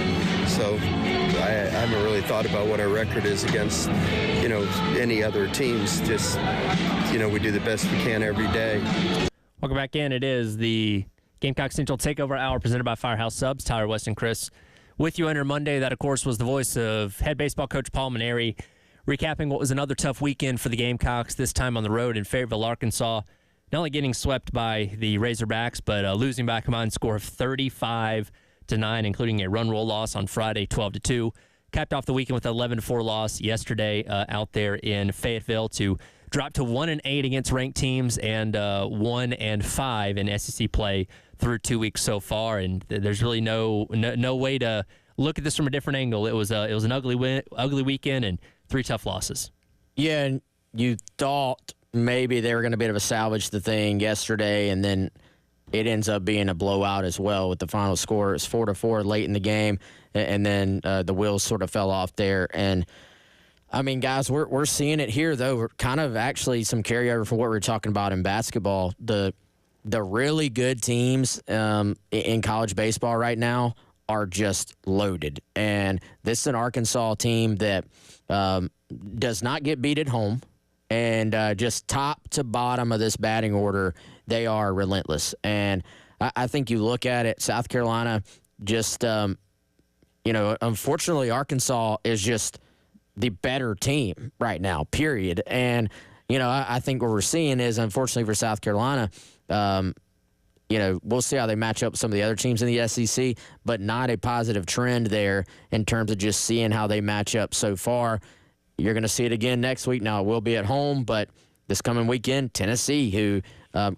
So I haven't really thought about what our record is against, you know, any other teams. Just, you know, we do the best we can every day. Welcome back in. It is the Gamecock Central Takeover Hour presented by Firehouse Subs. Tyler West and Chris with you on your Monday. That, of course, was the voice of head baseball coach Paul Maneri, recapping what was another tough weekend for the Gamecocks, this time on the road in Fayetteville, Arkansas. Not only getting swept by the Razorbacks, but losing by a combined score of 35-9, including a run roll loss on Friday, 12-2. Capped off the weekend with an 11-4 loss yesterday out there in Fayetteville to drop to 1-8 against ranked teams and 1-5 in SEC play through 2 weeks so far. And there's really no way to look at this from a different angle. It was an ugly weekend and 3 tough losses. Yeah, and you thought maybe they were going to be able to salvage the thing yesterday, and then it ends up being a blowout as well with the final score. It's 4-4 late in the game, and then the wheels sort of fell off there. And I mean, guys, we're seeing it here, though. We're kind of actually some carryover from what we were talking about in basketball. The really good teams in college baseball right now are just loaded. And this is an Arkansas team that does not get beat at home. And just top to bottom of this batting order, they are relentless. And I think you look at it, South Carolina just, unfortunately, Arkansas is just the better team right now, period. And, I think what we're seeing is, unfortunately for South Carolina, we'll see how they match up with some of the other teams in the SEC, but not a positive trend there in terms of just seeing how they match up so far. You're going to see it again next week. Now, it will be at home, but this coming weekend, Tennessee, who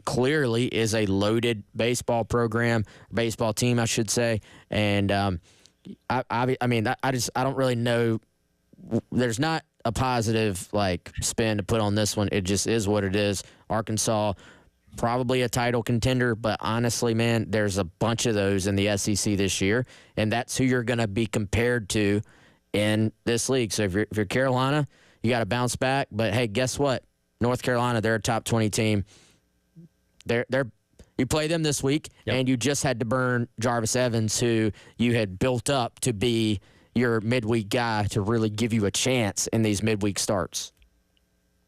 clearly is a loaded baseball team, I should say. And I don't really know. There's not a positive spin to put on this one. It just is what it is. Arkansas, probably a title contender, but honestly, man, there's a bunch of those in the SEC this year, and that's who you're going to be compared to in this league. So if you're Carolina, you got to bounce back. But hey, guess what? North Carolina, they're a top 20 team. You play them this week, and you just had to burn Jarvis Evans, who you had built up to be your midweek guy to really give you a chance in these midweek starts.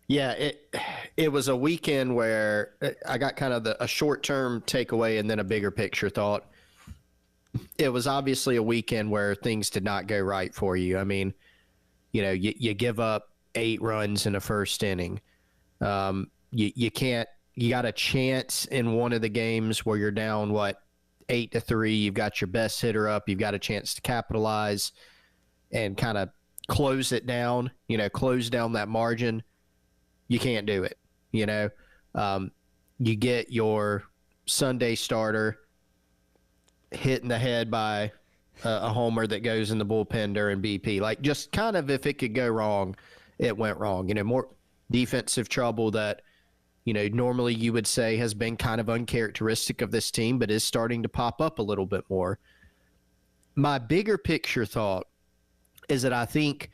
Yeah, it was a weekend where I got kind of a short-term takeaway and then a bigger picture thought. It was obviously a weekend where things did not go right for you. I mean, you give up 8 runs in the first inning. You got a chance in one of the games where you're down, 8-3. You've got your best hitter up. You've got a chance to capitalize and kind of close it down, close down that margin. You can't do it. You get your Sunday starter hit in the head by a homer that goes in the bullpen during BP. Just kind of, if it could go wrong, it went wrong. More defensive trouble that, normally you would say has been kind of uncharacteristic of this team, but is starting to pop up a little bit more. My bigger picture thought is that I think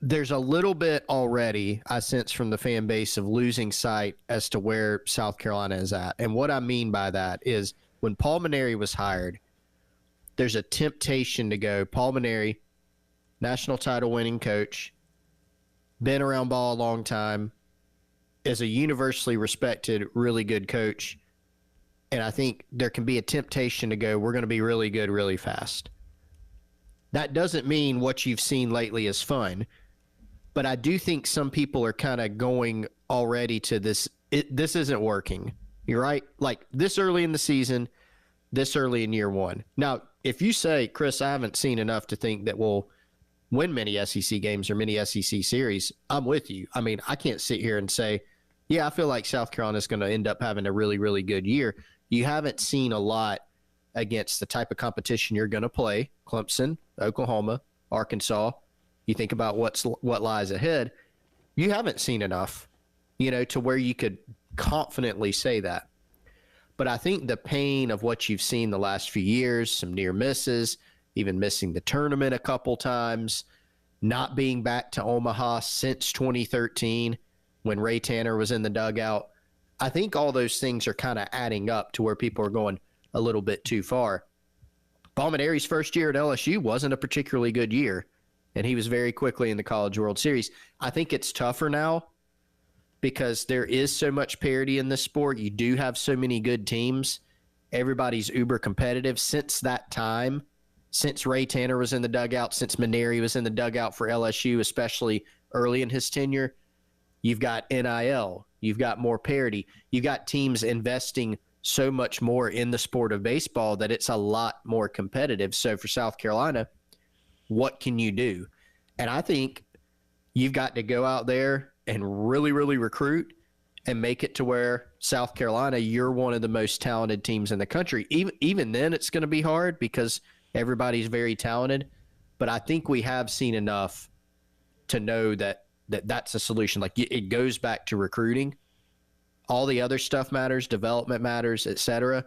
there's a little bit already, I sense from the fan base, of losing sight as to where South Carolina is at. And what I mean by that is, when Paul Maneri was hired, there's a temptation to go, Paul Maneri, national title winning coach, been around ball a long time, is a universally respected, really good coach. And I think there can be a temptation to go, we're going to be really good really fast. That doesn't mean what you've seen lately is fun, but I do think some people are kind of going already to this, this isn't working. You're right. This early in the season, this early in year one. Now, if you say, Chris, I haven't seen enough to think that we'll win many SEC games or many SEC series, I'm with you. I mean, I can't sit here and say, yeah, I feel like South Carolina is going to end up having a really, really good year. You haven't seen a lot against the type of competition you're going to play. Clemson, Oklahoma, Arkansas. You think about what lies ahead. You haven't seen enough, to where you could confidently say that. But I think the pain of what you've seen the last few years, some near misses, even missing the tournament a couple times, not being back to Omaha since 2013, when Ray Tanner was in the dugout. I think all those things are kind of adding up to where people are going a little bit too far. Palmineri's first year at LSU wasn't a particularly good year, and he was very quickly in the College World Series. I think it's tougher now because there is so much parity in this sport. You do have so many good teams. Everybody's uber competitive. Since that time, since Ray Tanner was in the dugout, since Mainieri was in the dugout for LSU, especially early in his tenure, you've got NIL. You've got more parity. You've got teams investing so much more in the sport of baseball that it's a lot more competitive. So for South Carolina, what can you do? And I think you've got to go out there and really, really recruit and make it to where South Carolina, you're one of the most talented teams in the country. Even then, it's going to be hard because everybody's very talented. But I think we have seen enough to know that that's a solution. Like, it goes back to recruiting. All the other stuff matters, development matters, etc.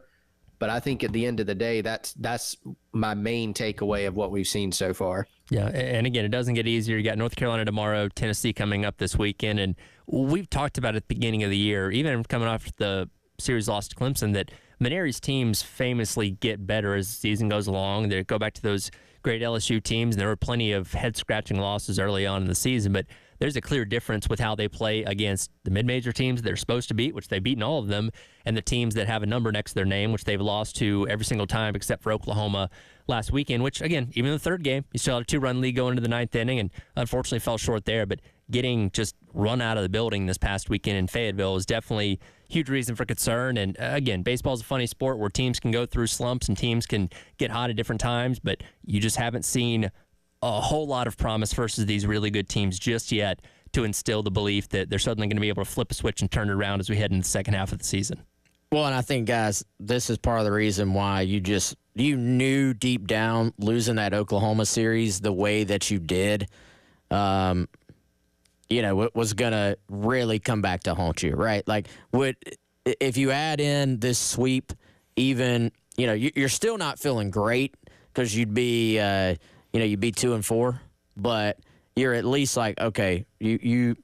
But I think at the end of the day, that's my main takeaway of what we've seen so far. Yeah, and again, it doesn't get easier. You got North Carolina tomorrow, Tennessee coming up this weekend, and we've talked about at the beginning of the year, even coming off the series loss to Clemson, that Mainieri's teams famously get better as the season goes along. They go back to those great LSU teams, and there were plenty of head-scratching losses early on in the season, but there's a clear difference with how they play against the mid-major teams they're supposed to beat, which they've beaten all of them, and the teams that have a number next to their name, which they've lost to every single time except for Oklahoma last weekend, which, again, even in the third game, you still had a 2-run lead going into the ninth inning and unfortunately fell short there. But getting just run out of the building this past weekend in Fayetteville is definitely a huge reason for concern. And, again, baseball is a funny sport where teams can go through slumps and teams can get hot at different times, but you just haven't seen a whole lot of promise versus these really good teams just yet to instill the belief that they're suddenly going to be able to flip a switch and turn it around as we head into the second half of the season. Well, and I think, guys, this is part of the reason why you knew deep down losing that Oklahoma series the way that you did, it was going to really come back to haunt you, right? Like, if you add in this sweep, even, you're still not feeling great because you'd be 2-4, but you're at least like, okay, you're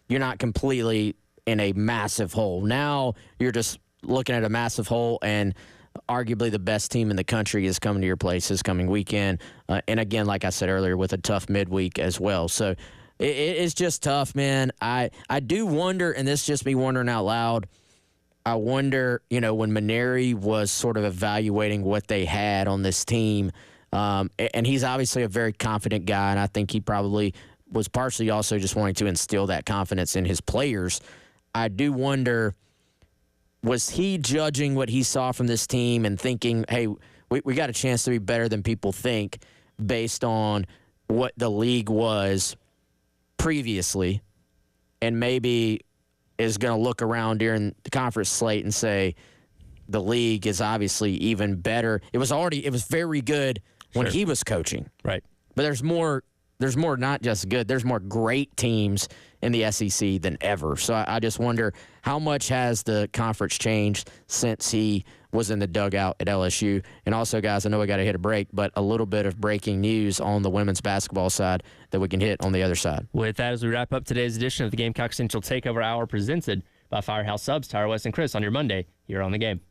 not completely in a massive hole. Now you're just looking at a massive hole, and arguably the best team in the country is coming to your place this coming weekend. And again, like I said earlier, with a tough midweek as well. So it's just tough, man. I do wonder, and this is just me wondering out loud, I wonder, when Mainieri was sort of evaluating what they had on this team, and he's obviously a very confident guy, and I think he probably was partially also just wanting to instill that confidence in his players. I do wonder, was he judging what he saw from this team and thinking, hey, we got a chance to be better than people think based on what the league was previously, and maybe is going to look around during the conference slate and say the league is obviously even better. It was very good when he was coaching. Right. But there's more not just good, there's more great teams in the SEC than ever. So I just wonder, how much has the conference changed since he was in the dugout at LSU? And also, guys, I know we got to hit a break, but a little bit of breaking news on the women's basketball side that we can hit on the other side. With that, as we wrap up today's edition of the Gamecock Central Takeover Hour presented by Firehouse Subs, Tyler West and Chris on your Monday here on The Game.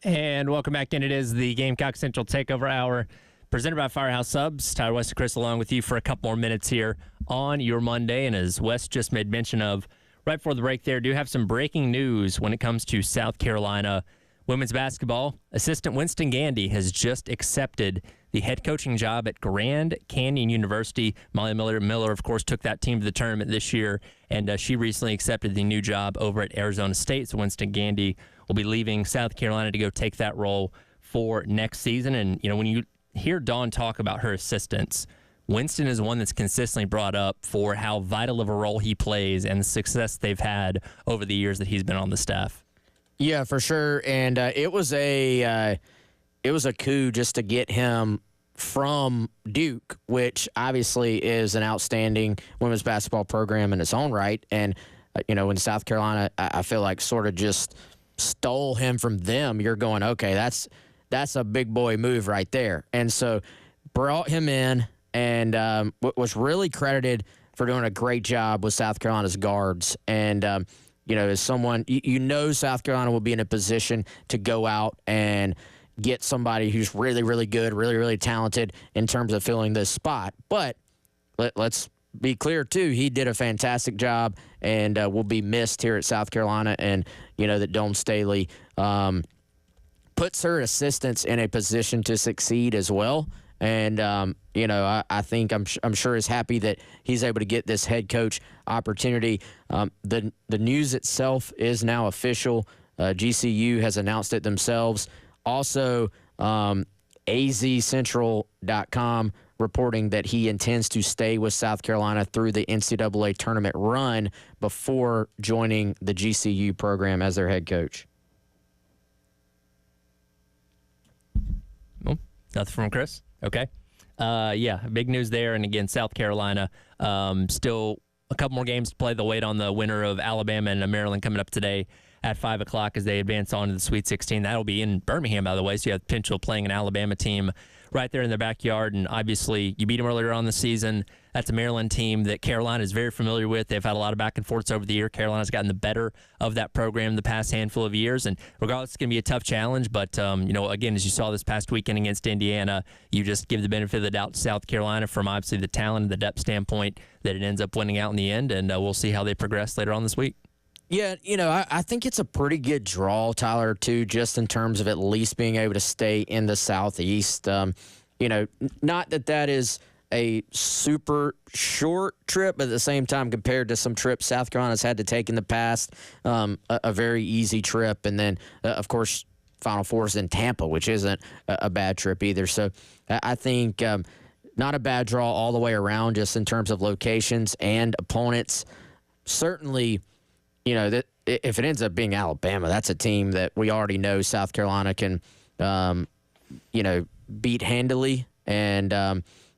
And welcome back in. It is the Gamecock Central Takeover Hour presented by Firehouse Subs. Tyler West and Chris along with you for a couple more minutes here on your Monday. And as Wes just made mention of right before the break there, do have some breaking news when it comes to South Carolina women's basketball. Assistant Winston Gandy has just accepted the head coaching job at Grand Canyon University. Molly Miller, of course, took that team to the tournament this year, and she recently accepted the new job over at Arizona State. So Winston Gandy will be leaving South Carolina to go take that role for next season. And, you know, when you hear Dawn talk about her assistants, Winston is one that's consistently brought up for how vital of a role he plays and the success they've had over the years that he's been on the staff. Yeah, for sure. And it was a coup just to get him from Duke, which obviously is an outstanding women's basketball program in its own right. And, you know, in South Carolina, I feel like sort of just stole him from them. You're going, okay, that's a big boy move right there. And so brought him in and was really credited for doing a great job with South Carolina's guards. And, you know, as someone, you know South Carolina will be in a position to go out and get somebody who's really, really good, really, really talented in terms of filling this spot. But let's be clear, too, he did a fantastic job and will be missed here at South Carolina. And, you know, that Dome Staley puts her assistants in a position to succeed as well. And, you know, I think I'm sure is happy that he's able to get this head coach opportunity. The news itself is now official. GCU has announced it themselves. Also, azcentral.com reporting that he intends to stay with South Carolina through the NCAA tournament run before joining the GCU program as their head coach. Well, nothing from Chris. Okay. Yeah, big news there. And again, South Carolina, still a couple more games to play. They'll wait on the winner of Alabama and Maryland coming up today at 5 o'clock as they advance on to the Sweet 16. That'll be in Birmingham, by the way, so you have the potential of playing an Alabama team right there in their backyard. And obviously, you beat them earlier on the season. That's a Maryland team that Carolina is very familiar with. They've had a lot of back and forths over the year. Carolina's gotten the better of that program the past handful of years. And regardless, it's going to be a tough challenge. But, you know, again, as you saw this past weekend against Indiana, you just give the benefit of the doubt to South Carolina from obviously the talent and the depth standpoint that it ends up winning out in the end. And we'll see how they progress later on this week. Yeah, you know, I think it's a pretty good draw, Tyler, too, just in terms of at least being able to stay in the Southeast. You know, not that is a super short trip, but at the same time, compared to some trips South Carolina's had to take in the past, a very easy trip. And then, of course, Final Four is in Tampa, which isn't a bad trip either. So I think not a bad draw all the way around, just in terms of locations and opponents. Certainly, you know, that if it ends up being Alabama, that's a team that we already know South Carolina can, you know, beat handily. And,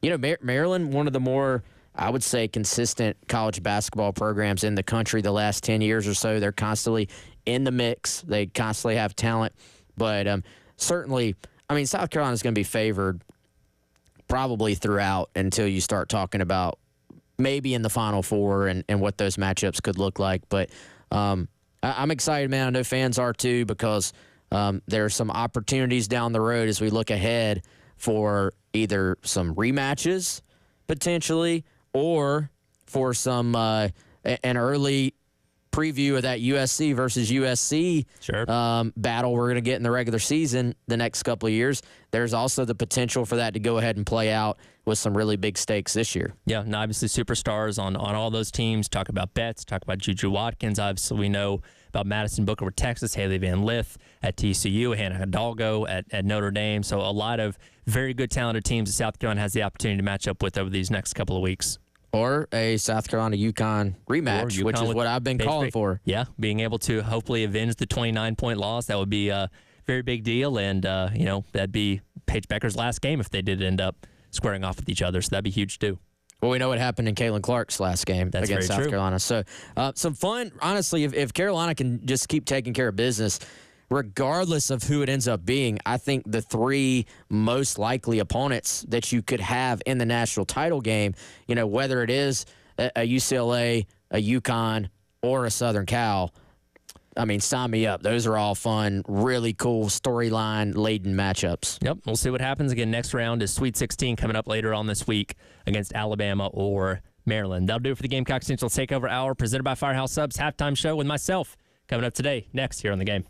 you know, Maryland, one of the more, I would say, consistent college basketball programs in the country the last 10 years or so. They're constantly in the mix. They constantly have talent. But certainly, I mean, South Carolina's going to be favored probably throughout until you start talking about maybe in the Final Four and what those matchups could look like. But I'm excited, man. I know fans are too, because there are some opportunities down the road as we look ahead for either some rematches potentially or for some an early preview of that USC versus USC battle we're going to get in the regular season the next couple of years. There's also the potential for that to go ahead and play out with some really big stakes this year. Yeah, and obviously superstars on all those teams. Talk about Betts, talk about Juju Watkins. Obviously, we know about Madison Booker with Texas, Haley Van Lith at TCU, Hannah Hidalgo at Notre Dame. So a lot of very good, talented teams that South Carolina has the opportunity to match up with over these next couple of weeks. Or a South Carolina-UConn rematch, which is what I've been calling for. Yeah, being able to hopefully avenge the 29-point loss, that would be a very big deal. And, you know, that'd be Paige Becker's last game if they did end up squaring off with each other. So that'd be huge, too. Well, we know what happened in Caitlin Clark's last game against South Carolina. So some fun, honestly, if Carolina can just keep taking care of business, regardless of who it ends up being, I think the three most likely opponents that you could have in the national title game, you know, whether it is a UCLA, a UConn, or a Southern Cal, I mean, sign me up. Those are all fun, really cool storyline-laden matchups. Yep, we'll see what happens. Again, next round is Sweet 16 coming up later on this week against Alabama or Maryland. That'll do it for the Gamecock Central Takeover Hour presented by Firehouse Subs halftime show with myself coming up today, next here on The Game.